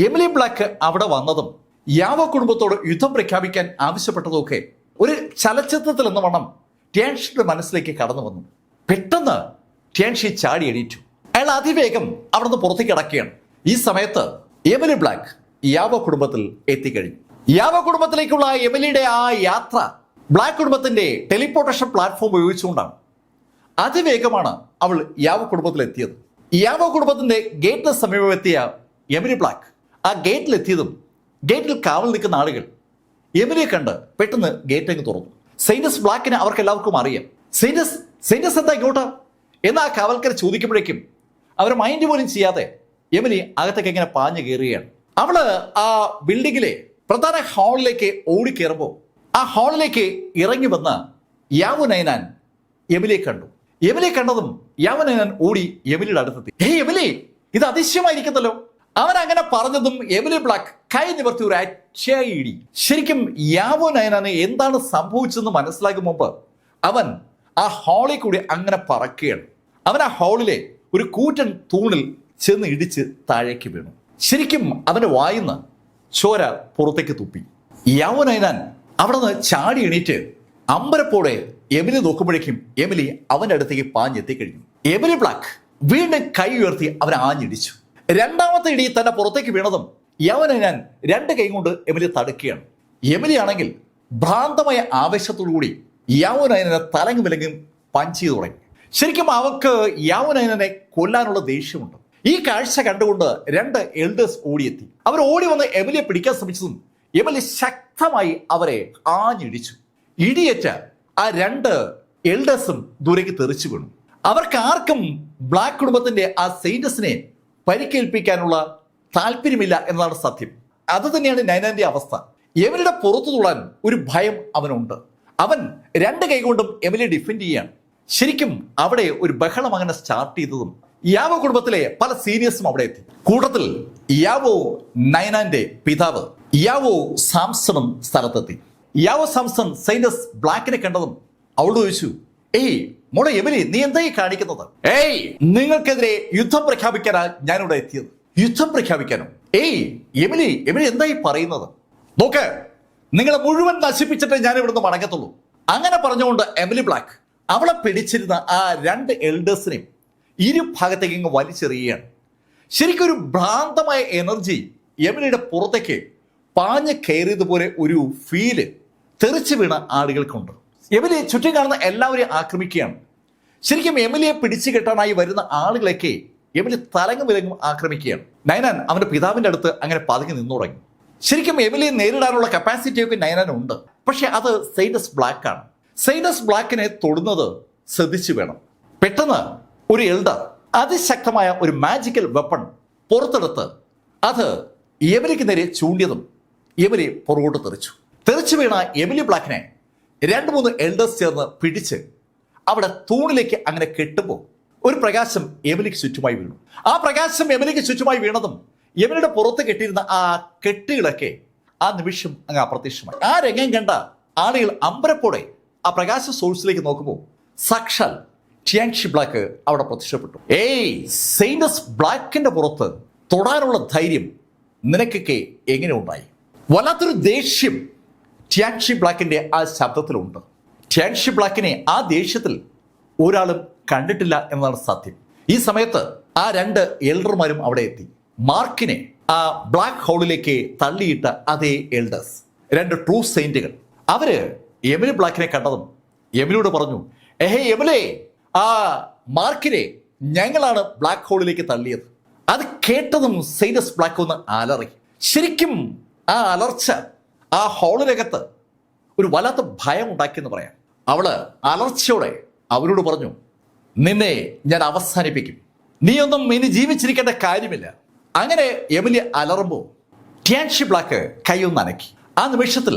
എമിലി ബ്ലാക്ക് അവിടെ വന്നതും യാവോ കുടുംബത്തോട് യുദ്ധം പ്രഖ്യാപിക്കാൻ ആവശ്യപ്പെട്ടതൊക്കെ ഒരു ചലച്ചിത്രത്തിൽ എന്ന വണ്ണം ടിയാൻഷിയുടെ മനസ്സിലേക്ക് കടന്നു വന്നു. പെട്ടെന്ന് ടിയാൻഷി ചാടി എണീറ്റു. അയാൾ അതിവേഗം അവിടെ നിന്ന് പുറത്തേക്ക് കിടക്കുകയാണ്. ഈ സമയത്ത് എമിലി ബ്ലാക്ക് യാവോ കുടുംബത്തിൽ എത്തിക്കഴിഞ്ഞു. യാവോ കുടുംബത്തിലേക്കുള്ള എമിലിയുടെ ആ യാത്ര ബ്ലാക്ക് കുടുംബത്തിന്റെ ടെലിപ്പോർട്ടേഷൻ പ്ലാറ്റ്ഫോം ഉപയോഗിച്ചുകൊണ്ടാണ്. അതിവേഗമാണ് അവൾ യാവോ കുടുംബത്തിൽ എത്തിയത്. യാവോ കുടുംബത്തിന്റെ ഗേറ്റിന് സമീപം എത്തിയ എമിലി ബ്ലാക്ക് ആ ഗേറ്റിലെത്തിയതും ഗേറ്റിൽ കാവൽ നിൽക്കുന്ന ആളുകൾ എമിലിയെ കണ്ട് പെട്ടെന്ന് ഗേറ്റ് അങ്ങ് തുറന്നു. സെയിന്റസ് ബ്ലാക്കിനെ അവർക്ക് എല്ലാവർക്കും അറിയാം. സെയിന്റസ് എന്താ ഇങ്ങോട്ട് എന്ന് ആ കാവൽക്കാർ ചോദിക്കുമ്പോഴേക്കും അവർ മൈൻഡ് പോലും ചെയ്യാതെ എമിലി അകത്തേക്ക് ഇങ്ങനെ പാഞ്ഞു കയറുകയാണ്. അവള് ആ ബിൽഡിങ്ങിലെ പ്രധാന ഹാളിലേക്ക് ഓടിക്കയറുമ്പോൾ ആ ഹാളിലേക്ക് ഇറങ്ങി വന്ന യാവോ നൈനാൻ എമിലിയെ കണ്ടു. എമിലിയെ കണ്ടതും യാവോ നൈനാൻ ഓടി എമിലിയുടെ അടുത്തെത്തി. ഹേ എമിലി, ഇത് അതിശയമായിരിക്കുന്നല്ലോ. അവൻ അങ്ങനെ പറഞ്ഞതും എമിലി ബ്ലാക്ക് കൈ നിവർത്തി ഒരു അച്ചയിടി. ശരിക്കും യാവോ നയനാന് എന്താണ് സംഭവിച്ചതെന്ന് മനസ്സിലാക്കും മുമ്പ് അവൻ ആ ഹാളിൽ കൂടി അങ്ങനെ പറക്കുകയാണ്. അവൻ ആ ഹാളിലെ ഒരു കൂറ്റൻ തൂണിൽ ചെന്ന് ഇടിച്ച് താഴേക്ക് വീണു. ശരിക്കും അവന്റെ വായിന്ന് ചോര പുറത്തേക്ക് തുപ്പി. യാവോ നയനാൻ അവിടെ നിന്ന് ചാടി എണീറ്റ് അമ്പരപ്പോടെ എമിലി നോക്കുമ്പോഴേക്കും എമിലി അവന്റെ അടുത്തേക്ക് പാഞ്ഞെത്തിക്കഴിഞ്ഞു. എമിലി ബ്ലാക്ക് വീണ്ടും കൈ ഉയർത്തി അവനെ ആഞ്ഞിടിച്ചു. രണ്ടാമത്തെ ഇടി തന്നെ പുറത്തേക്ക് വീണതും യാവോ നയനാൻ രണ്ട് കൈ കൊണ്ട് എമിലി തടുക്കുകയാണ്. എമിലി ആണെങ്കിൽ ഭ്രാന്തമായ ആവേശത്തോടുകൂടി യാവോ നയനെ തലങ്ങും വിലങ്ങും പഞ്ച് ചെയ്തു തുടങ്ങി. ശരിക്കും അവർക്ക് യാവോ നയനെ കൊല്ലാനുള്ള ദേഷ്യമുണ്ട്. ഈ കാഴ്ച കണ്ടുകൊണ്ട് രണ്ട് എൽഡേഴ്സ് ഓടിയെത്തി. അവർ ഓടി വന്ന് എമിലിയെ പിടിക്കാൻ ശ്രമിച്ചതും എമിലി ശക്തമായി അവരെ ആഞ്ഞിടിച്ചു. ഇടിയേറ്റ ആ രണ്ട് എൽഡേഴ്സും ദൂരേക്ക് തെറിച്ചു വീണു. അവർക്ക് ആർക്കും ബ്ലാക്ക് കുടുംബത്തിന്റെ ആ സെയിന്റസിനെ പരിക്കേൽപ്പിക്കാനുള്ള താല്പര്യമില്ല എന്നതാണ് സത്യം. അത് തന്നെയാണ് നൈനാന്റെ അവസ്ഥ. എമിലിയുടെ പുറത്തു തുള്ളാൻ ഒരു ഭയം അവനുണ്ട്. അവൻ രണ്ട് കൈകൊണ്ടും എമിലിയെ ഡിഫെൻഡ് ചെയ്യാണ്. ശരിക്കും അവിടെ ഒരു ബഹളം അങ്ങനെ സ്റ്റാർട്ട് ചെയ്തതും യാവോ കുടുംബത്തിലെ പല സീനിയേഴ്സും അവിടെ എത്തി. കൂട്ടത്തിൽ യാവോ നൈനാന്റെ പിതാവ് യാവോ സാംസണും സ്ഥലത്തെത്തി. യാവോ സാംസൺ സെയിന്റസ് ബ്ലാക്കിനെ കണ്ടതും അവളോട് ചോദിച്ചു, ഏയ് മോളെ എമിലി, നീ എന്തായി കാണിക്കുന്നത്? ഏയ്, നിങ്ങൾക്കെതിരെ യുദ്ധം പ്രഖ്യാപിക്കാനാണ് ഞാനിവിടെ എത്തിയത്. യുദ്ധം പ്രഖ്യാപിക്കാനോ? ഏയ് എമിലി, എമിലി എന്തായി പറയുന്നത്? നോക്ക്, നിങ്ങളെ മുഴുവൻ നശിപ്പിച്ചിട്ട് ഞാൻ ഇവിടുന്ന് മടങ്ങത്തുള്ളൂ. അങ്ങനെ പറഞ്ഞുകൊണ്ട് എമിലി ബ്ലാക്ക് അവളെ പിടിച്ചിരുന്ന ആ രണ്ട് എൽഡേഴ്സിനെയും ഇരുഭാഗത്തേക്ക് ഇങ്ങ് വലിച്ചെറിയുകയാണ്. ശരിക്കും ഒരു ഭ്രാന്തമായ എനർജി എമിലിയുടെ പുറത്തേക്ക് പാഞ്ഞ് കയറിയതുപോലെ ഒരു ഫീല് തെറിച്ചു വീണ ആളുകൾക്കുണ്ട്. എമിലിയെ ചുറ്റും കാണുന്ന എല്ലാവരെയും ആക്രമിക്കുകയാണ്. ശരിക്കും എമിലിയെ പിടിച്ചു കെട്ടാനായി വരുന്ന ആളുകളൊക്കെ എമിലി തലങ്ങും വിലങ്ങും ആക്രമിക്കുകയാണ്. നൈനാൻ അവന്റെ പിതാവിന്റെ അടുത്ത് അങ്ങനെ പതുങ്ങി നിന്നു തുടങ്ങി. ശരിക്കും എമിലിയെ നേരിടാനുള്ള കപ്പാസിറ്റിയൊക്കെ നൈനാനുണ്ട്. പക്ഷെ അത് സെയിന്റസ് ബ്ലാക്ക് ആണ്. സെയിന്റസ് ബ്ലാക്കിനെ തൊടുന്നത് ശ്രദ്ധിച്ചു വേണം. പെട്ടെന്ന് ഒരു എൽഡർ അതിശക്തമായ ഒരു മാജിക്കൽ വെപ്പൺ പുറത്തെടുത്ത് അത് എമിലിക്ക് നേരെ ചൂണ്ടിയതും എമിലി പുറകോട്ട് തെറിച്ചു വീണ എമിലി ബ്ലാക്കിനെ രണ്ട് മൂന്ന് എൽഡേഴ്സ് ചേർന്ന് പിടിച്ച് അവിടെ തൂണിലേക്ക് അങ്ങനെ കെട്ടുമ്പോൾ ഒരു പ്രകാശം എമിലിക്ക് ചുറ്റുമായി വീണു. ആ പ്രകാശം എമിലിക്ക് ചുറ്റുമായി വീണതും എമിലിയുടെ പുറത്ത് കെട്ടിയിരുന്ന ആ കെട്ടുകളൊക്കെ ആ നിമിഷം അങ്ങ് അപ്രത്യക്ഷമായി. ആ രംഗം കണ്ട ആളുകൾ അമ്പരപ്പോടെ ആ പ്രകാശ സോഴ്സിലേക്ക് നോക്കുമ്പോൾ സാക്ഷാൽ ടിയാൻഷി ബ്ലാക്ക് അവിടെ പ്രത്യക്ഷപ്പെട്ടു. ഏയ്, സെയിന്റസ് ബ്ലാക്കിന്റെ പുറത്ത് തൊടാനുള്ള ധൈര്യം നിനക്കൊക്കെ എങ്ങനെ ഉണ്ടായി? വല്ലാത്തൊരു ദേഷ്യം ടിയാൻഷി ബ്ലാക്കിന്റെ ആ ശബ്ദത്തിലുണ്ട്. ടിയാൻഷി ബ്ലാക്കിനെ ആ ദേഷ്യത്തിൽ ഒരാളും കണ്ടിട്ടില്ല എന്നതാണ് സത്യം. ഈ സമയത്ത് ആ രണ്ട് എൽഡർമാരും അവിടെ എത്തി. മാർക്കിനെ ആ ബ്ലാക്ക് ഹോളിലേക്ക് തള്ളിയിട്ട അതേ എൽഡേഴ്സ്, രണ്ട് ട്രൂ സെയിന്റുകൾ, അവര് എമിലി ബ്ലാക്കിനെ കണ്ടതും എമിലിയോട് പറഞ്ഞു, ഏഹേ എമിലേ, ആ മാർക്കിനെ ഞങ്ങളാണ് ബ്ലാക്ക് ഹോളിലേക്ക് തള്ളിയത്. അത് കേട്ടതും സെയിന്റസ് ബ്ലാക്ക് ഒന്ന് അലറി. ശരിക്കും ആ അലർച്ച ആ ഹോളിനകത്ത് ഒരു വല്ലാത്ത ഭയം ഉണ്ടാക്കിയെന്ന് പറയാം. അവള് അലർച്ചയോടെ അവരോട് പറഞ്ഞു, നിന്നെ ഞാൻ അവസാനിപ്പിക്കും, നീയൊന്നും ഇനി ജീവിച്ചിരിക്കേണ്ട കാര്യമില്ല. അങ്ങനെ എമിലി അലറുമ്പോൾ ടിയാൻഷി ബ്ലാക്ക് കൈയൊന്ന് അനക്കി. ആ നിമിഷത്തിൽ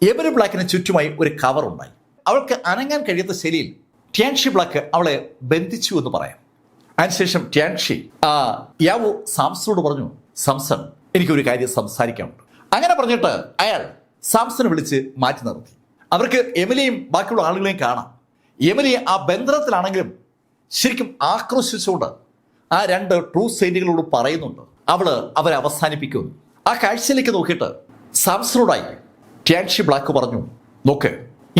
എമിലി ബ്ലാക്കിന് ചുറ്റുമായി ഒരു കവർ ഉണ്ടായി. അവൾക്ക് അനങ്ങാൻ കഴിയാത്ത ശൈലിയിൽ ടിയാൻഷി ബ്ലാക്ക് അവളെ ബന്ധിച്ചു എന്ന് പറയാം. അതിനുശേഷം ടിയാൻഷി യാവോ സാംസണോട് പറഞ്ഞു, സാംസൺ, എനിക്കൊരു കാര്യം സംസാരിക്കാനുണ്ട്. അങ്ങനെ പറഞ്ഞിട്ട് അയാൾ സാംസനെ വിളിച്ച് മാറ്റി നിർത്തി. അവർക്ക് എമിലിയും ബാക്കിയുള്ള ആളുകളെയും കാണാം. എമിലി ആ ബന്ധനത്തിലാണെങ്കിലും ശരിക്കും ആക്രോശിച്ചുകൊണ്ട് ആ രണ്ട് ട്രൂ സെയിന്റുകളോട് പറയുന്നുണ്ട് അവരെ അവസാനിപ്പിക്കുമെന്ന്. ആ കാഴ്ചയിലേക്ക് നോക്കിയിട്ട് സാംസണോടായി ടിയാൻഷി ബ്ലാക്ക് പറഞ്ഞു, നോക്ക്,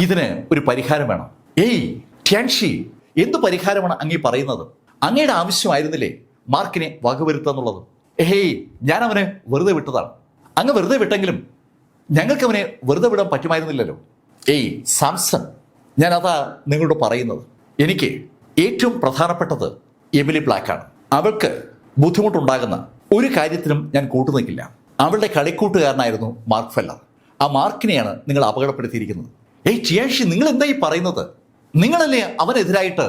ഇതിന് ഒരു പരിഹാരം വേണം. ഏയ് ടിയാൻഷി, എന്ത് പരിഹാരമാണ് അങ്ങീ പറയുന്നത്? അങ്ങയുടെ ആവശ്യമായിരുന്നില്ലേ മാർക്കിനെ വകവരുത്തുക? ഏയ്, ഞാൻ അവനെ വെറുതെ വിട്ടതാണ്. അങ്ങ് വെറുതെ വിട്ടെങ്കിലും ഞങ്ങൾക്ക് അവനെ വെറുതെ വിടാൻ പറ്റുമായിരുന്നില്ലല്ലോ. ഏയ് സാംസൺ, ഞാൻ അതാ നിങ്ങളോട് പറയുന്നത്. എനിക്ക് ഏറ്റവും പ്രധാനപ്പെട്ടത് എമിലി ബ്ലാക്കാണ്. അവൾക്ക് ബുദ്ധിമുട്ടുണ്ടാകുന്ന ഒരു കാര്യത്തിനും ഞാൻ കൂട്ടുനിൽക്കില്ല. അവളുടെ കളിക്കൂട്ടുകാരനായിരുന്നു മാർക്ക് ഫെല്ലർ. ആ മാർക്കിനെയാണ് നിങ്ങൾ അപകടപ്പെടുത്തിയിരിക്കുന്നത്. ഏയ് ടിയാൻഷി, നിങ്ങൾ എന്തായി പറയുന്നത്? നിങ്ങളല്ലേ അവനെതിരായിട്ട്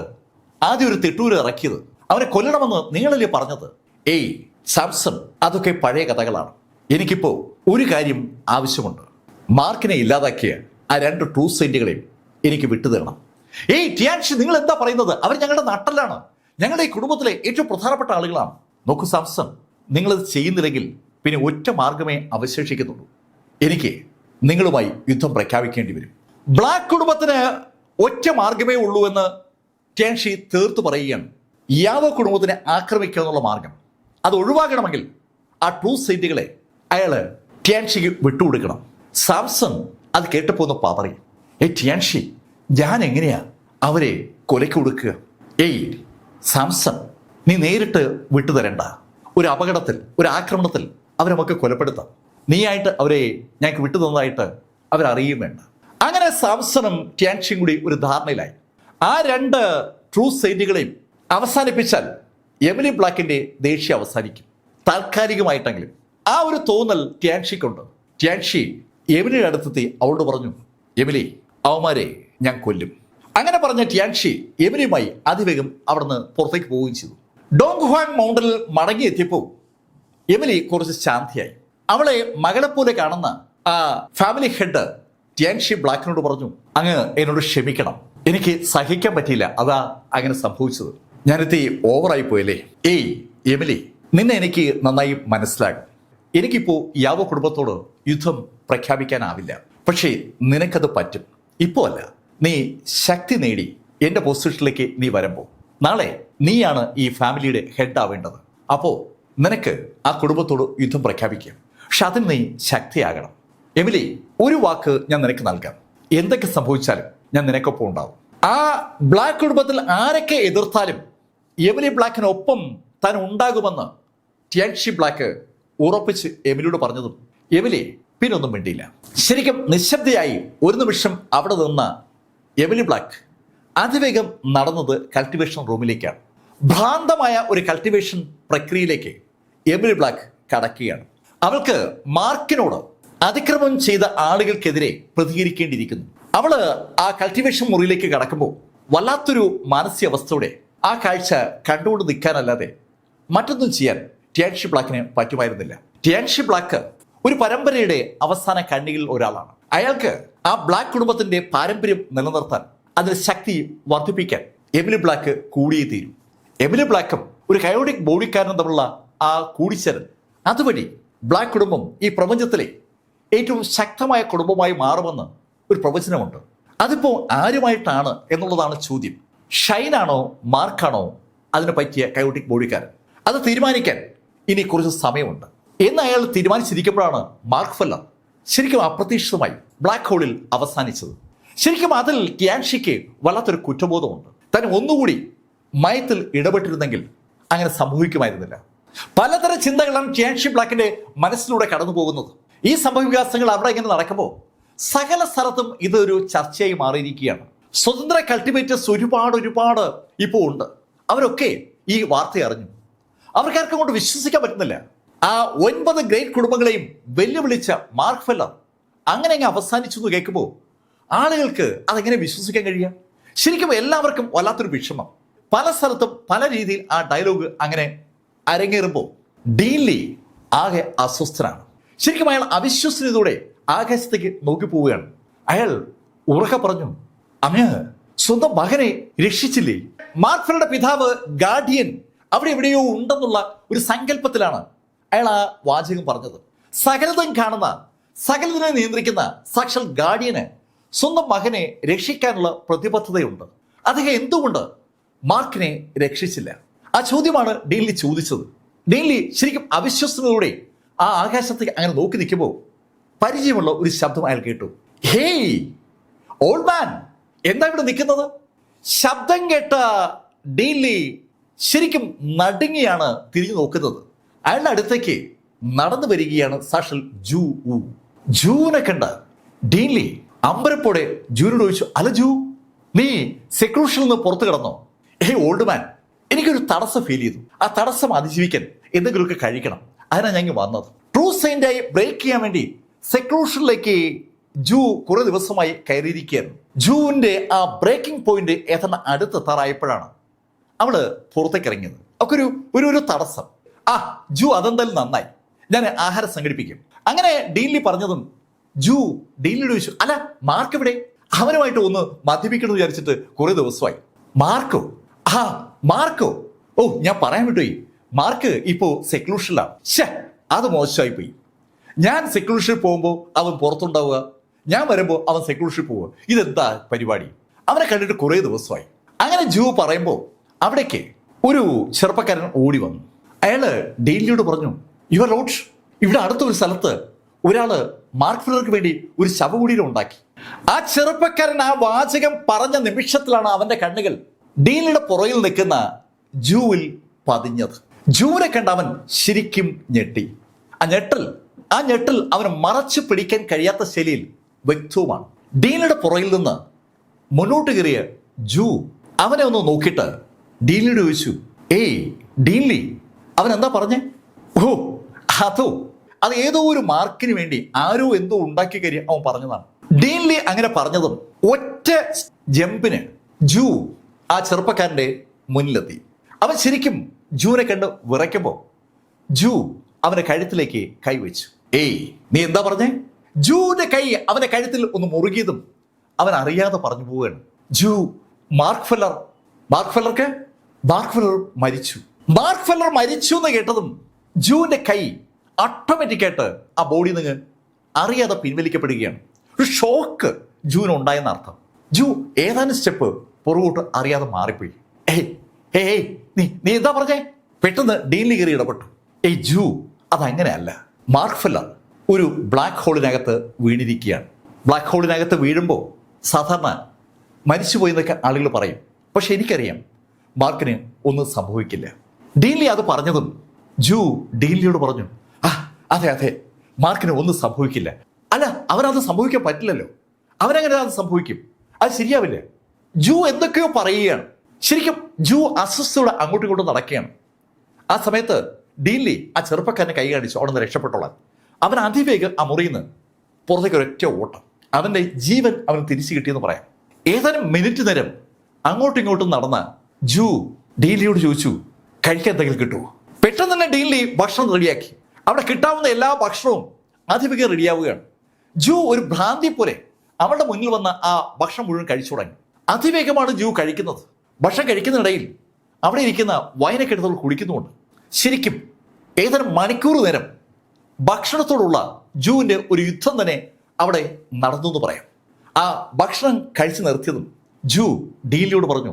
ആദ്യം ഒരു തെട്ടൂര് ഇറക്കിയത്? അവനെ കൊല്ലണമെന്ന് നിങ്ങളല്ലേ പറഞ്ഞത്? ഏയ് സാംസൺ, അതൊക്കെ പഴയ കഥകളാണ്. എനിക്കിപ്പോ ഒരു കാര്യം ആവശ്യമുണ്ട്. മാർക്കിനെ ഇല്ലാതാക്കിയ ആ രണ്ട് ട്രൂ സെയിന്റുകളെയും എനിക്ക് വിട്ടുതരണം. ഏയ് ടിയാൻഷി, നിങ്ങൾ എന്താ പറയുന്നത്? അവർ ഞങ്ങളുടെ നട്ടലാണ്, ഞങ്ങളുടെ ഈ കുടുംബത്തിലെ ഏറ്റവും പ്രധാനപ്പെട്ട ആളുകളാണ്. നോക്കൂ സാംസൺ, നിങ്ങളത് ചെയ്യുന്നില്ലെങ്കിൽ പിന്നെ ഒറ്റ മാർഗമേ അവശേഷിക്കുന്നുള്ളൂ. എനിക്ക് നിങ്ങളുമായി യുദ്ധം പ്രഖ്യാപിക്കേണ്ടി വരും. ബ്ലാക്ക് കുടുംബത്തിന് ഒറ്റ മാർഗമേ ഉള്ളൂ എന്ന് ടിയാൻഷി തീർത്തു പറയുകയാണ്. യാവോ കുടുംബത്തിനെ ആക്രമിക്കുക എന്നുള്ള മാർഗം അത് ഒഴിവാക്കണമെങ്കിൽ ആ ട്രൂ സൈറ്റുകളെ അയാൾ ടിയാൻഷിക്ക് വിട്ടുകൊടുക്കണം. സാംസൺ അത് കേട്ടപ്പോൾ ഒന്ന് പതറി. ടിയാൻഷി, ഞാൻ എങ്ങനെയാ അവരെ കൊലയ്ക്ക് കൊടുക്കുക? സാംസൺ, നീ നേരിട്ട് വിട്ടുതരണ്ട. ഒരു അപകടത്തിൽ, ഒരു ആക്രമണത്തിൽ അവരെ നമുക്ക് കൊലപ്പെടുത്താം. നീയായിട്ട് അവരെ ഞങ്ങൾക്ക് വിട്ടു തന്നതായിട്ട് അവരറിയുകയും വേണ്ട. അങ്ങനെ സാംസണും ടിയാൻഷിയും കൂടി ഒരു ധാരണയിലായി. ആ രണ്ട് ട്രൂ സൈറ്റുകളെയും അവസാനിപ്പിച്ചാൽ എമിലി ബ്ലാക്കിന്റെ ദേഷ്യം അവസാനിക്കും, താൽക്കാലികമായിട്ടെങ്കിലും. ആ ഒരു തോന്നൽ ടിയാൻഷിക്കുണ്ട്. ടിയാൻഷി എമിലിയുടെ അടുത്തെത്തി അവളോട് പറഞ്ഞു, എമിലി, അവന്മാരെ ഞാൻ കൊല്ലും. അങ്ങനെ പറഞ്ഞ ടിയാൻഷി എമിലിയുമായി അതിവേഗം അവിടുന്ന് പുറത്തേക്ക് പോവുകയും ചെയ്തു. ഡോങ് ഹ്വാങ് മൗണ്ടനിൽ മടങ്ങിയെത്തിയപ്പോൾ എമിലി കുറച്ച് ശാന്തിയായി. അവളെ മകളെപ്പോലെ കാണുന്ന ആ ഫാമിലി ഹെഡ് ടിയാൻഷി ബ്ലാക്കിനോട് പറഞ്ഞു, അങ്ങ് എന്നോട് ക്ഷമിക്കണം, എനിക്ക് സഹിക്കാൻ പറ്റിയില്ല, അതാ അങ്ങനെ സംഭവിച്ചത്. ഞാനെത്തി ഓവറായി പോയല്ലേ. എമിലി, നിന്നെ എനിക്ക് നന്നായി മനസ്സിലാകും. എനിക്കിപ്പോ യാവോ കുടുംബത്തോട് യുദ്ധം പ്രഖ്യാപിക്കാനാവില്ല. പക്ഷേ നിനക്കത് പറ്റും. ഇപ്പോ അല്ല, നീ ശക്തി നേടി എന്റെ പൊസിഷനിലേക്ക് നീ വരുമ്പോൾ നാളെ നീയാണ് ഈ ഫാമിലിയുടെ ഹെഡ് ആവേണ്ടത്. അപ്പോ നിനക്ക് ആ കുടുംബത്തോട് യുദ്ധം പ്രഖ്യാപിക്കാം. പക്ഷെ അതിന് നീ ശക്തിയാകണം. എമിലി, ഒരു വാക്ക് ഞാൻ നിനക്ക് നൽകാം. എന്തൊക്കെ സംഭവിച്ചാലും ഞാൻ നിനക്കൊപ്പം ഉണ്ടാവും. ആ ബ്ലാക്ക് കുടുംബത്തിൽ ആരൊക്കെ എതിർത്താലും എമിലി ബ്ലാക്കിനൊപ്പം താൻ ഉണ്ടാകുമെന്ന് ടിയാൻഷി ബ്ലാക്ക് ഉറപ്പിച്ച് എമിലിയോട് പറഞ്ഞതും എമിലി പിന്നൊന്നും മിണ്ടിയില്ല. ശരിക്കും നിശബ്ദയായി ഒരു നിമിഷം അവിടെ നിന്ന എമിലി ബ്ലാക്ക് അതിവേഗം നടന്നത് കൾട്ടിവേഷൻ റൂമിലേക്കാണ്. ഭ്രാന്തമായ ഒരു കൾട്ടിവേഷൻ പ്രക്രിയയിലേക്ക് എമിലി ബ്ലാക്ക് കടക്കുകയാണ്. അവൾക്ക് മാർക്കിനോട് അതിക്രമം ചെയ്ത ആളുകൾക്കെതിരെ പ്രതികരിക്കേണ്ടിയിരിക്കുന്നു. അവള് ആ കൾട്ടിവേഷൻ മുറിയിലേക്ക് കടക്കുമ്പോൾ വല്ലാത്തൊരു മാനസികാവസ്ഥയോടെ ആ കാഴ്ച കണ്ടുകൊണ്ട് നിൽക്കാനല്ലാതെ മറ്റൊന്നും ചെയ്യാൻ ടിയാൻഷി ബ്ലാക്കിന് പറ്റുമായിരുന്നില്ല. ടിയാൻഷി ബ്ലാക്ക് ഒരു പരമ്പരയുടെ അവസാന കണ്ണികളിൽ ഒരാളാണ്. അയാൾക്ക് ആ ബ്ലാക്ക് കുടുംബത്തിന്റെ പാരമ്പര്യം നിലനിർത്താൻ, അതിന് ശക്തി വർദ്ധിപ്പിക്കാൻ എമിലി ബ്ലാക്ക് കൂടിയേ തീരും. എമിലി ബ്ലാക്കും ഒരു കയോഡിക് ബോഡിക്കാരനും തമ്മിലുള്ള ആ കൂടിച്ചേരൽ, അതുവഴി ബ്ലാക്ക് കുടുംബം ഈ പ്രപഞ്ചത്തിലെ ഏറ്റവും ശക്തമായ കുടുംബമായി മാറുമെന്ന് ഒരു പ്രവചനമുണ്ട്. അതിപ്പോ ആരുമായിട്ടാണ് എന്നുള്ളതാണ് ചോദ്യം. ഷൈനാണോ മാർക്കാണോ അതിന് പറ്റിയ കയോട്ടിക് ബോഡിക്കാരൻ? അത് തീരുമാനിക്കാൻ ഇനി കുറച്ച് സമയമുണ്ട് എന്ന് അയാൾ തീരുമാനിച്ചിരിക്കുമ്പോഴാണ് മാർക്ക് ഫെല്ലർ ശരിക്കും അപ്രതീക്ഷിതമായി ബ്ലാക്ക് ഹോളിൽ അവസാനിച്ചത്. ശരിക്കും അതിൽ ടിയാൻഷിക്ക് വല്ലാത്തൊരു കുറ്റബോധമുണ്ട്. താൻ ഒന്നുകൂടി മയത്തിൽ ഇടപെട്ടിരുന്നെങ്കിൽ അങ്ങനെ സംഭവിക്കുമായിരുന്നില്ല. പലതരം ചിന്തകളാണ് ടിയാൻഷി ബ്ലാക്കിന്റെ മനസ്സിലൂടെ കടന്നു പോകുന്നത്. ഈ സംഭവവികാസങ്ങൾ അവിടെ ഇങ്ങനെ നടക്കുമ്പോൾ സകല സ്ഥലത്തും ഇതൊരു ചർച്ചയായി മാറിയിരിക്കുകയാണ്. സ്വതന്ത്ര കൾട്ടിവേറ്റേഴ്സ് ഒരുപാട് ഇപ്പോൾ ഉണ്ട്. അവരൊക്കെ ഈ വാർത്ത അറിഞ്ഞു. അവർക്കാർക്കും കൊണ്ട് വിശ്വസിക്കാൻ പറ്റുന്നില്ല. ആ 9 ഗ്രേറ്റ് കുടുംബങ്ങളെയും വെല്ലുവിളിച്ച മാർക്ക് ഫെല്ലർ അങ്ങനെ അങ്ങ് അവസാനിച്ചു എന്ന് കേൾക്കുമ്പോൾ ആളുകൾക്ക് അതെങ്ങനെ വിശ്വസിക്കാൻ കഴിയുക? ശരിക്കും എല്ലാവർക്കും വല്ലാത്തൊരു വിഷമം. പല സ്ഥലത്തും പല രീതിയിൽ ആ ഡയലോഗ് അങ്ങനെ അരങ്ങേറുമ്പോൾ ഡീൻലി ആകെ അസ്വസ്ഥനാണ്. ശരിക്കും അയാൾ അവിശ്വസനീയതയോടെ ആകാശത്തേക്ക് നോക്കി പോവുകയാണ്. അയാൾ ഉറക്കെ പറഞ്ഞു, അങ്ങ് സ്വന്തം മകനെ രക്ഷിച്ചില്ലേ? മാർക്ക് ഫെല്ലറുടെ പിതാവ് ഗാർഡിയൻ അവിടെ എവിടെയോ ഉണ്ടെന്നുള്ള ഒരു സങ്കല്പത്തിലാണ് അയാൾ ആ വാചകം പറഞ്ഞത്. സകലതും കാണുന്ന, സകലതിനെ നിയന്ത്രിക്കുന്ന സാക്ഷാൽ ഗാർഡിയന് സ്വന്തം മകനെ രക്ഷിക്കാനുള്ള പ്രതിബദ്ധതയുണ്ട്. അദ്ദേഹം എന്തുകൊണ്ട് മാർക്കിനെ രക്ഷിച്ചില്ല? ആ ചോദ്യമാണ് ഡീൻലി ചോദിച്ചത്. ഡീൻലി ശരിക്കും അവിശ്വസനയോടെ ആ ആകാശത്തേക്ക് അങ്ങനെ നോക്കി നിൽക്കുമ്പോൾ പരിചയമുള്ള ഒരു ശബ്ദം അയാൾ കേട്ടു. ഹേയ് ഓൾഡ് മാൻ, എന്താ ഇവിടെ നിൽക്കുന്നത്? ശബ്ദം കേട്ട ഡീൻലി ശരിക്കും നടുങ്ങിയാണ് തിരിഞ്ഞു നോക്കുന്നത്. അയാളുടെ അടുത്തേക്ക് നടന്നു വരികയാണ് സാക്ഷാൽ ജൂ. ജൂവിനെ കണ്ട ഡീൻലി അമ്പരപ്പോടെ ജൂനോട് ചോദിച്ചു, അല്ല ജൂ, നീ സെക്രൂഷനിൽ നിന്ന് പുറത്തു കിടന്നോ? ഓൾഡ് മാൻ, എനിക്കൊരു തടസ്സം ഫീൽ ചെയ്തു. ആ തടസ്സം അതിജീവിക്കാൻ എന്തെങ്കിലുമൊക്കെ കഴിക്കണം. അതിനാണ് ഞാൻ വന്നത്. ട്രൂ സെയിന്റായി ബ്രേക്ക് ചെയ്യാൻ വേണ്ടി സെക്രൂഷനിലേക്ക് ജൂ കുറെ ദിവസമായി കയറിയിരിക്കുകയായിരുന്നു. ജൂവിന്റെ ആ ബ്രേക്കിംഗ് പോയിന്റ് ഏതാണ്ട് അടുത്തെത്താറായപ്പോഴാണ് അവള് പുറത്തേക്ക് ഇറങ്ങിയത്. അവക്കൊരു ഒരു തടസ്സം. ജൂ, അതെന്തായാലും നന്നായി, ഞാൻ ആഹാരം സംഘടിപ്പിക്കും. അങ്ങനെ ഡീൻലി പറഞ്ഞതും ജൂ ഡീൻലിയോട് ചോദിച്ചു, അല്ല മാർക്ക് ഇവിടെ? അവനുമായിട്ട് ഒന്ന് മദ്യപിക്കണമെന്ന് വിചാരിച്ചിട്ട് കുറെ ദിവസമായി. മാർക്കോ? മാർക്കോ, ഞാൻ പറയാൻ വിട്ടുപോയി. മാർക്ക് ഇപ്പോ സെക്ലൂഷനിലാണ്. അത് മോശമായി പോയി. ഞാൻ സെക്ലൂഷനിൽ പോകുമ്പോൾ അവൻ പുറത്തുണ്ടാവുക, ഞാൻ വരുമ്പോൾ അവൻ സെക്ലൂഷനിൽ പോവുക. ഇതെന്താ പരിപാടി? അവനെ കണ്ടിട്ട് കുറേ ദിവസമായി. അങ്ങനെ ജൂ പറയുമ്പോൾ അവിടേക്ക് ഒരു ചെറുപ്പക്കാരൻ ഓടി വന്നു. അയാള് ഡെയിലിയോട് പറഞ്ഞു, യുവർ ലോഡ്ജ്, ഇവിടെ അടുത്തൊരു സ്ഥലത്ത് ഒരാള് മാർക്ക് ഫില്ലർക്ക് വേണ്ടി ഒരു ശവകുടീരം ഉണ്ടാക്കി. ആ ചെറുപ്പക്കാരൻ ആ വാചകം പറഞ്ഞ നിമിഷത്തിലാണ് അവന്റെ കണ്ണുകൾ ഡീലിയുടെ പുറകിൽ നിൽക്കുന്ന ജൂവിൽ പതിഞ്ഞത്. ജൂവിനെ കണ്ട് അവൻ ശരിക്കും ഞെട്ടി. ആ ഞെട്ടൽ അവന് മറച്ചു പിടിക്കാൻ കഴിയാത്ത ശൈലിയിൽ വ്യക്തവുമാണ്. ഡീലിയുടെ പുറകിൽ നിന്ന് മുന്നോട്ട് കയറിയ ജൂ അവനെ ഒന്ന് നോക്കിയിട്ട് ഡീലിയോട് ചോദിച്ചു, ഏയ് ഡീൻലി, അവൻ എന്താ പറഞ്ഞേ? ഓ അത് ഏതോ ഒരു മാർക്കിന് വേണ്ടി ആരോ എന്തോ ഉണ്ടാക്കി കയറി അവൻ പറഞ്ഞതാണ്. ഡീൻലി അങ്ങനെ പറഞ്ഞതും ഒറ്റ ജമ്പിന് ജൂ ആ ചെറുപ്പക്കാരന്റെ മുന്നിലെത്തി. അവൻ ശരിക്കും ജൂനെ കണ്ട് വിറയ്ക്കുമ്പോൾ ജൂ അവന്റെ കഴുത്തിലേക്ക് കൈവച്ചു. ഏയ് നീ എന്താ പറഞ്ഞേ? ജൂന്റെ കൈ അവന്റെ കഴുത്തിൽ ഒന്ന് മുറുകിയതും അവൻ അറിയാതെ പറഞ്ഞു പോവുകയാണ്. ജൂ, മാർക്ക് ഫെല്ലർ മരിച്ചു. മാർക്ക് ഫെല്ലർ മരിച്ചു എന്ന് കേട്ടതും ജൂന്റെ കൈ ഓട്ടോമാറ്റിക്കായിട്ട് ആ ബോഡിയിൽ നിന്ന് അറിയാതെ പിൻവലിക്കപ്പെടുകയാണ്. ഒരു ഷോക്ക് ജൂന് ഉണ്ടായെന്ന അർത്ഥം. ജൂ ഏതാനും സ്റ്റെപ്പ് പുറകോട്ട് അറിയാതെ മാറിപ്പോയി. ഏയ് നീ എന്താ പറഞ്ഞേ? പെട്ടെന്ന് ഡീൻലി കയറി ഇടപെട്ടു. ഏയ് ജൂ, അതങ്ങനെയല്ല. മാർക്ക് ഫെല്ലർ ഒരു ബ്ലാക്ക് ഹോളിനകത്ത് വീണിരിക്കുകയാണ്. ബ്ലാക്ക് ഹോളിനകത്ത് വീഴുമ്പോൾ സാധാരണ മരിച്ചുപോയി എന്നൊക്കെ ആളുകൾ പറയും. പക്ഷെ എനിക്കറിയാം മാർക്കിന് ഒന്നും സംഭവിക്കില്ല. ഡീൻലി അത് പറഞ്ഞതും ജൂ ഡീൻലിയോട് പറഞ്ഞു, അതെ, മാർക്കിന് ഒന്നും സംഭവിക്കില്ല. അല്ല, അവനത് സംഭവിക്കാൻ പറ്റില്ലല്ലോ. അവനങ്ങനെ അത് സംഭവിക്കും, അത് ശരിയാവില്ല. ജൂ എന്തൊക്കെയോ പറയുകയാണ്. ശരിക്കും ജൂ അസ്വസ്ഥയോടെ അങ്ങോട്ടും ഇങ്ങോട്ടും നടക്കുകയാണ്. ആ സമയത്ത് ഡീൻലി ആ ചെറുപ്പക്കാരനെ കൈ കാണിച്ചു അവിടെ നിന്ന് രക്ഷപ്പെട്ടോളാൻ. അവൻ അതിവേഗം ആ മുറിയിൽ നിന്ന് പുറത്തേക്ക് ഒരൊറ്റ ഓട്ടം. അവന്റെ ജീവൻ അവന് തിരിച്ചു കിട്ടിയെന്ന് പറയാം. ഏതാനും മിനിറ്റ് നേരം അങ്ങോട്ടും ഇങ്ങോട്ടും നടന്ന ജൂ ഡീൻലിയോട് ചോദിച്ചു, കഴിക്കാൻ എന്തെങ്കിലും കിട്ടുമോ? പെട്ടെന്ന് തന്നെ ഡീൻലി ഭക്ഷണം റെഡിയാക്കി. അവിടെ കിട്ടാവുന്ന എല്ലാ ഭക്ഷണവും അതിവേഗം റെഡിയാവുകയാണ്. ജൂ ഒരു ഭ്രാന്തി പോലെ അവളുടെ മുന്നിൽ വന്ന ആ ഭക്ഷണം മുഴുവൻ കഴിച്ചു തുടങ്ങി. അതിവേഗമാണ് ജൂ കഴിക്കുന്നത്. ഭക്ഷണം കഴിക്കുന്നിടയിൽ അവിടെ ഇരിക്കുന്ന വൈനൊക്കെ എടുത്തോട് കുടിക്കുന്നുമുണ്ട്. ശരിക്കും ഏതാനും മണിക്കൂർ നേരം ഭക്ഷണത്തോടുള്ള ജൂവിന്റെ ഒരു യുദ്ധം തന്നെ അവിടെ നടന്നു എന്ന് പറയാം. ആ ഭക്ഷണം കഴിച്ചു നിർത്തിയതും ജൂ ഡീൻലിയോട് പറഞ്ഞു,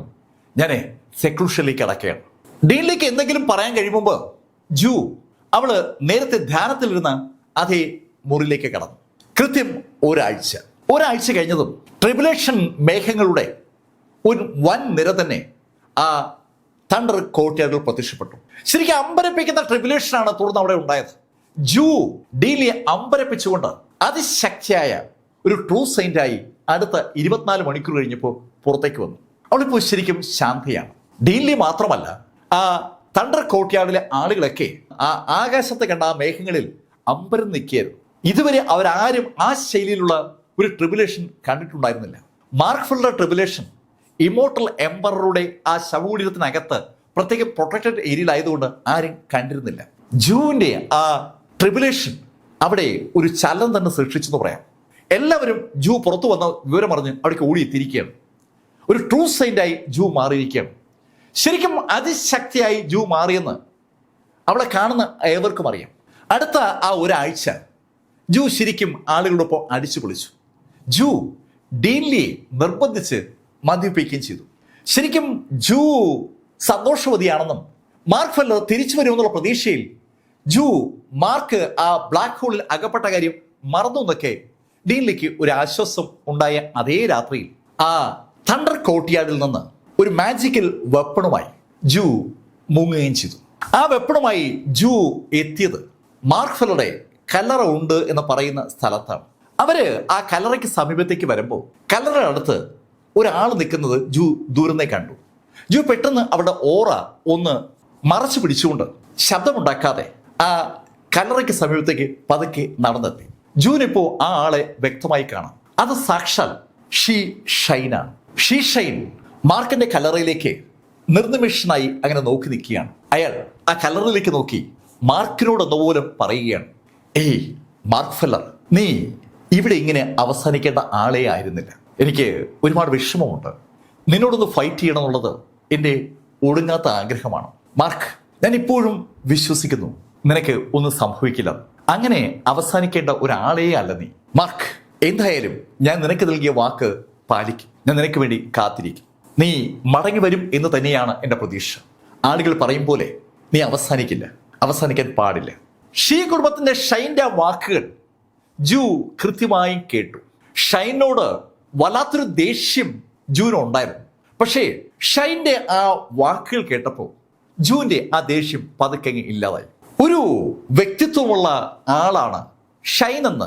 ഞാനേ സെക്ലൂഷനിലേക്ക് അടക്കുകയാണ്. ഡീൻലിക്ക് എന്തെങ്കിലും പറയാൻ കഴിയുമ്പോൾ ജൂ അവള് നേരത്തെ ധ്യാനത്തിലിരുന്ന അതേ മുറിയിലേക്ക് കടന്നു. കൃത്യം ഒരാഴ്ച കഴിഞ്ഞതും ട്രിബുലേഷൻ മേഘങ്ങളുടെ ഒരു വൻ നിര തന്നെ ആ തണ്ടർ കോർട്ട്യാർഡിൽ പ്രത്യക്ഷപ്പെട്ടു. ശരിക്കും അമ്പരപ്പിക്കുന്ന ട്രിബുലേഷനാണ് തുടർന്ന് അവിടെ ഉണ്ടായത്. ജൂ ഡീൻലിയെ അമ്പരപ്പിച്ചുകൊണ്ട് അതിശക്തിയായ ഒരു ട്രൂ സെയിന്റായി അടുത്ത 24 മണിക്കൂർ കഴിഞ്ഞപ്പോൾ പുറത്തേക്ക് വന്നു. അവളിപ്പോൾ ശരിക്കും ശാന്തിയാണ്. ഡീൻലി മാത്രമല്ല, ആ തണ്ടർ കോർട്ട്യാർഡിലെ ആളുകളൊക്കെ ആ ആകാശത്തെ കണ്ട ആ മേഘങ്ങളിൽ അമ്പരം നിൽക്കുകയായിരുന്നു. ഇതുവരെ അവരാരും ആ ശൈലിയിലുള്ള ഒരു ട്രിബുലേഷൻ കണ്ടിട്ടുണ്ടായിരുന്നില്ല. മാർക്ക് ഫെല്ലർ ട്രിബുലേഷൻ ഇമോർട്ടൽ എംപററുടെ ആ ശവകുടീരത്തിനകത്ത് പ്രത്യേക പ്രൊട്ടക്റ്റഡ് ഏരിയയിലായതുകൊണ്ട് ആരും കണ്ടിരുന്നില്ല. ജൂവിന്റെ ആ ട്രിബുലേഷൻ അവിടെ ഒരു ചലനം തന്നെ സൃഷ്ടിച്ചെന്ന് പറയാം. എല്ലാവരും ജൂ പുറത്തു വന്ന വിവരം അറിഞ്ഞ് അവിടേക്ക് ഓടിയെത്തിയിരിക്കുകയാണ്. ഒരു ട്രൂ സെയിന്റായി ജൂ മാറിയിരിക്കുകയാണ്. ശരിക്കും അതിശക്തിയായി ജൂ മാറിയെന്ന് അവിടെ കാണുന്ന ഏവർക്കും അറിയാം. അടുത്ത ആ ഒരാഴ്ച ജൂ ശരിക്കും ആളുകളോടൊപ്പം അടിച്ചു പൊളിച്ചു. ജൂ ഡീൻലിയെ നിർബന്ധിച്ച് മദ്യപിക്കുകയും ചെയ്തു. ശരിക്കും ജൂ സന്തോഷവതിയാണെന്നും മാർക്ക് ഫെല്ലർ തിരിച്ചു വരുമെന്നുള്ള പ്രതീക്ഷയിൽ ജൂ മാർക്ക് ആ ബ്ലാക്ക് ഹോളിൽ അകപ്പെട്ട കാര്യം മറന്നു എന്നൊക്കെ ഡീൻലിക്ക് ഒരു ആശ്വാസം ഉണ്ടായ അതേ രാത്രിയിൽ ആ തണ്ടർ കോർട്ട്യാർഡിൽ നിന്ന് ഒരു മാജിക്കൽ വെപ്പണുമായി ജൂ മുങ്ങുകയും ചെയ്തു. ആ വെപ്പണുമായി ജൂ എത്തിയത് മാർക്ക് ഫെല്ലറുടെ കല്ലറ ഉണ്ട് എന്ന് പറയുന്ന സ്ഥലത്താണ്. അവര് ആ കല്ലറയ്ക്ക് സമീപത്തേക്ക് വരുമ്പോൾ കല്ലറയുടെ അടുത്ത് ഒരാൾ നിൽക്കുന്നത് ജൂ ദൂരന്നേ കണ്ടു. ജൂ പെട്ടെന്ന് അവരുടെ ഓറ ഒന്ന് മറച്ചു പിടിച്ചുകൊണ്ട് ശബ്ദമുണ്ടാക്കാതെ ആ കല്ലറയ്ക്ക് സമീപത്തേക്ക് പതുക്കെ നടന്നെത്തി. ജൂനിപ്പോ ആ ആളെ വ്യക്തമായി കാണാം. അത് സാക്ഷാൽ ഷൈനാണ്. ഷൈൻ മാർക്കിന്റെ കല്ലറയിലേക്ക് നിർനിമിഷനായി അങ്ങനെ നോക്കി നിൽക്കുകയാണ്. അയാൾ ആ കല്ലറയിലേക്ക് നോക്കി മാർക്കിനോട് എന്നപോലും പറയുകയാണ്, ഏയ് മാർക്ക് ഫെല്ലർ, നീ ഇവിടെ ഇങ്ങനെ അവസാനിക്കേണ്ട ആളെ ആയിരുന്നില്ല. എനിക്ക് ഒരുപാട് വിഷമമുണ്ട്. നിന്നോടൊന്ന് ഫൈറ്റ് ചെയ്യണം എന്നുള്ളത് എൻ്റെ ഒടുങ്ങാത്ത ആഗ്രഹമാണ്. മാർക്ക്, ഞാൻ ഇപ്പോഴും വിശ്വസിക്കുന്നു നിനക്ക് ഒന്നും സംഭവിക്കില്ല. അങ്ങനെ അവസാനിക്കേണ്ട ഒരാളേ അല്ല നീ. മാർക്ക്, എന്തായാലും ഞാൻ നിനക്ക് നൽകിയ വാക്ക് പാലിക്കും. ഞാൻ നിനക്ക് വേണ്ടി കാത്തിരിക്കും. നീ മടങ്ങി വരും എന്ന് തന്നെയാണ് എൻ്റെ പ്രതീക്ഷ. ആളുകൾ പറയും പോലെ നീ അവസാനിക്കില്ല, അവസാനിക്കാൻ പാടില്ല. ഷീ കുടുംബത്തിന്റെ ഷൈൻ്റെ വാക്കുകൾ ജൂ കൃത്യമായി കേട്ടു. ഷൈനോട് വല്ലാത്തൊരു ദേഷ്യം ജൂനുണ്ടായിരുന്നു. പക്ഷേ ഷൈൻ്റെ ആ വാക്കുകൾ കേട്ടപ്പോൾ ജൂന്റെ ആ ദേഷ്യം പതുക്കെ ഇല്ലാതായി. ഒരു വ്യക്തിത്വമുള്ള ആളാണ് ഷൈൻ എന്ന്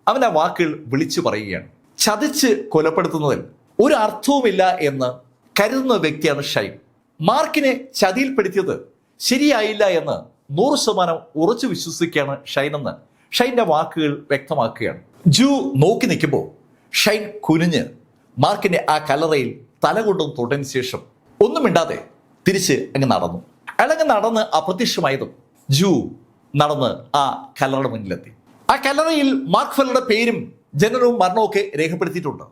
അവൻ ആ വാക്കുകൾ വിളിച്ചു പറയുകയാണ്. ചതിച്ച് കൊലപ്പെടുത്തുന്നതിൽ ഒരു അർത്ഥവുമില്ല എന്ന് കരുതുന്ന വ്യക്തിയാണ് ഷൈൻ. മാർക്കിനെ ചതിയിൽപ്പെടുത്തിയത് ശരിയായില്ല എന്ന് 100% ഉറച്ചു വിശ്വസിക്കുകയാണ് ഷൈൻ എന്ന് ഷൈൻ്റെ വാക്കുകൾ വ്യക്തമാക്കുകയാണ്. ജൂ നോക്കി നിൽക്കുമ്പോൾ ഷൈൻ കുനിഞ്ഞ് മാർക്കിന്റെ ആ കല്ലറയിൽ തല കൊണ്ടും തൊട്ടതിന് ശേഷം ഒന്നും മിണ്ടാതെ തിരിച്ച് അങ്ങ് നടന്നു. അയാളങ്ങ് നടന്ന് അപ്രത്യക്ഷമായതും ജൂ നടന്ന് ആ കല്ലറയുടെ മുന്നിലെത്തി. ആ കല്ലറയിൽ മാർക്ക് ഫെല്ലറുടെ പേരും ജനനവും മരണവും ഒക്കെ രേഖപ്പെടുത്തിയിട്ടുണ്ട്.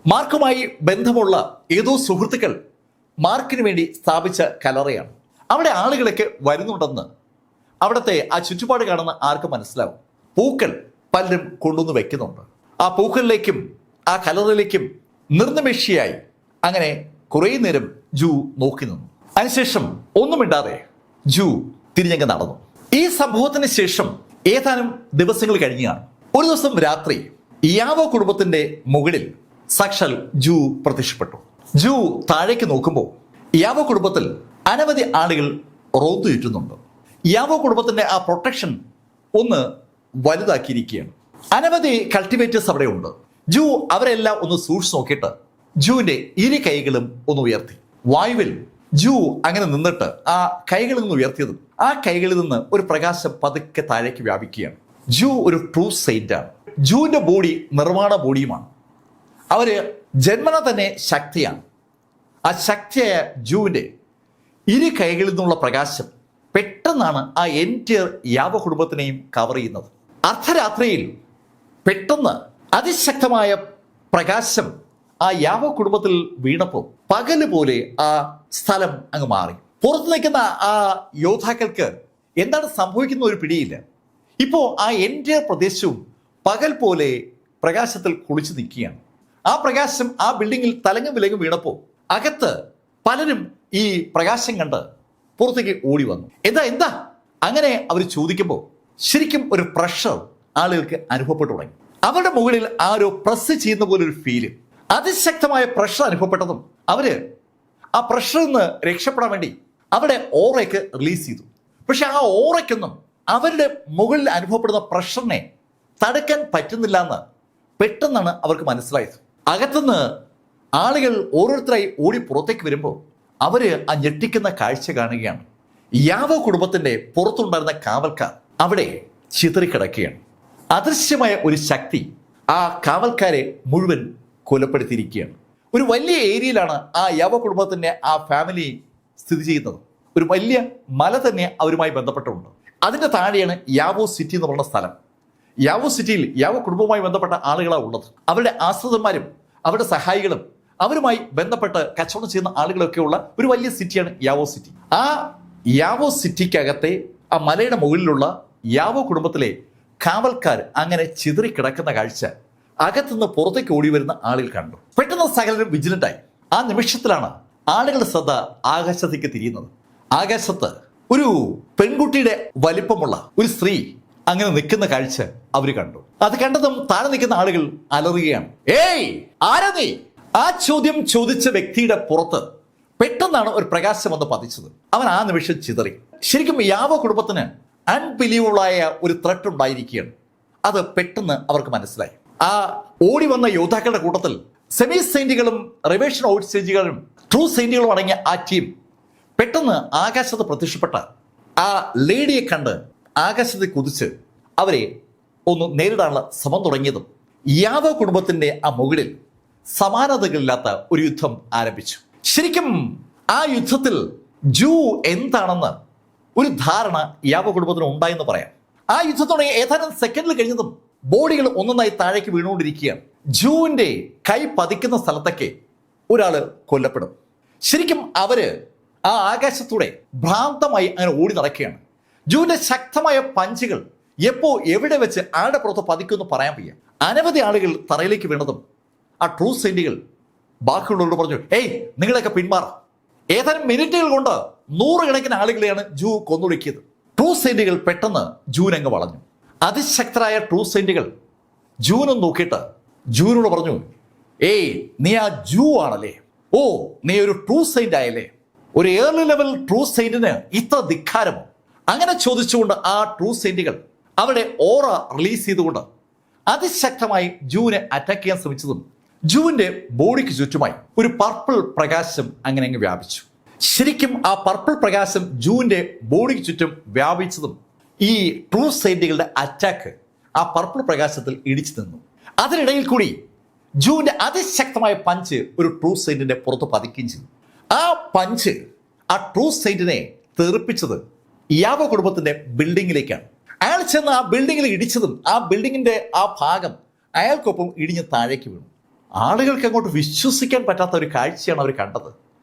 മാർക്കുമായി ബന്ധമുള്ള ഏതോ സുഹൃത്തുക്കൾ മാർക്കിന് വേണ്ടി സ്ഥാപിച്ച കല്ലറയാണ്. അവിടെ ആളുകളൊക്കെ വരുന്നുണ്ടെന്ന് അവിടുത്തെ ആ ചുറ്റുപാട് കാണുന്ന ആർക്കും മനസ്സിലാവും. പൂക്കൾ പലരും കൊണ്ടുവന്ന് വെക്കുന്നുണ്ട്. ആ പൂക്കളിലേക്കും ആ കല്ലറയിലേക്കും നിർനിമേഷിയായി അങ്ങനെ കുറേ നേരം ജൂ നോക്കി നിന്നു. അതിനുശേഷം ഒന്നും മിണ്ടാതെ ജൂ തിരിഞ്ഞങ്ങ് നടന്നു. ഈ സംഭവത്തിന് ശേഷം ഏതാനും ദിവസങ്ങൾ കഴിഞ്ഞാണ് ഒരു ദിവസം രാത്രി യാവോ കുടുംബത്തിന്റെ മുകളിൽ സാക്ഷാൽ ജൂ പ്രത്യക്ഷപ്പെട്ടു. ജൂ താഴേക്ക് നോക്കുമ്പോൾ യാവോ കുടുംബത്തിൽ അനവധി ആളുകൾ റോന്തു ചുറ്റുന്നുണ്ട്. യാവോ കുടുംബത്തിന്റെ ആ പ്രൊട്ടക്ഷൻ ഒന്ന് വലുതാക്കിയിരിക്കുകയാണ്. അനവധി കൾട്ടിവേറ്റേഴ്സ് അവിടെ ഉണ്ട്. ജൂ അവരെല്ലാം ഒന്ന് സൂക്ഷിച്ചു നോക്കിയിട്ട് ജൂവിന്റെ ഇരു കൈകളും ഒന്ന് ഉയർത്തി. വായുവിൽ ജൂ അങ്ങനെ നിന്നിട്ട് ആ കൈകളിൽ നിന്ന് ഉയർത്തിയതും ആ കൈകളിൽ നിന്ന് ഒരു പ്രകാശം പതുക്കെ താഴേക്ക് വ്യാപിക്കുകയാണ്. ജൂ ഒരു ട്രൂ സെയിന്റ് ആണ്. ജൂവിന്റെ ബോഡി നിർമ്മാണ ബോഡിയുമാണ്. അവര് ജന്മന തന്നെ ശക്തിയാണ്. ആ ശക്തിയായ ജൂവിന്റെ ഇരു കൈകളിൽ നിന്നുള്ള പ്രകാശം പെട്ടെന്നാണ് ആ എൻറ്റിയർ യാവോ കുടുംബത്തിനെയും കവർ ചെയ്യുന്നത്. അർദ്ധരാത്രിയിൽ പെട്ടെന്ന് അതിശക്തമായ പ്രകാശം ആ യാവോ കുടുംബത്തിൽ വീണപ്പോൾ പകല് പോലെ ആ സ്ഥലം അങ്ങ് മാറി. പുറത്തു നിൽക്കുന്ന ആ യോദ്ധാക്കൾക്ക് എന്താണ് സംഭവിക്കുന്ന ഒരു പിടിയില്ല. ഇപ്പോ ആ എൻ്റെ പ്രദേശവും പകൽ പോലെ പ്രകാശത്തിൽ കുളിച്ചു നിൽക്കുകയാണ്. ആ പ്രകാശം ആ ബിൽഡിങ്ങിൽ തലങ്ങും വിലങ്ങും വീണപ്പോൾ അകത്ത് പലരും ഈ പ്രകാശം കണ്ട് പുറത്തേക്ക് ഓടി വന്നു. എന്താ അങ്ങനെ അവർ ചോദിക്കുമ്പോൾ ശരിക്കും ഒരു പ്രഷർ ആളുകൾക്ക് അനുഭവപ്പെട്ടു തുടങ്ങി. അവരുടെ മുകളിൽ ആ ഒരു പ്രസ് ചെയ്യുന്ന പോലെ ഒരു ഫീല്, അതിശക്തമായ പ്രഷർ അനുഭവപ്പെട്ടതും അവര് ആ പ്രഷറിൽ നിന്ന് രക്ഷപ്പെടാൻ വേണ്ടി അവരുടെ ഓറയ്ക്ക് റിലീസ് ചെയ്തു. പക്ഷെ ആ ഓറയ്ക്കൊന്നും അവരുടെ മുകളിൽ അനുഭവപ്പെടുന്ന പ്രഷറിനെ തടുക്കാൻ പറ്റുന്നില്ല എന്ന് പെട്ടെന്നാണ് അവർക്ക് മനസ്സിലായത്. അകത്തുനിന്ന് ആളുകൾ ഓരോരുത്തരായി ഓടി പുറത്തേക്ക് വരുമ്പോൾ അവര് ആ ഞെട്ടിക്കുന്ന കാഴ്ച കാണുകയാണ്. യാവോ കുടുംബത്തിന്റെ പുറത്തുണ്ടായിരുന്ന കാവൽക്കാർ അവിടെ ചിതറിക്കിടക്കുകയാണ്. അദൃശ്യമായ ഒരു ശക്തി ആ കാവൽക്കാരെ മുഴുവൻ കൊലപ്പെടുത്തിയിരിക്കുകയാണ്. ഒരു വലിയ ഏരിയയിലാണ് ആ യാവോ കുടുംബത്തിന്റെ ആ ഫാമിലി സ്ഥിതി ചെയ്യുന്നത്. ഒരു വലിയ മല തന്നെ അവരുമായി ബന്ധപ്പെട്ടുണ്ട്. അതിന്റെ താഴെയാണ് യാവോ സിറ്റി എന്ന് പറയുന്ന സ്ഥലം. യാവോ സിറ്റിയിൽ യാവോ കുടുംബവുമായി ബന്ധപ്പെട്ട ആളുകളാണ് ഉള്ളത്. അവരുടെ ആശ്രിതന്മാരും അവരുടെ സഹായികളും അവരുമായി ബന്ധപ്പെട്ട് കച്ചവടം ചെയ്യുന്ന ആളുകളൊക്കെ ഉള്ള ഒരു വലിയ സിറ്റിയാണ് യാവോ സിറ്റി. ആ യാവോ സിറ്റിക്കകത്തെ ആ മലയുടെ മുകളിലുള്ള യാവോ കുടുംബത്തിലെ കാവൽക്കാർ അങ്ങനെ ചിതറിക്കിടക്കുന്ന കാഴ്ച അകത്തുനിന്ന് പുറത്തേക്ക് ഓടി വരുന്ന ആളുകൾ കണ്ടു. പെട്ടെന്ന് സകലരും വിജിലന്റായി. ആ നിമിഷത്തിലാണ് ആളുകളുടെ ശ്രദ്ധ ആകാശത്തേക്ക് തിരിയുന്നത്. ആകാശത്ത് ഒരു പെൺകുട്ടിയുടെ വലിപ്പമുള്ള ഒരു സ്ത്രീ അങ്ങനെ നിൽക്കുന്ന കാഴ്ച അവർ കണ്ടു. അത് കണ്ടതും താഴെ നിൽക്കുന്ന ആളുകൾ അലറുകയാണ്. ഏയ്, ആരാ നീ? ആ ചോദ്യം ചോദിച്ച വ്യക്തിയുടെ പുറത്ത് പെട്ടെന്നാണ് ഒരു പ്രകാശം വന്ന് പതിച്ചത്. അവൻ ആ നിമിഷം ചിതറി. ശരിക്കും യാവോ കുടുംബത്തിന് അൺബിലീവബിളായ ഒരു ത്രെട്ട് ഉണ്ടായിരിക്കുകയാണ്. അത് പെട്ടെന്ന് അവർക്ക് മനസ്സിലായി. ആ ഓടി വന്ന യോദ്ധാക്കളുടെ കൂട്ടത്തിൽ സെമി സെയിന്റുകളും റിവേഷൻ ഔട്ട് സ്റ്റേജുകളും ട്രൂ സെയിന്റുകളും അടങ്ങിയ ആ ടീം പെട്ടെന്ന് ആകാശത്ത് പ്രത്യക്ഷപ്പെട്ട ആ ലേഡിയെ കണ്ട് ആകാശത്ത് കുതിച്ച് അവരെ ഒന്ന് നേരിടാനുള്ള ശ്രമം തുടങ്ങിയതും യാവോ കുടുംബത്തിന്റെ ആ മുകളിൽ സമാനതകളില്ലാത്ത ഒരു യുദ്ധം ആരംഭിച്ചു. ശരിക്കും ആ യുദ്ധത്തിൽ ജൂ എന്താണെന്ന് ഒരു ധാരണ യാവോ കുടുംബത്തിന് ഉണ്ടായെന്ന് പറയാം. ആ യുദ്ധത്തോടെ ഏതാനും സെക്കൻഡിൽ കഴിഞ്ഞതും ബോഡികൾ ഒന്നൊന്നായി താഴേക്ക് വീണുകൊണ്ടിരിക്കുകയാണ്. ജൂവിന്റെ കൈ പതിക്കുന്ന സ്ഥലത്തൊക്കെ ഒരാൾ കൊല്ലപ്പെടും. ശരിക്കും അവര് ആ ആകാശത്തൂടെ ഭ്രാന്തമായി അങ്ങനെ ഓടി നടക്കുകയാണ്. ജൂവിന്റെ ശക്തമായ പഞ്ചുകൾ എപ്പോ എവിടെ വെച്ച് ആളുടെ പുറത്ത് പതിക്കുമെന്ന് പറയാൻ വയ്യ. അനവധി ആളുകൾ തറയിലേക്ക് വീണതും ആ ട്രൂ സെന്റികൾ ബാക്കിയുള്ളവരോട് പറഞ്ഞു, ഏയ് നിങ്ങളൊക്കെ പിന്മാറാം. ഏതാനും മിനിറ്റുകൾ കൊണ്ട് നൂറുകണക്കിന് ആളുകളെയാണ് ജൂ കൊന്നൊടുക്കിയത്. ട്രൂ സെന്റികൾ പെട്ടെന്ന് ജൂനങ്ങ് വളഞ്ഞു. അതിശക്തരായ ട്രൂ സെന്റികൾ ജൂനും നോക്കിയിട്ട് ജൂനോട് പറഞ്ഞു, ഏയ് നീ ആ ജൂ ആണല്ലേ, ഓ നീ ഒരു ട്രൂ സെയിന്റ് ആയല്ലേ, ഒരു ഏർലി ലെവൽ ട്രൂ സെയിന്റിന് ഇത്ര ധിക്കാരമോ? അങ്ങനെ ചോദിച്ചുകൊണ്ട് ആ ട്രൂ സെയിന്റുകൾ അവരുടെ ഓറ റിലീസ് ചെയ്തുകൊണ്ട് അതിശക്തമായി ജൂവിനെ അറ്റാക്ക് ചെയ്യാൻ ശ്രമിച്ചതും ജൂവിന്റെ ബോഡിക്ക് ചുറ്റുമായി ഒരു പർപ്പിൾ പ്രകാശം അങ്ങനെ അങ്ങ് വ്യാപിച്ചു. ശരിക്കും ആ പർപ്പിൾ പ്രകാശം ജൂവിന്റെ ബോഡിക്ക് ചുറ്റും വ്യാപിച്ചതും ഈ ട്രൂ സെയിന്റുകളുടെ അറ്റാക്ക് ആ പർപ്പിൾ പ്രകാശത്തിൽ ഇടിച്ചു നിന്നു. അതിനിടയിൽ കൂടി ജൂവിന്റെ അതിശക്തമായ പഞ്ച് ഒരു ട്രൂ സെയിന്റിന്റെ പുറത്ത് പതിക്കുകയും ചെയ്തു. ആ പഞ്ച് ആ ട്രൂ സെയിന്റിനെ തെറിപ്പിച്ചത് യാവോ കുടുംബത്തിന്റെ ബിൽഡിങ്ങിലേക്കാണ്. അയാൾ ചെന്ന് ആ ബിൽഡിങ്ങിൽ ഇടിച്ചതും ആ ബിൽഡിങ്ങിന്റെ ആ ഭാഗം അയാൾക്കൊപ്പം ഇടിഞ്ഞ് താഴേക്ക് വീണു. ആളുകൾക്ക് അങ്ങോട്ട് വിശ്വസിക്കാൻ പറ്റാത്ത ഒരു കാഴ്ചയാണ് അവർ കണ്ടത്.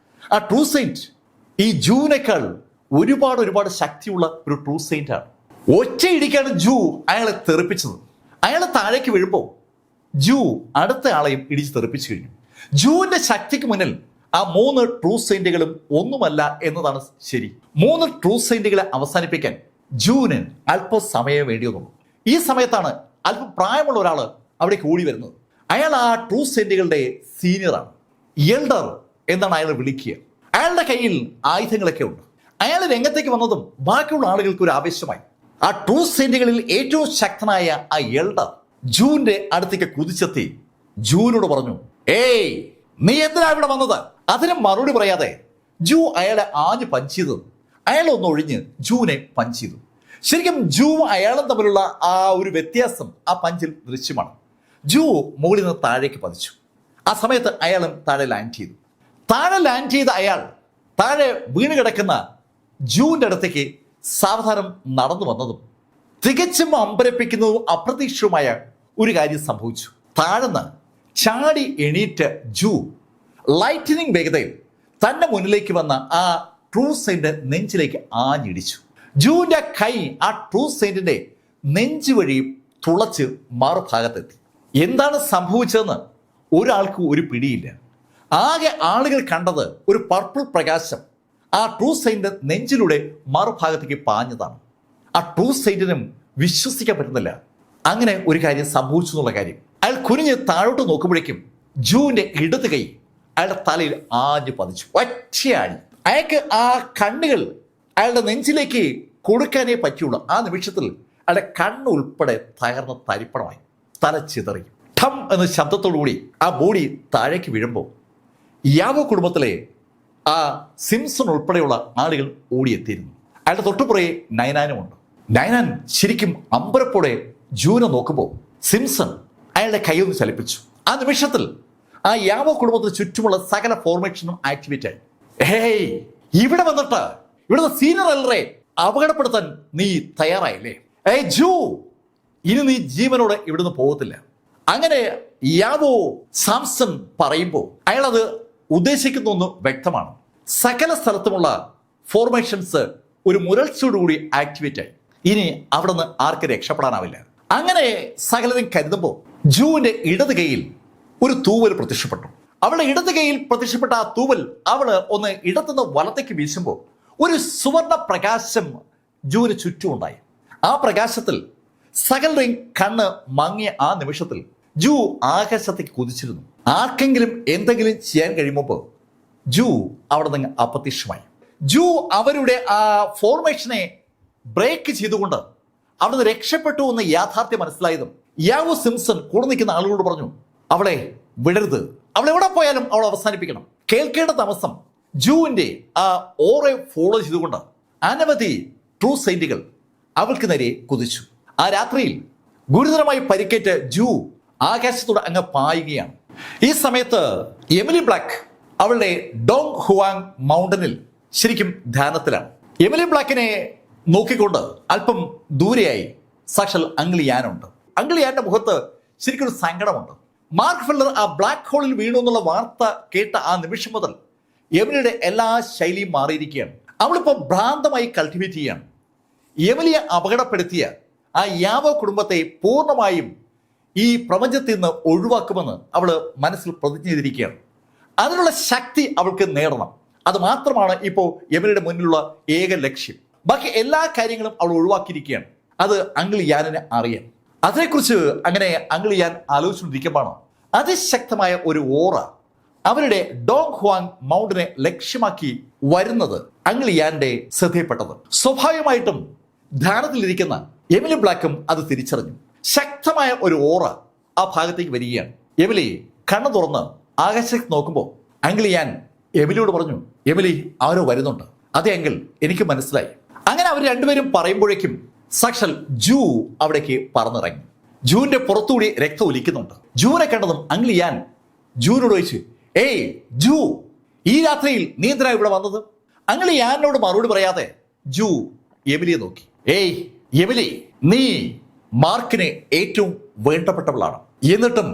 ആ ട്രൂ സെയിന്റ് ഈ ജൂവിനേക്കാൾ ഒരുപാട് ശക്തിയുള്ള ഒരു ട്രൂ സെയിന്റ് ആണ്. ഒറ്റ ഇടിക്കാണ് ജൂ അയാളെ തെറിപ്പിച്ചത്. അയാൾ താഴേക്ക് വീഴുമ്പോൾ ജൂ അടുത്ത ആളെയും ഇടിച്ച് തെറിപ്പിച്ചു കഴിഞ്ഞു. ജൂവിന്റെ ശക്തിക്ക് മുന്നിൽ ആ 3 ട്രൂ സെയിന്റുകളും ഒന്നുമല്ല എന്നതാണ് ശരി. 3 ട്രൂ സെയിന്റുകളെ അവസാനിപ്പിക്കാൻ ജൂവിന് അല്പസമയം വേണ്ടി വന്നു. ഈ സമയത്താണ് അല്പം പ്രായമുള്ള ഒരാൾ അവിടേക്ക് ഓടി വരുന്നത്. അയാൾ ആ ട്രൂ സെയിന്റുകളുടെ സീനിയറാണ്. എൽഡർ എന്നാണ് അയാൾ വിളിക്കുക. അയാളുടെ കയ്യിൽ ആയുധങ്ങളൊക്കെ ഉണ്ട്. അയാൾ രംഗത്തേക്ക് വന്നതും ബാക്കിയുള്ള ആളുകൾക്ക് ഒരു ആവേശമായി. ആ ട്രൂ സെയിന്റുകളിൽ ഏറ്റവും ശക്തനായ ആ എൽഡർ ജൂവിന്റെ അടുത്തേക്ക് കുതിച്ചെത്തി ജൂവിനോട് പറഞ്ഞു, ഏയ് നീ എന്തിനാ ഇവിടെ വന്നത്? അതിന് മറുപടി പറയാതെ ജൂ അയാളെ ആഞ്ഞ് പഞ്ച് ചെയ്തു. അയാൾ ഒന്ന് ഒഴിഞ്ഞ് ജൂവിനെ പഞ്ച് ചെയ്തു. ശരിക്കും ജൂ അയാളും തമ്മിലുള്ള ആ ഒരു വ്യത്യാസം ആ പഞ്ചിൽ ദൃശ്യമാണ്. ജൂ മുകളിൽ നിന്ന് താഴേക്ക് പതിച്ചു. ആ സമയത്ത് അയാളും താഴെ ലാൻഡ് ചെയ്തു. താഴെ ലാൻഡ് ചെയ്ത അയാൾ താഴെ വീണ് കിടക്കുന്ന ജൂവിന്റെ അടുത്തേക്ക് സാവധാനം നടന്നു വന്നതും തികച്ചും അമ്പരപ്പിക്കുന്നതും അപ്രതീക്ഷിതവുമായ ഒരു കാര്യം സംഭവിച്ചു. താഴ്ന്ന് ചാടി എണീറ്റ് ജൂ ലൈറ്റനിങ് വേഗതയിൽ തന്റെ മുന്നിലേക്ക് വന്ന ആ ട്രൂ സെയിന്റ് നെഞ്ചിലേക്ക് ആഞ്ഞിടിച്ചു. ജൂവിന്റെ കൈ ആ ട്രൂ സെയിന്റിന്റെ നെഞ്ചു വഴി തുളച്ച് മറുഭാഗത്തെത്തി. എന്താണ് സംഭവിച്ചതെന്ന് ഒരാൾക്ക് ഒരു പിടിയില്ല. ആകെ ആളുകൾ കണ്ടത് ഒരു പർപ്പിൾ പ്രകാശം ആ ട്രൂ സെയിന്റ് നെഞ്ചിലൂടെ മറുഭാഗത്തേക്ക് പാഞ്ഞതാണ്. ആ ട്രൂ സെയിന്റിനും വിശ്വസിക്കാൻ പറ്റുന്നില്ല അങ്ങനെ ഒരു കാര്യം സംഭവിച്ചു എന്നുള്ള കാര്യം. അയാൾ കുനിഞ്ഞ് താഴോട്ട് നോക്കുമ്പോഴേക്കും ജൂവിന്റെ ഇടത് കൈ അയാളുടെ തലയിൽ ആഞ്ഞു പതിച്ചു. ഒറ്റയാടി അയാൾക്ക് ആ കണ്ണുകൾ അയാളുടെ നെഞ്ചിലേക്ക് കൊടുക്കാനേ പറ്റുള്ളൂ. ആ നിമിഷത്തിൽ അയാളുടെ കണ്ണ് ഉൾപ്പെടെ തകർന്ന തരിപ്പണമായി. തല ചിതറി ഠം എന്ന ശബ്ദത്തോടുകൂടി ആ ബോഡി താഴേക്ക് വീഴുമ്പോൾ യാവോ കുടുംബത്തിലെ ആ സിംസൺ ഉൾപ്പെടെയുള്ള ആളുകൾ ഓടിയെത്തിയിരുന്നു. അയാളുടെ തൊട്ടുപുറയെ നൈനാനുമുണ്ട്. നൈനാൻ ശരിക്കും അമ്പരപ്പോടെ ജൂനെ നോക്കുമ്പോൾ സിംസൺ അയാളുടെ കൈയൊന്ന് ചലിപ്പിച്ചു. ആ നിമിഷത്തിൽ ആ യാവോ കുടുംബത്തിന് ചുറ്റുമുള്ള സകല ഫോർമേഷനും ആക്ടിവേറ്റ് ആയി. ഹേയ് ഇവിടെ വന്നിട്ട് ഇവിടുത്തെ സീനിയർ എൽഡറെ അപകടപ്പെടുത്താൻ നീ തയ്യാറായില്ലേ? ഏയ് ജൂ, ഇനി നീ ജീവനോടെ ഇവിടുന്ന് പോകത്തില്ല. അങ്ങനെ യാവോ സാംസൺ പറയുമ്പോൾ അയാൾ അത് ഉദ്ദേശിക്കുന്ന വ്യക്തമാണ്. സകല സ്ഥലത്തുമുള്ള ഫോർമേഷൻസ് ഒരു മുരൾച്ചയോടുകൂടി ആക്ടിവേറ്റ് ആയി. ഇനി അവിടെ നിന്ന് ആർക്ക് രക്ഷപ്പെടാനാവില്ല. അങ്ങനെ സകലരും കരുതുമ്പോൾ ജൂവിന്റെ ഇടത് കൈയിൽ ഒരു തൂവൽ പ്രത്യക്ഷപ്പെട്ടു. അവളുടെ ഇടത് കൈയിൽ പ്രത്യക്ഷപ്പെട്ട ആ തൂവൽ അവള് ഒന്ന് ഇടത്തുനിന്ന് വലത്തേക്ക് വീശുമ്പോൾ ഒരു സുവർണ പ്രകാശം ജൂവിന് ചുറ്റുമുണ്ടായി. ആ പ്രകാശത്തിൽ സകലരെയും കണ്ണ് മങ്ങിയ ആ നിമിഷത്തിൽ ജൂ ആകാശത്തേക്ക് കുതിച്ചിരുന്നു. ആർക്കെങ്കിലും എന്തെങ്കിലും ചെയ്യാൻ കഴിയുമ്പോൾ ജൂ അവിടെ നിന്ന് അപ്രത്യക്ഷമായി. ജൂ അവരുടെ ആ ഫോർമേഷനെ ബ്രേക്ക് ചെയ്തുകൊണ്ട് അവിടുന്ന് രക്ഷപ്പെട്ടു എന്ന് യാഥാർത്ഥ്യം മനസ്സിലായതും യാവോ സിംസൺ കൂടെ നിൽക്കുന്ന ആളുകളോട് പറഞ്ഞു, അവളെ വിടരുത്, അവൾ എവിടെ പോയാലും അവൾ അവസാനിപ്പിക്കണം. കേൾക്കേണ്ട താമസം ജൂവിന്റെ ആ ഓറെ ഫോളോ ചെയ്തുകൊണ്ട് അനവധി ട്രൂ സെയിന്റുകൾ അവൾക്ക് നേരെ കുതിച്ചു. ആ രാത്രിയിൽ ഗുരുതരമായി പരിക്കേറ്റ് ജൂ ആകാശത്തോടെ അങ്ങ് പായുകയാണ്. ഈ സമയത്ത് എമിലി ബ്ലാക്ക് അവളുടെ ഡോങ് ഹുവാങ് മൗണ്ടനിൽ ശരിക്കും ധ്യാനത്തിലാണ്. എമിലി ബ്ലാക്കിനെ നോക്കിക്കൊണ്ട് അല്പം ദൂരെയായി സാക്ഷാൽ അങ്കിളിയാനുണ്ട്. അങ്കിളിയാന്റെ മുഖത്ത് ശരിക്കും ഒരു സങ്കടമുണ്ട്. മാർക്ക് ഫെല്ലർ ആ ബ്ലാക്ക് ഹോളിൽ വീണു എന്നുള്ള വാർത്ത കേട്ട ആ നിമിഷം മുതൽ എമിലിയുടെ എല്ലാ ശൈലിയും മാറിയിരിക്കുകയാണ്. അവളിപ്പോൾ ഭ്രാന്തമായി കൾട്ടിവേറ്റ് ചെയ്യാണ്. എമിലിയെ അപകടപ്പെടുത്തിയ ആ യാവോ കുടുംബത്തെ പൂർണ്ണമായും ഈ പ്രപഞ്ചത്തിൽ നിന്ന് ഒഴിവാക്കുമെന്ന് അവൾ മനസ്സിൽ പ്രതിജ്ഞ ചെയ്തിരിക്കുകയാണ്. അതിനുള്ള ശക്തി അവൾക്ക് നേടണം. അത് മാത്രമാണ് ഇപ്പോൾ എമിലിയുടെ മുന്നിലുള്ള ഏക ലക്ഷ്യം. ബാക്കി എല്ലാ കാര്യങ്ങളും അവൾ ഒഴിവാക്കിയിരിക്കുകയാണ്. അത് അങ്കിൾ യാനിന് അറിയാം. അതേക്കുറിച്ച് അങ്ങനെ അങ്കിൾ യാൻ ആലോചിച്ചുകൊണ്ടിരിക്കുമ്പോഴാണ് അതിശക്തമായ ഒരു ഓറ അവരുടെ ഡോങ് ഹ്വാങ് മൗണ്ടിനെ ലക്ഷ്യമാക്കി വരുന്നത് അങ്കിൾ യാന്റെ ശ്രദ്ധയിൽപ്പെട്ടത്. സ്വാഭാവികമായിട്ടും ധ്യാനത്തിലിരിക്കുന്ന എമിലി ബ്ലാക്കും അത് തിരിച്ചറിഞ്ഞു. ശക്തമായ ഒരു ഓറ ആ ഭാഗത്തേക്ക് വരികയാണ്. എമിലി കണ്ണു തുറന്ന് ആകാശത്തേക്ക് നോക്കുമ്പോൾ അങ്കിൾ യാൻ എമിലിയോട് പറഞ്ഞു, എമിലി ആരോ വരുന്നുണ്ട്. അതെ അങ്കിൾ, എനിക്ക് മനസ്സിലായി. അങ്ങനെ അവർ രണ്ടുപേരും പറയുമ്പോഴേക്കും സാക്ഷാൽ ജൂ അവിടേക്ക് പറന്നിറങ്ങി. ജൂവിന്റെ പുറത്തുകൂടി രക്തം ഒലിക്കുന്നുണ്ട്. ജൂവിനെ കണ്ടതും അങ്കിൾ യാൻ ജൂവിനോട് ചോദിച്ചു, ഏയ് ജൂ, ഈ രാത്രിയിൽ നീ എന്തിനാ ഇവിടെ വന്നത്? അങ്കിൾ യാനോട് മറുപടി പറയാതെ ജൂ എമിലിയെ നോക്കി. ഏയ് എമിലി, നീ മാർക്കിന് ഏറ്റവും വേണ്ടപ്പെട്ടവളാണ്. എന്നിട്ടും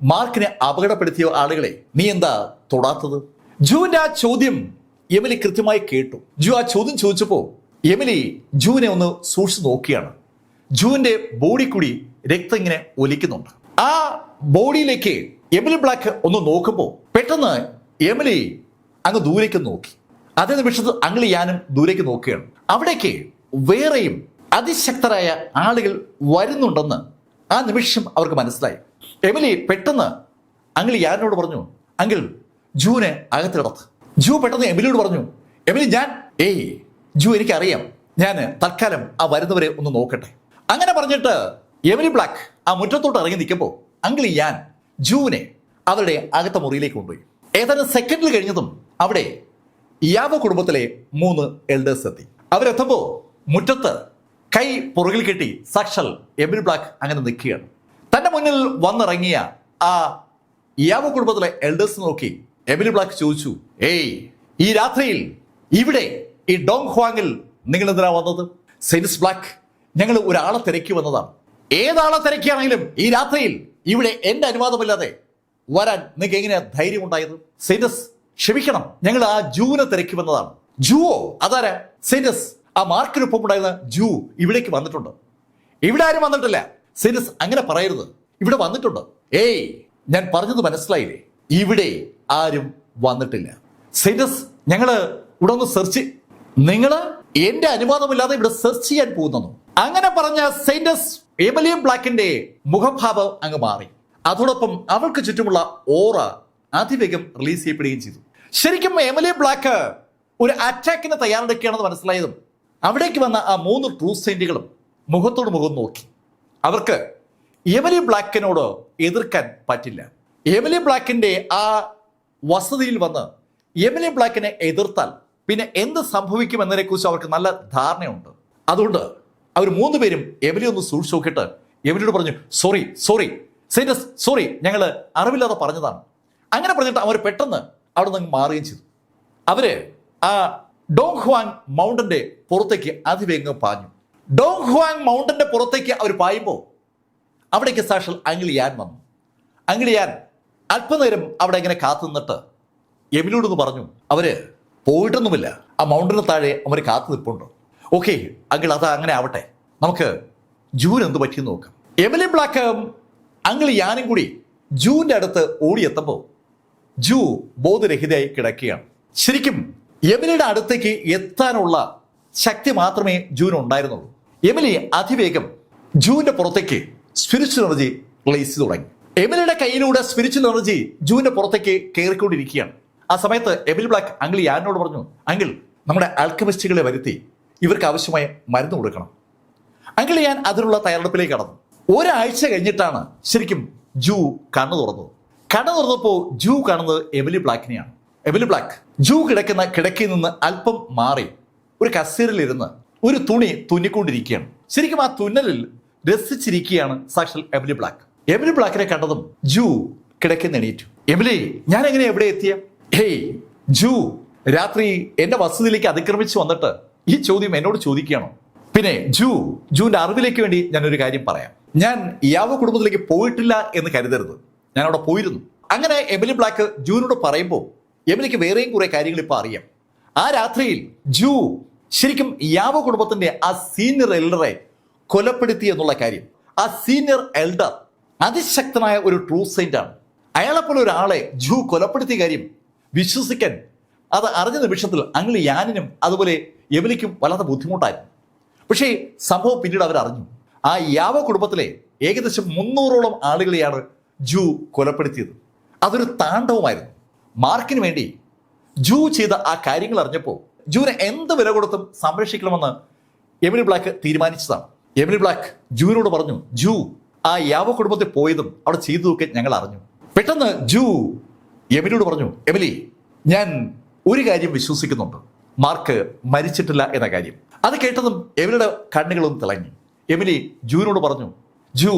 മാർക്കിനെ അപകടപ്പെടുത്തിയ ആളുകളെ നീ എന്താ തൊടാത്തത്? ജൂവിന്റെ ആ ചോദ്യം എമിലി കൃത്യമായി കേട്ടു. ജൂ ആ ചോദ്യം ചോദിച്ചപ്പോ എമിലി ജൂവിനെ ഒന്ന് സൂക്ഷിച്ചു നോക്കിയാണ്. ജൂവിന്റെ ബോഡി കൂടി രക്തം ഇങ്ങനെ ഒലിക്കുന്നുണ്ട്. ആ ബോഡിയിലേക്ക് എമിലി ബ്ലാക്ക് ഒന്ന് നോക്കുമ്പോൾ പെട്ടെന്ന് എമിലി അങ്ങ് ദൂരേക്ക് നോക്കി. അതേ നിമിഷത്ത് അങ്കിൾ യാനും ദൂരേക്ക് നോക്കുകയാണ്. അവിടേക്ക് വേറെയും അതിശക്തരായ ആളുകൾ വരുന്നുണ്ടെന്ന് ആ നിമിഷം അവർക്ക് മനസ്സിലായി. എമിലി പെട്ടെന്ന് അങ്കിൾ യാനോട് പറഞ്ഞു, അങ്കിൾ ജൂവിനെ അകത്ത് കിടത്ത്. ജൂ പെട്ടെന്ന് എമിലിയോട് പറഞ്ഞു, എമിലി ഏയ് ജൂ, എനിക്കറിയാം, ഞാൻ തൽക്കാലം ആ വരുന്നവരെ ഒന്ന് നോക്കട്ടെ. അങ്ങനെ പറഞ്ഞിട്ട് എമിലി ബ്ലാക്ക് ആ മുറ്റത്തോട്ട് ഇറങ്ങി നിൽക്കുമ്പോൾ അങ്കിൾ യാൻ ജൂവിനെ അവരുടെ അകത്ത മുറിയിലേക്ക് കൊണ്ടുപോയി. ഏതാനും സെക്കൻഡിൽ കഴിഞ്ഞതും അവിടെ യാവോ കുടുംബത്തിലെ 3 എൽഡേഴ്സ് എത്തി. അവരെത്തുമ്പോൾ മുറ്റത്ത് കൈ പുറകിൽ കെട്ടി സാക്ഷാൽ എമിലി ബ്ലാക്ക് അങ്ങനെ നിൽക്കുകയാണ്. തന്റെ മുന്നിൽ വന്നിറങ്ങിയ ആ യാവോ കുടുംബത്തിലെ എൽഡേഴ്സ് നോക്കി എമിലി ബ്ലാക്ക് ചോദിച്ചു, ഏയ് ഈ രാത്രിയിൽ ഇവിടെ ഈ ഡോങ് ഹ്വാങ്ങിൽ നിങ്ങൾ എന്തിനാ വന്നത്? സെയിൻസ് ബ്ലാക്ക്, ഞങ്ങൾ ഒരാളെ തിരക്കി വന്നതാണ്. ഏതാളെ തിരക്കിയാണെങ്കിലും ഈ രാത്രിയിൽ ഇവിടെ എന്റെ അനുവാദമില്ലാതെ വരാൻ നിങ്ങൾക്ക് എങ്ങനെയാ ധൈര്യം ഉണ്ടായത്? സെയിൻസ് ക്ഷമിക്കണം, ഞങ്ങൾ ആ ജൂവിനെ തിരക്കി വന്നതാണ്. ജൂവോ? അതാരാ? സെയിൻസ്, ആ മാർക്കിനൊപ്പം ഉണ്ടായിരുന്ന ജൂ ഇവിടേക്ക് വന്നിട്ടുണ്ട്. ഇവിടെ ആരും വന്നിട്ടില്ല. സെയിൻസ് അങ്ങനെ പറയരുത്, ഇവിടെ വന്നിട്ടുണ്ട്. ഏയ്, ഞാൻ പറഞ്ഞത് മനസ്സിലായില്ലേ? ഇവിടെ ആരും വന്നിട്ടില്ല. സെയിൻസ്, ഞങ്ങള് ഇവിടെ ഒന്ന് സെർച്ച്, നിങ്ങള് എന്റെ അനുവാദമില്ലാതെ ഇവിടെ സെർച്ച് ചെയ്യാൻ പോകുന്നു. അങ്ങനെ പറഞ്ഞ സെയിൻസ് എമിലി ബ്ലാക്കിന്റെ മുഖഭാവം അങ്ങ് മാറി. അതോടൊപ്പം അവൾക്ക് ചുറ്റുമുള്ള ഓറ അതിവേഗം റിലീസ് ചെയ്യപ്പെടുകയും ചെയ്തു. ശരിക്കും എമിലി ബ്ലാക്ക് ഒരു അറ്റാക്കിന് തയ്യാറെടുക്കുകയാണെന്ന് മനസ്സിലായതും അവിടേക്ക് വന്ന ആ 3 ട്രൂ സെയിന്റുകളും മുഖത്തോട് മുഖം നോക്കി. അവർക്ക് എമിലി ബ്ലാക്കിനോട് എതിർക്കാൻ പറ്റില്ല. എമിലി ബ്ലാക്കിന്റെ ആ വസതിയിൽ വന്ന് എമിലി ബ്ലാക്കിനെ എതിർത്താൽ പിന്നെ എന്ത് സംഭവിക്കും എന്നതിനെ കുറിച്ച് അവർക്ക് നല്ല ധാരണയുണ്ട്. അതുകൊണ്ട് അവർ 3 പേരും എമിലി ഒന്ന് സൂക്ഷിച്ചു നോക്കിയിട്ട് എമിലിയോട് പറഞ്ഞു, സോറി സെയിൻസ്, സോറി, ഞങ്ങൾ അറിവില്ലാതെ പറഞ്ഞതാണ്. അങ്ങനെ പറഞ്ഞിട്ട് അവർ പെട്ടെന്ന് അവിടെ നിന്ന് മാറുകയും ചെയ്തു. അവര് ആ ഡോങ് ഹ്വാങ് മൗണ്ടന്റെ പുറത്തേക്ക് അതിവേഗം പാഞ്ഞു. ഡോങ് ഹ്വാങ് മൗണ്ടന്റെ പുറത്തേക്ക് അവർ പായുമ്പോൾ അവിടേക്ക് സാക്ഷാൽ അങ്കിൾ യാൻ വന്നു. അങ്കിൾ യാൻ അല്പനേരം അവിടെ ഇങ്ങനെ കാത്തു നിന്നിട്ട് എമിലിയോടൊന്ന് പറഞ്ഞു, അവര് പോയിട്ടൊന്നുമില്ല, ആ മൗണ്ടിന് താഴെ അവർ കാത്തു നിൽപ്പുണ്ട്. ഓക്കെ അങ്കിൾ, അത് അങ്ങനെ ആവട്ടെ, നമുക്ക് ജൂന് എന്ത് പറ്റിയെന്ന് നോക്കാം. എമിലി ബ്ലാക്ക് അങ്കിൾ യാനും കൂടി ജൂവിന്റെ അടുത്ത് ഓടിയെത്തുമ്പോൾ ജൂ ബോധരഹിതയായി കിടക്കുകയാണ്. ശരിക്കും എമിലിയുടെ അടുത്തേക്ക് എത്താനുള്ള ശക്തി മാത്രമേ ജൂന് ഉണ്ടായിരുന്നുള്ളൂ. എമിലി അതിവേഗം ജൂവിന്റെ പുറത്തേക്ക് സ്പിരിച്വൽ എനർജി റിലീസ് ചെയ്തു തുടങ്ങി. എമിലിയുടെ കയ്യിലൂടെ സ്പിരിച്വൽ എനർജി ജൂവിന്റെ പുറത്തേക്ക് കയറിക്കൊണ്ടിരിക്കുകയാണ്. ആ സമയത്ത് എമിലി ബ്ലാക്ക് അങ്കിൾ യാനോട് പറഞ്ഞു, അങ്കിൾ, നമ്മുടെ ആൽക്കമിസ്റ്റുകളെ വരുത്തി ഇവർക്ക് ആവശ്യമായ മരുന്ന് കൊടുക്കണം. അങ്കിൾ യാൻ അതിനുള്ള തയ്യാറെടുപ്പിലേക്ക് കടന്നു. ഒരാഴ്ച കഴിഞ്ഞിട്ടാണ് ശരിക്കും ജൂ കണ്ണു തുറന്നത്. കണ്ണു തുറന്നപ്പോൾ ജൂ കാണുന്നത് എമിലി ബ്ലാക്കിനെയാണ്. എമിലി ബ്ലാക്ക് ജൂ കിടക്കുന്ന കിടക്കയിൽ നിന്ന് അല്പം മാറി ഒരു കസേരയിലിരുന്ന് ഒരു തുണി തുന്നിക്കൊണ്ടിരിക്കുകയാണ്. ശരിക്കും ആ തുന്നലിൽ രസിച്ചിരിക്കുകയാണ് സാക്ഷാൽ എമിലി ബ്ലാക്ക്. എമിലി ബ്ലാക്കിനെ കണ്ടതും ജൂ കിടക്കുന്ന എണീറ്റു. എമിലി, ഞാൻ എങ്ങനെ എവിടെ എത്തിയ? ഹേയ് ജൂ, രാത്രി എന്റെ വസതിയിലേക്ക് അതിക്രമിച്ചു വന്നിട്ട് ഈ ചോദ്യം എന്നോട് ചോദിക്കുകയാണോ? പിന്നെ ജൂന്റെ അറിവിലേക്ക് വേണ്ടി ഞാനൊരു കാര്യം പറയാം. ഞാൻ യാവോ കുടുംബത്തിലേക്ക് പോയിട്ടില്ല എന്ന് കരുതരുത്, ഞാൻ അവിടെ പോയിരുന്നു. അങ്ങനെ എമിലി ബ്ലാക്ക് ജൂനോട് പറയുമ്പോൾ എമിലിക്ക് വേറെയും കുറെ കാര്യങ്ങൾ ഇപ്പോൾ അറിയാം. ആ രാത്രിയിൽ ജൂ ശരിക്കും യാവോ കുടുംബത്തിന്റെ ആ സീനിയർ എൽഡറെ കൊലപ്പെടുത്തി എന്നുള്ള കാര്യം, ആ സീനിയർ എൽഡർ അതിശക്തനായ ഒരു ട്രൂ സെയിന്റ് ആണ്. അയാളെപ്പോലെ ഒരാളെ ജൂ കൊലപ്പെടുത്തിയ കാര്യം വിശ്വസിക്കാൻ അത് അറിഞ്ഞ നിമിഷത്തിൽ അങ്കിൾ യാനിനും അതുപോലെ എമിലിക്കും വല്ലാത്ത ബുദ്ധിമുട്ടായിരുന്നു. പക്ഷേ സംഭവം പിന്നീട് അവർ അറിഞ്ഞു. ആ യാവോ കുടുംബത്തിലെ ഏകദേശം 300ഓളം ആളുകളെയാണ് ജൂ കൊലപ്പെടുത്തിയത്. അതൊരു താണ്ഡവമായിരുന്നു. മാർക്കിന് വേണ്ടി ജൂ ചെയ്ത ആ കാര്യങ്ങൾ അറിഞ്ഞപ്പോൾ ജൂവിനെ എന്ത് വില കൊടുത്തും സംരക്ഷിക്കണമെന്ന് എമിലി ബ്ലാക്ക് തീരുമാനിച്ചതാണ്. എമിലി ബ്ലാക്ക് ജൂവിനോട് പറഞ്ഞു, ജൂ ആ യാവോ കുടുംബത്തിൽ പോയതും അവിടെ ചെയ്തതൊക്കെ ഞങ്ങൾ അറിഞ്ഞു. പെട്ടെന്ന് ജൂ എമിലിയോട് പറഞ്ഞു, എമിലി, ഞാൻ ഒരു കാര്യം വിശ്വസിക്കുന്നുണ്ട്, മാർക്ക് മരിച്ചിട്ടില്ല എന്ന കാര്യം. അത് കേട്ടതും എമിലിയുടെ കണ്ണുകളൊന്നും തിളങ്ങി. എമിലി ജൂവിനോട് പറഞ്ഞു, ജൂ,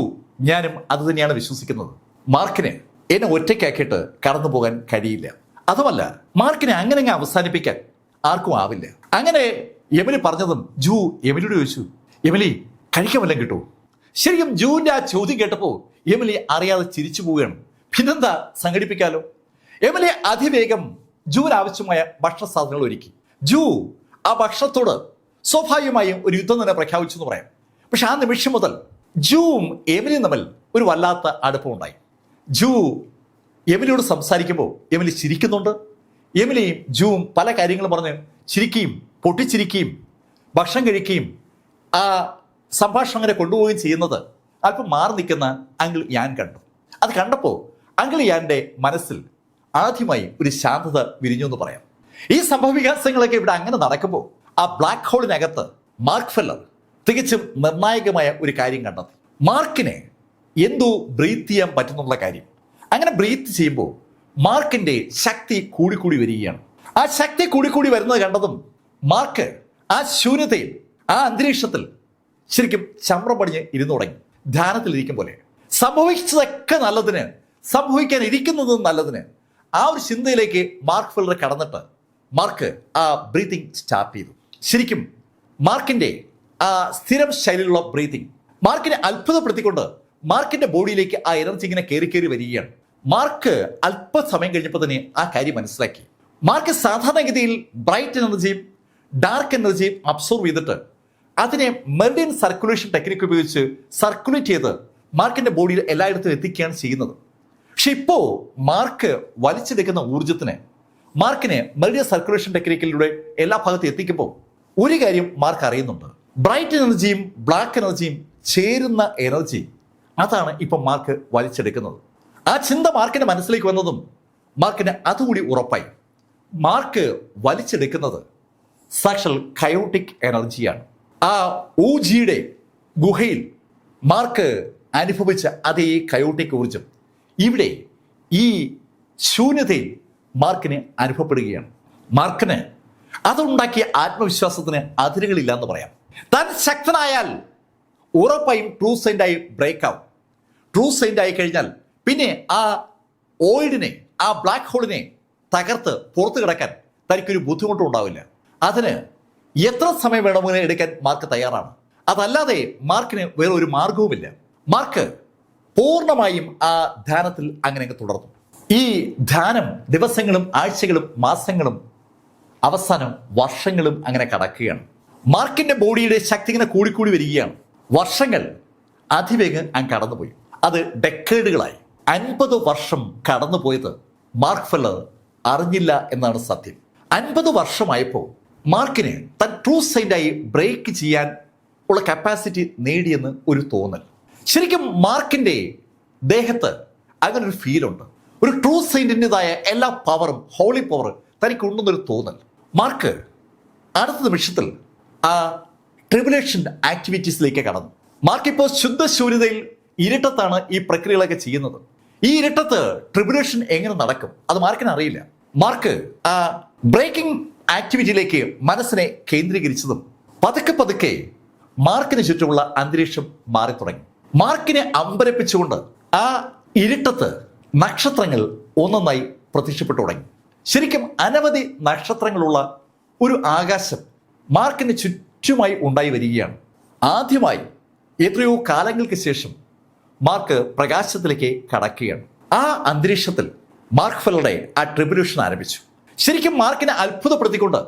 ഞാനും അത് തന്നെയാണ് വിശ്വസിക്കുന്നത്. മാർക്കിന് എന്നെ ഒറ്റയ്ക്കാക്കിയിട്ട് കടന്നു പോകാൻ കഴിയില്ല. അതുമല്ല, മാർക്കിനെ അങ്ങനെ അവസാനിപ്പിക്കാൻ ആർക്കും ആവില്ല. അങ്ങനെ എമിലി പറഞ്ഞതും ജൂ എമിലിയോട് ചോദിച്ചു, എമിലി, കഴിക്കാൻ വല്ലതും കിട്ടുമോ? ശരിക്കും ജൂവിന്റെ ആ ചോദ്യം കേട്ടപ്പോൾ എമിലി അറിയാതെ ചിരിച്ചു പോവുകയാണ്. പിന്നെന്താ, സംഘടിപ്പിക്കാലോ. എമിലി അതിവേഗം ജൂവിന് ആവശ്യമായ ഭക്ഷണ സാധനങ്ങൾ ഒരുക്കി. ജൂ ആ ഭക്ഷണത്തോട് സ്വാഭാവികമായും ഒരു യുദ്ധം തന്നെ പ്രഖ്യാപിച്ചു എന്ന് പറയാം. പക്ഷെ ആ നിമിഷം മുതൽ ജൂവും എമിലിയും തമ്മിൽ ഒരു വല്ലാത്ത അടുപ്പമുണ്ടായി. ജൂ എമിലിയോട് സംസാരിക്കുമ്പോൾ എമിലി ചിരിക്കുന്നുണ്ട്. എമിലിയും ജൂവും പല കാര്യങ്ങളും പറഞ്ഞ് ചിരിക്കുകയും പൊട്ടിച്ചിരിക്കുകയും ഭക്ഷണം കഴിക്കുകയും ആ സംഭാഷണം അങ്ങനെ കൊണ്ടുപോവുകയും ചെയ്യുന്നത് അല്പം മാറി നിൽക്കുന്ന അങ്കിൾ യാൻ കണ്ടു. അത് കണ്ടപ്പോൾ അങ്കിൾ യാന്റെ മനസ്സിൽ ആദ്യമായി ഒരു ശാന്തത വിരിഞ്ഞു എന്ന് പറയാം. ഈ സംഭവ വികാസങ്ങളൊക്കെ ഇവിടെ അങ്ങനെ നടക്കുമ്പോൾ ആ ബ്ലാക്ക് ഹോളിനകത്ത് മാർക്ക് ഫെല്ലർ തികച്ചും നിർണായകമായ ഒരു കാര്യം കണ്ടെത്തി. മാർക്കിനെ എന്തോ ബ്രീത്ത് ചെയ്യാൻ പറ്റുന്നുള്ള കാര്യം. അങ്ങനെ ബ്രീത്ത് ചെയ്യുമ്പോൾ മാർക്കിന്റെ ശക്തി കൂടിക്കൂടി വരികയാണ്. ആ ശക്തി കൂടിക്കൂടി വരുന്നത് കണ്ടതും മാർക്ക് ആ ശൂന്യതയിൽ, ആ അന്തരീക്ഷത്തിൽ ശരിക്കും ചമ്രം പടിഞ്ഞ് ഇരുന്നു തുടങ്ങി. ധ്യാനത്തിൽ ഇരിക്കും പോലെ. സംഭവിച്ചതൊക്കെ നല്ലതിന്, സംഭവിക്കാൻ ഇരിക്കുന്നതും നല്ലതിന്, ആ ഒരു ചിന്തയിലേക്ക് മാർക്ക് ഫെല്ലർ കടന്നിട്ട് മാർക്ക് ആ ബ്രീത്തിങ് സ്റ്റാർട്ട് ചെയ്തു. ശരിക്കും മാർക്കിന്റെ ആ സ്ഥിരം ശൈലിയിലുള്ള ബ്രീത്തിങ് മാർക്കിനെ അത്ഭുതപ്പെടുത്തിക്കൊണ്ട് മാർക്കിന്റെ ബോഡിയിലേക്ക് ആ എനർജി ഇങ്ങനെ കയറി വരികയാണ്. മാർക്ക് അല്പസമയം കഴിഞ്ഞപ്പോൾ തന്നെ ആ കാര്യം മനസ്സിലാക്കി. മാർക്ക് സാധാരണഗതിയിൽ ബ്രൈറ്റ് എനർജിയും ഡാർക്ക് എനർജിയും അബ്സോർവ് ചെയ്തിട്ട് അതിനെ മെറിഡിയൻ സർക്കുലേഷൻ ടെക്നിക്ക് ഉപയോഗിച്ച് സർക്കുലേറ്റ് ചെയ്ത് മാർക്കിന്റെ ബോഡിയിൽ എല്ലായിടത്തും എത്തിക്കുകയാണ് ചെയ്യുന്നത്. പക്ഷെ ഇപ്പോ മാർക്ക് വലിച്ചെടുക്കുന്ന ഊർജത്തിന് മാർക്കിനെ മെറിഡിയൻ സർക്കുലേഷൻ ടെക്നിക്കിലൂടെ എല്ലാ ഭാഗത്തും എത്തിക്കുമ്പോൾ ഒരു കാര്യം മാർക്ക് അറിയുന്നുണ്ട്, ബ്രൈറ്റ് എനർജിയും ബ്ലാക്ക് എനർജിയും ചേരുന്ന എനർജി, അതാണ് ഇപ്പൊ മാർക്ക് വലിച്ചെടുക്കുന്നത്. ആ ചിന്ത മാർക്കിന്റെ മനസ്സിലേക്ക് വന്നതും മാർക്കിന് അതുകൂടി ഉറപ്പായി. മാർക്ക് വലിച്ചെടുക്കുന്നത് സാക്ഷൽ കയോട്ടിക് എനർജിയാണ്. ആ ഊജിയുടെ ഗുഹയിൽ മാർക്ക് അനുഭവിച്ച അതേ കയോട്ടിക് ഊർജം ഇവിടെ ഈ ശൂന്യതയിൽ മാർക്കിന് അനുഭവപ്പെടുകയാണ്. മാർക്കിന് അതുണ്ടാക്കിയ ആത്മവിശ്വാസത്തിന് അതിരുകളില്ല എന്ന് പറയാം. താൻ ശക്തനായാൽ ഉറപ്പായും ട്രൂ സെയിന്റായി ബ്രേക്ക് ആവും. ട്രൂ സെയിന്റ് ആയി കഴിഞ്ഞാൽ പിന്നെ ആ ഓയിഡിനെ, ആ ബ്ലാക്ക് ഹോളിനെ തകർത്ത് പുറത്തു കിടക്കാൻ തനിക്കൊരു ബുദ്ധിമുട്ടും ഉണ്ടാവില്ല. അതിന് എത്ര സമയം വേണമെങ്കിലും എടുക്കാൻ മാർക്ക് തയ്യാറാണ്. അതല്ലാതെ മാർക്കിന് വേറെ ഒരു മാർഗവുമില്ല. മാർക്ക് പൂർണ്ണമായും ആ ധ്യാനത്തിൽ അങ്ങനെ തുടർന്നു. ഈ ധ്യാനം ദിവസങ്ങളും ആഴ്ചകളും മാസങ്ങളും അവസാനം വർഷങ്ങളും അങ്ങനെ കടക്കുകയാണ്. മാർക്കിന്റെ ബോഡിയുടെ ശക്തി ഇങ്ങനെ കൂടിക്കൂടി വരികയാണ്. വർഷങ്ങൾ അതിവേഗം അങ്ങ് കടന്നുപോയി. അത് ഡെക്കേഡുകളായി. 50 വർഷം കടന്നുപോയത് മാർക്ക് ഫെല്ലർ അറിഞ്ഞില്ല എന്നാണ് സത്യം. 50 വർഷമായപ്പോൾ മാർക്കിന് തൻ ട്രൂ സെയിന്റായി ബ്രേക്ക് ചെയ്യാൻ ഉള്ള കപ്പാസിറ്റി നേടിയെന്ന് ഒരു തോന്നൽ. ശരിക്കും മാർക്കിന്റെ ദേഹത്ത് അങ്ങനെ ഒരു ഫീലുണ്ട്. ഒരു ട്രൂ സെയിന്റിൻ്റെതായ എല്ലാ പവറും, ഹോളി പവർ തനിക്കുണ്ടെന്നൊരു തോന്നൽ. മാർക്ക് അടുത്ത നിമിഷത്തിൽ ആ ട്രിബുലേഷൻ ആക്ടിവിറ്റീസിലേക്ക് കടന്നു. മാർക്ക് ഇപ്പോൾ ശുദ്ധ ശൂന്യതയിൽ ഇരുട്ടത്താണ് ഈ പ്രക്രിയകളൊക്കെ ചെയ്യുന്നത്. ഈ ഇരുട്ടത്ത് ട്രിബുലേഷൻ എങ്ങനെ നടക്കും അത് മാർക്കിന് അറിയില്ല. മാർക്ക് ആ ബ്രേക്കിംഗ് ആക്ടിവിറ്റിയിലേക്ക് മനസ്സിനെ കേന്ദ്രീകരിച്ചതും പതുക്കെ പതുക്കെ മാർക്കിന് ചുറ്റുമുള്ള അന്തരീക്ഷം മാറി തുടങ്ങി. മാർക്കിനെ അമ്പരപ്പിച്ചുകൊണ്ട് ആ ഇരുട്ടത്ത് നക്ഷത്രങ്ങൾ ഒന്നൊന്നായി പ്രത്യക്ഷപ്പെട്ടു തുടങ്ങി. ശരിക്കും അനവധി നക്ഷത്രങ്ങളുള്ള ഒരു ആകാശം മാർക്കിന് ചുറ്റുമായി ഉണ്ടായി വരികയാണ്. ആദ്യമായി എത്രയോ കാലങ്ങൾക്ക് ശേഷം മാർക്ക് പ്രകാശത്തിലേക്ക് കടക്കുകയാണ്. ആ അന്തരീക്ഷത്തിൽ മാർക്ക് ഫെല്ലറുടെ ആ ട്രിബുലേഷൻ ആരംഭിച്ചു. ശരിക്കും മാർക്കിനെ അത്ഭുതപ്പെടുത്തിക്കൊണ്ട്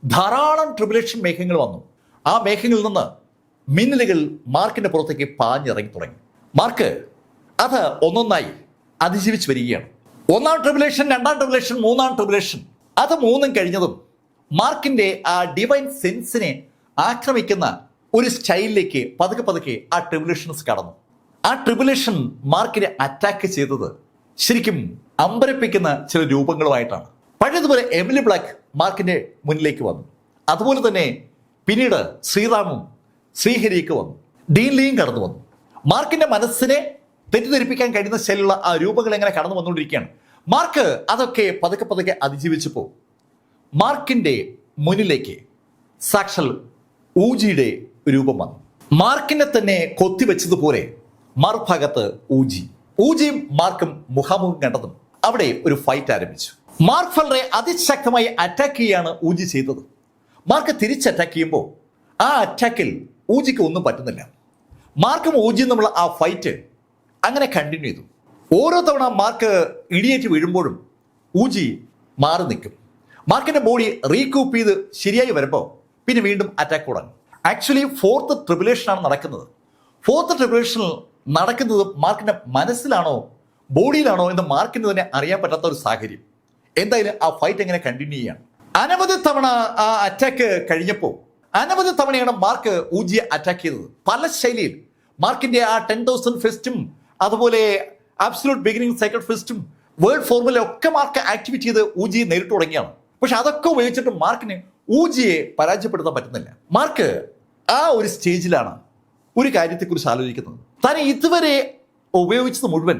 ധാരാളം ട്രിബുലേഷൻ മേഘങ്ങൾ വന്നു. ആ മേഘങ്ങളിൽ നിന്ന് മിന്നലുകൾ മാർക്കിന്റെ പുറത്തേക്ക് പാഞ്ഞിറങ്ങി തുടങ്ങി. മാർക്ക് അത് ഒന്നൊന്നായി അതിജീവിച്ച് വരികയാണ്. ഒന്നാം ട്രിബുലേഷൻ, രണ്ടാം ട്രിബുലേഷൻ, മൂന്നാം ട്രിബുലേഷൻ, അത് മൂന്നും കഴിഞ്ഞതും മാർക്കിന്റെ ആ ഡിവൈൻ സെൻസിനെ ആക്രമിക്കുന്ന ഒരു സ്റ്റൈലിലേക്ക് പതുക്കെ പതുക്കെ ആ ട്രിബുലേഷൻസ് കടന്നു. ആ ട്രിബുലേഷൻ മാർക്കിനെ അറ്റാക്ക് ചെയ്തത് ശരിക്കും അമ്പരപ്പിക്കുന്ന ചില രൂപങ്ങളുമായിട്ടാണ്. പഴയതുപോലെ എമിലി ബ്ലാക്ക് മാർക്കിന്റെ മുന്നിലേക്ക് വന്നു. അതുപോലെ തന്നെ പിന്നീട് ശ്രീറാമും ശ്രീഹരിയൊക്കെ വന്നു. ഡീൻ ലീയും കടന്നു വന്നു. മാർക്കിന്റെ മനസ്സിനെ തെറ്റിദ്ധരിപ്പിക്കാൻ കഴിയുന്ന ശൈലിയുള്ള ആ രൂപങ്ങൾ എങ്ങനെ കടന്നു വന്നുകൊണ്ടിരിക്കുകയാണ്. മാർക്ക് അതൊക്കെ പതുക്കെ പതുക്കെ അതിജീവിച്ചപ്പോൾ മാർക്കിന്റെ മുന്നിലേക്ക് സാക്ഷൽ ഊജിയുടെ രൂപം വന്നു. മാർക്കിനെ തന്നെ കൊത്തിവെച്ചതുപോലെ മറുഭാഗത്ത് ഊജിയും മാർക്കും മുഖാമുഖം കണ്ടതും അവിടെ ഒരു ഫൈറ്റ് ആരംഭിച്ചു. മാർക്ക് ഫെല്ലറെ അതിശക്തമായി അറ്റാക്ക് ചെയ്യുകയാണ് ഊജി ചെയ്തത്. മാർക്ക് തിരിച്ച് അറ്റാക്ക് ചെയ്യുമ്പോൾ ആ അറ്റാക്കിൽ ഊജിക്ക് ഒന്നും പറ്റുന്നില്ല. മാർക്കും ഊജിയും തമ്മിലുള്ള ആ ഫൈറ്റ് അങ്ങനെ കണ്ടിന്യൂ ചെയ്തു. ഓരോ തവണ മാർക്ക് ഇടിയേറ്റ് വീഴുമ്പോഴും ഊജി മാറി നിൽക്കും. മാർക്കിന്റെ ബോഡി റീകൂപ്പ് ചെയ്ത് ശരിയായി വരുമ്പോൾ പിന്നെ വീണ്ടും അറ്റാക്ക് തുടങ്ങും. ആക്ച്വലി ഫോർത്ത് ട്രിബുലേഷനാണ് നടക്കുന്നത്. ഫോർത്ത് ട്രിബുലേഷനിൽ നടക്കുന്നത് മാർക്കിന്റെ മനസ്സിലാണോ ബോഡിയിലാണോ എന്ന് മാർക്കിന് തന്നെ അറിയാൻ പറ്റാത്ത ഒരു സാഹചര്യം. എന്തായാലും ആ ഫൈറ്റ് എങ്ങനെ കണ്ടിന്യൂ ചെയ്യാണ്. അനവധി തവണ ആ അറ്റാക്ക് കഴിഞ്ഞപ്പോൾ അനവധി തവണയാണ് മാർക്ക് ഊജിയെ അറ്റാക്ക് ചെയ്തത്. പല ശൈലിയിൽ മാർക്കിന്റെ ആ 10,000 ഫിസ്റ്റും അതുപോലെ ആബ്സലൂട്ട് ബിഗിനിങ് സൈക്കിൾ ഫിസ്റ്റും വേൾഡ് ഫോർമുല ഒക്കെ മാർക്ക് ആക്ടിവേറ്റ് ചെയ്ത് ഊജിയെ നേരിട്ട് തുടങ്ങിയാണ്. പക്ഷെ അതൊക്കെ ഉപയോഗിച്ചിട്ട് മാർക്കിന് ഊജിയെ പരാജയപ്പെടുത്താൻ പറ്റുന്നില്ല. മാർക്ക് ആ ഒരു സ്റ്റേജിലാണ് ഒരു കാര്യത്തെക്കുറിച്ച് ആലോചിക്കുന്നത്. താൻ ഇതുവരെ ഉപയോഗിച്ചത് മുഴുവൻ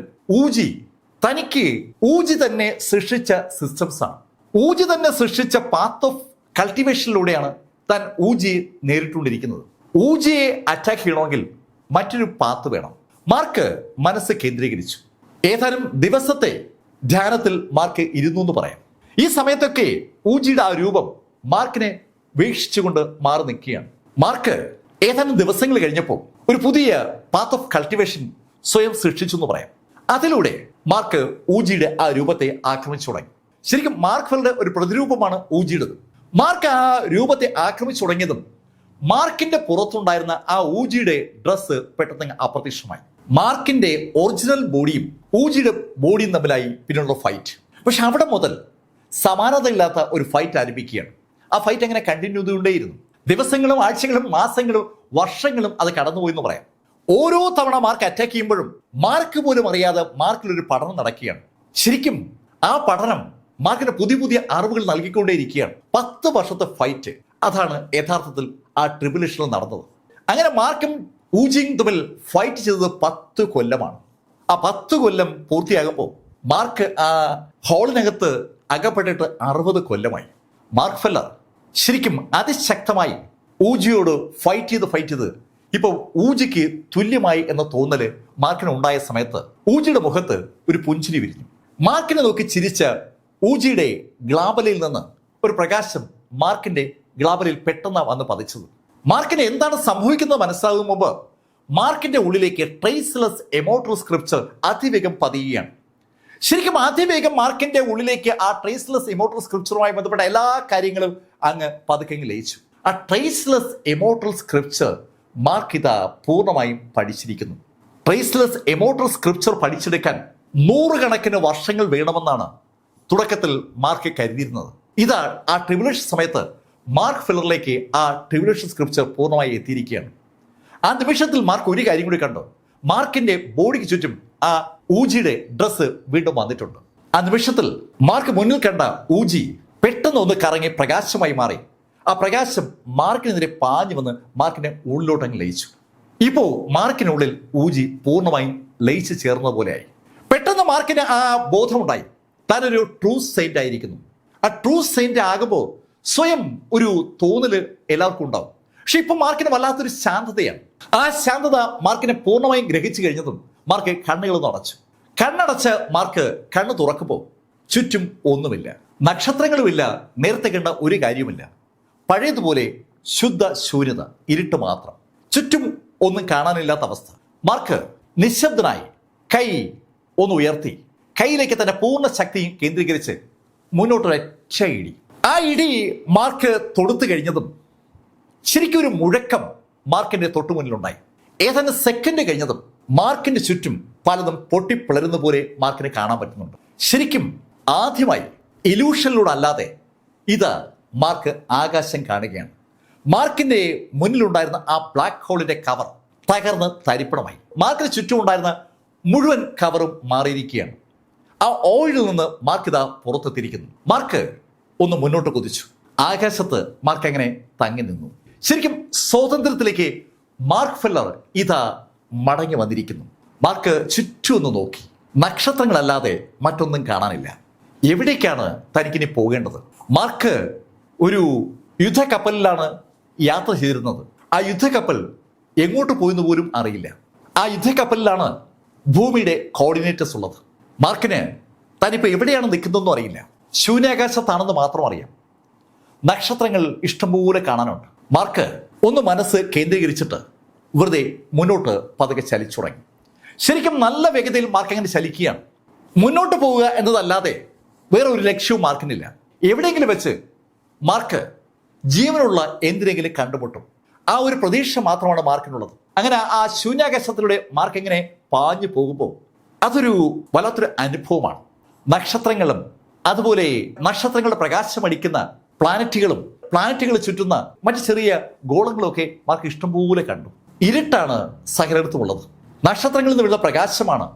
തനിക്ക് ഊജി തന്നെ സൃഷ്ടിച്ച സിസ്റ്റംസ് ആണ്. ഊജി തന്നെ സൃഷ്ടിച്ച പാത്ത് ഓഫ് കൾട്ടിവേഷനിലൂടെയാണ് താൻ ഊജിയെ നേരിട്ടുകൊണ്ടിരിക്കുന്നത്. ഊജിയെ അറ്റാക്ക് ചെയ്യണമെങ്കിൽ മറ്റൊരു പാത്ത് വേണം. മാർക്ക് മനസ്സ് കേന്ദ്രീകരിച്ചു. ഏതാനും ദിവസത്തെ ധ്യാനത്തിൽ മാർക്ക് ഇരുന്നു എന്ന് പറയാം. ഈ സമയത്തൊക്കെ ഊജിയുടെ ആ രൂപം മാർക്കിനെ വീക്ഷിച്ചുകൊണ്ട് മാറി നിൽക്കുകയാണ്. മാർക്ക് ഏതാനും ദിവസങ്ങൾ കഴിഞ്ഞപ്പോൾ ഒരു പുതിയ പാത്ത് ഓഫ് കൾട്ടിവേഷൻ സ്വയം സൃഷ്ടിച്ചു എന്ന് പറയാം. അതിലൂടെ മാർക്ക് ഊജിയുടെ ആ രൂപത്തെ ആക്രമിച്ചു തുടങ്ങി. ശരിക്കും മാർക്ക് ഫെല്ലറുടെ ഒരു പ്രതിരൂപമാണ് ഊജിയുടേത്. മാർക്ക് ആ രൂപത്തെ ആക്രമിച്ചു തുടങ്ങിയതും മാർക്കിന്റെ പുറത്തുണ്ടായിരുന്ന ആ ഊജിയുടെ ഡ്രസ്സ് പെട്ടെന്ന് അപ്രത്യക്ഷമായി. മാർക്കിന്റെ ഒറിജിനൽ ബോഡിയും ഊജിയുടെ ബോഡിയും തമ്മിലായി പിന്നുള്ള ഫൈറ്റ്. പക്ഷെ അവിടെ മുതൽ സമാനതയില്ലാത്ത ഒരു ഫൈറ്റ് ആരംഭിക്കുകയാണ്. ആ ഫൈറ്റ് അങ്ങനെ കണ്ടിന്യൂ ചെയ്തുകൊണ്ടേയിരുന്നു. ദിവസങ്ങളും ആഴ്ചകളും മാസങ്ങളും വർഷങ്ങളും അത് കടന്നുപോയി എന്ന് പറയാം. ഓരോ തവണ മാർക്ക് അറ്റാക്ക് ചെയ്യുമ്പോഴും മാർക്ക് പോലും അറിയാതെ മാർക്കിലൊരു പഠനം നടക്കുകയാണ്. ശരിക്കും ആ പഠനം മാർക്കിന് പുതിയ പുതിയ അറിവുകൾ നൽകിക്കൊണ്ടേയിരിക്കുകയാണ്. 10 വർഷത്തെ ഫൈറ്റ് അതാണ് യഥാർത്ഥത്തിൽ ആ ട്രിബുലേഷനിൽ നടന്നത്. അങ്ങനെ മാർക്കും ഊജിയും തമ്മിൽ ഫൈറ്റ് ചെയ്തത് 10 കൊല്ലമാണ്. ആ 10 കൊല്ലം പൂർത്തിയാകുമ്പോൾ മാർക്ക് ആ ഹോളിനകത്ത് അകപ്പെട്ടിട്ട് 60 കൊല്ലമായി. മാർക്ക് ഫെല്ലർ ശരിക്കും അതിശക്തമായി ഊജിയോട് ഫൈറ്റ് ചെയ്ത് ഇപ്പൊ ഊജിക്ക് തുല്യമായി എന്ന തോന്നല് മാർക്കിന് ഉണ്ടായ സമയത്ത് ഊജിയുടെ മുഖത്ത് ഒരു പുഞ്ചിരി വിരിഞ്ഞു. മാർക്കിനെ നോക്കി ചിരിച്ച ഊജിയുടെ ഗ്ലാബലയിൽ നിന്ന് ഒരു പ്രകാശം മാർക്കിന്റെ ഗ്ലാബലയിൽ പെട്ടെന്ന് വന്ന് പതിച്ചത്. മാർക്കിന് എന്താണ് സംഭവിക്കുന്നത് മനസ്സിലാകും മുമ്പ് മാർക്കിന്റെ ഉള്ളിലേക്ക് ട്രേസ്ലെസ് എമോർട്ടൽ സ്ക്രിപ്ചർ അതിവേഗം പതിയുകയാണ്. ശരിക്കും അതിവേഗം മാർക്കിന്റെ ഉള്ളിലേക്ക് ആ ട്രേസ്ലെസ് ഇമോർട്ടൽ സ്ക്രിപ്ചറുമായി ബന്ധപ്പെട്ട എല്ലാ കാര്യങ്ങളും അങ്ങ് പതുക്കെ ലയിച്ചു. ആ ട്രേസ്ലെസ് ഇമോർട്ടൽ സ്ക്രിപ്ചർ മാർക്ക് ഇതാ പൂർണ്ണമായും പഠിച്ചിരിക്കുന്നു. ട്രേസ്ലെസ് ഇമോർട്ടൽ സ്ക്രിപ്ചർ പഠിച്ചെടുക്കാൻ 100 കണക്കിന് വർഷങ്ങൾ വേണമെന്നാണ് തുടക്കത്തിൽ മാർക്ക് കരുതിയിരുന്നത്. ഇതാ ആ ട്രിബുലേഷൻ സമയത്ത് മാർക്ക് ഫെല്ലറിലേക്ക് ആ ട്രിബുലേഷൻ സ്ക്രിപ്ചർ പൂർണ്ണമായി എത്തിയിരിക്കുകയാണ്. ആ നിമിഷത്തിൽ മാർക്ക് ഒരു കാര്യം കൂടി കണ്ടു. മാർക്കിന്റെ ബോഡിക്ക് ചുറ്റും ആ ഊജിയുടെ ഡ്രസ്സ് വീണ്ടും വന്നിട്ടുണ്ട്. ആ നിമിഷത്തിൽ മാർക്ക് മുന്നിൽ കണ്ട ഊജി പെട്ടെന്ന് ഒന്ന് കറങ്ങി പ്രകാശമായി മാറി. ആ പ്രകാശം മാർക്കിനെതിരെ പാഞ്ഞു വന്ന് മാർക്കിന്റെ ഉള്ളിലോട്ടങ്ങ് ലയിച്ചു. ഇപ്പോൾ മാർക്കിനുള്ളിൽ ഊജി പൂർണ്ണമായും ലയിച്ചു ചേർന്ന പോലെയായി. പെട്ടെന്ന് മാർക്കിന് ആ ബോധമുണ്ടായി, താനൊരു ട്രൂ സെയിന്റ് ആയിരിക്കുന്നു. ആ ട്രൂ സെയിന്റ് ആകുമ്പോൾ സ്വയം ഒരു തോന്നല് എല്ലാവർക്കും ഉണ്ടാവും. പക്ഷെ ഇപ്പൊ മാർക്കിന് വല്ലാത്തൊരു ശാന്തതയാണ്. ആ ശാന്തത മാർക്കിനെ പൂർണ്ണമായും ഗ്രഹിച്ചു കഴിഞ്ഞതും മാർക്ക് കണ്ണുകളൊന്നും അടച്ചു. കണ്ണടച്ച് മാർക്ക് കണ്ണു തുറക്കുമ്പോൾ ചുറ്റും ഒന്നുമില്ല, നക്ഷത്രങ്ങളുമില്ല, നേരത്തെ കണ്ട ഒരു കാര്യമില്ല. പഴയതുപോലെ ശുദ്ധ ശൂന്യത, ഇരുട്ട് മാത്രം, ചുറ്റും ഒന്നും കാണാനില്ലാത്ത അവസ്ഥ. മാർക്ക് നിശബ്ദനായി കൈ ഒന്ന് ഉയർത്തി കൈയിലേക്ക് തന്റെ പൂർണ്ണ ശക്തിയും കേന്ദ്രീകരിച്ച് മുന്നോട്ടൊരൊറ്റ ഒരൊറ്റ ഇടി. ആ ഇടി മാർക്ക് തൊടുത്തു കഴിഞ്ഞതും ശരിക്കും ഒരു മുഴക്കം മാർക്കിന്റെ തൊട്ടുമുന്നിലുണ്ടായി. ഏതാനും സെക്കൻഡ് കഴിഞ്ഞതും മാർക്കിന്റെ ചുറ്റും പലതും പൊട്ടിപ്പിളരുന്ന പോലെ മാർക്കിനെ കാണാൻ പറ്റുന്നുണ്ട്. ശരിക്കും ആദ്യമായി ഇലൂഷനിലൂടെ അല്ലാതെ ഇത് മാർക്ക് ആകാശം കാണുകയാണ്. മാർക്കിന്റെ മുന്നിലുണ്ടായിരുന്ന ആ ബ്ലാക്ക് ഹോളിന്റെ കവർ തകർന്ന് തരിപ്പണമായി. മാർക്കിന് ചുറ്റും ഉണ്ടായിരുന്ന മുഴുവൻ കവറും മാറിയിരിക്കുകയാണ്. ആ ഓയിലിൽ നിന്ന് മാർക്ക് ഇതാ പുറത്തെത്തിയിരിക്കുന്നു. മാർക്ക് ഒന്ന് മുന്നോട്ട് കുതിച്ചു. ആകാശത്ത് മാർക്ക് അങ്ങനെ തങ്ങി നിന്നു. ശരിക്കും സ്വാതന്ത്ര്യത്തിലേക്ക് മാർക്ക് ഫെല്ലർ ഇതാ മടങ്ങി വന്നിരിക്കുന്നു. മാർക്ക് ചുറ്റും ഒന്ന് നോക്കി. നക്ഷത്രങ്ങളല്ലാതെ മറ്റൊന്നും കാണാനില്ല. എവിടേക്കാണ് തനിക്കിനി പോകേണ്ടത്? മാർക്ക് ഒരു യുദ്ധക്കപ്പലിലാണ് യാത്ര ചെയ്തിരുന്നത്. ആ യുദ്ധക്കപ്പൽ എങ്ങോട്ട് പോയെന്ന് പോലും അറിയില്ല. ആ യുദ്ധക്കപ്പലിലാണ് ഭൂമിയുടെ കോർഡിനേറ്റേഴ്സ് ഉള്ളത്. മാർക്കിന് താനിപ്പോൾ എവിടെയാണ് നിൽക്കുന്നതെന്നും അറിയില്ല. ശൂന്യാകാശത്താണെന്ന് മാത്രം അറിയാം. നക്ഷത്രങ്ങൾ ഇഷ്ടംപോലെ കാണാനുണ്ട്. മാർക്ക് ഒന്ന് മനസ്സ് കേന്ദ്രീകരിച്ചിട്ട് വെറുതെ മുന്നോട്ട് പതുക്കെ ചലിച്ചു തുടങ്ങി. ശരിക്കും നല്ല വേഗതയിൽ മാർക്ക് അങ്ങനെ ചലിക്കുകയാണ്. മുന്നോട്ട് പോവുക എന്നതല്ലാതെ വേറെ ഒരു ലക്ഷ്യവും മാർക്കിനില്ല. എവിടെയെങ്കിലും വെച്ച് മാർക്ക് ജീവനുള്ള എന്തിനെങ്കിലും കണ്ടുമുട്ടും. ആ ഒരു പ്രതീക്ഷ മാത്രമാണ് മാർക്കിനുള്ളത്. അങ്ങനെ ആ ശൂന്യാകാശത്തിലൂടെ മാർക്ക് ഇങ്ങനെ പാഞ്ഞു പോകുമ്പോൾ അതൊരു വല്ലാത്തൊരു അനുഭവമാണ്. നക്ഷത്രങ്ങളും അതുപോലെ നക്ഷത്രങ്ങളുടെ പ്രകാശമടിക്കുന്ന പ്ലാനറ്റുകൾ ചുറ്റുന്ന മറ്റു ചെറിയ ഗോളങ്ങളൊക്കെ മാർക്ക് ഇഷ്ടംപോലെ കണ്ടു. ഇരുട്ടാണ് സകലയിടത്തുമുള്ളത്. നക്ഷത്രങ്ങളിൽ നിന്നുള്ള പ്രകാശമാണ്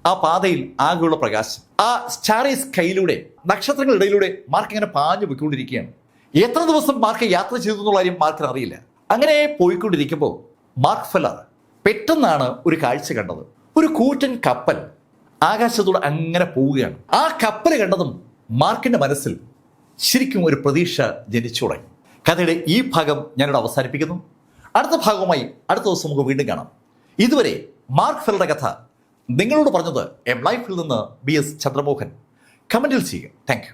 ആ പാതയിൽ ആകെയുള്ള പ്രകാശം. ആ സ്റ്റാറി സ്കൈയിലൂടെ നക്ഷത്രങ്ങളിടയിലൂടെ മാർക്ക് ഇങ്ങനെ പാഞ്ഞു പോയിക്കൊണ്ടിരിക്കുകയാണ്. എത്ര ദിവസം മാർക്ക് യാത്ര ചെയ്തു എന്നുള്ള കാര്യം മാർക്കിന് അറിയില്ല. അങ്ങനെ പോയിക്കൊണ്ടിരിക്കുമ്പോൾ മാർക്ക് ഫെല്ലർ പെട്ടെന്നാണ് ഒരു കാഴ്ച കണ്ടത്. ഒരു കൂറ്റൻ കപ്പൽ ആകാശത്തൂടെ അങ്ങനെ പോവുകയാണ്. ആ കപ്പൽ കണ്ടതും മാർക്കിന്റെ മനസ്സിൽ ശരിക്കും ഒരു പ്രതീക്ഷ ജനിച്ചു തുടങ്ങി. കഥയുടെ ഈ ഭാഗം ഞാനിവിടെ അവസാനിപ്പിക്കുന്നു. അടുത്ത ഭാഗവുമായി അടുത്ത ദിവസം നമുക്ക് വീണ്ടും കാണാം. ഇതുവരെ മാർക്ക് ഫെല്ലറുടെ കഥ നിങ്ങളോട് പറഞ്ഞത് എം ലൈഫിൽ നിന്ന് BS ചന്ദ്രമോഹൻ. കമന്റിൽ ചെയ്യുക. Thank you.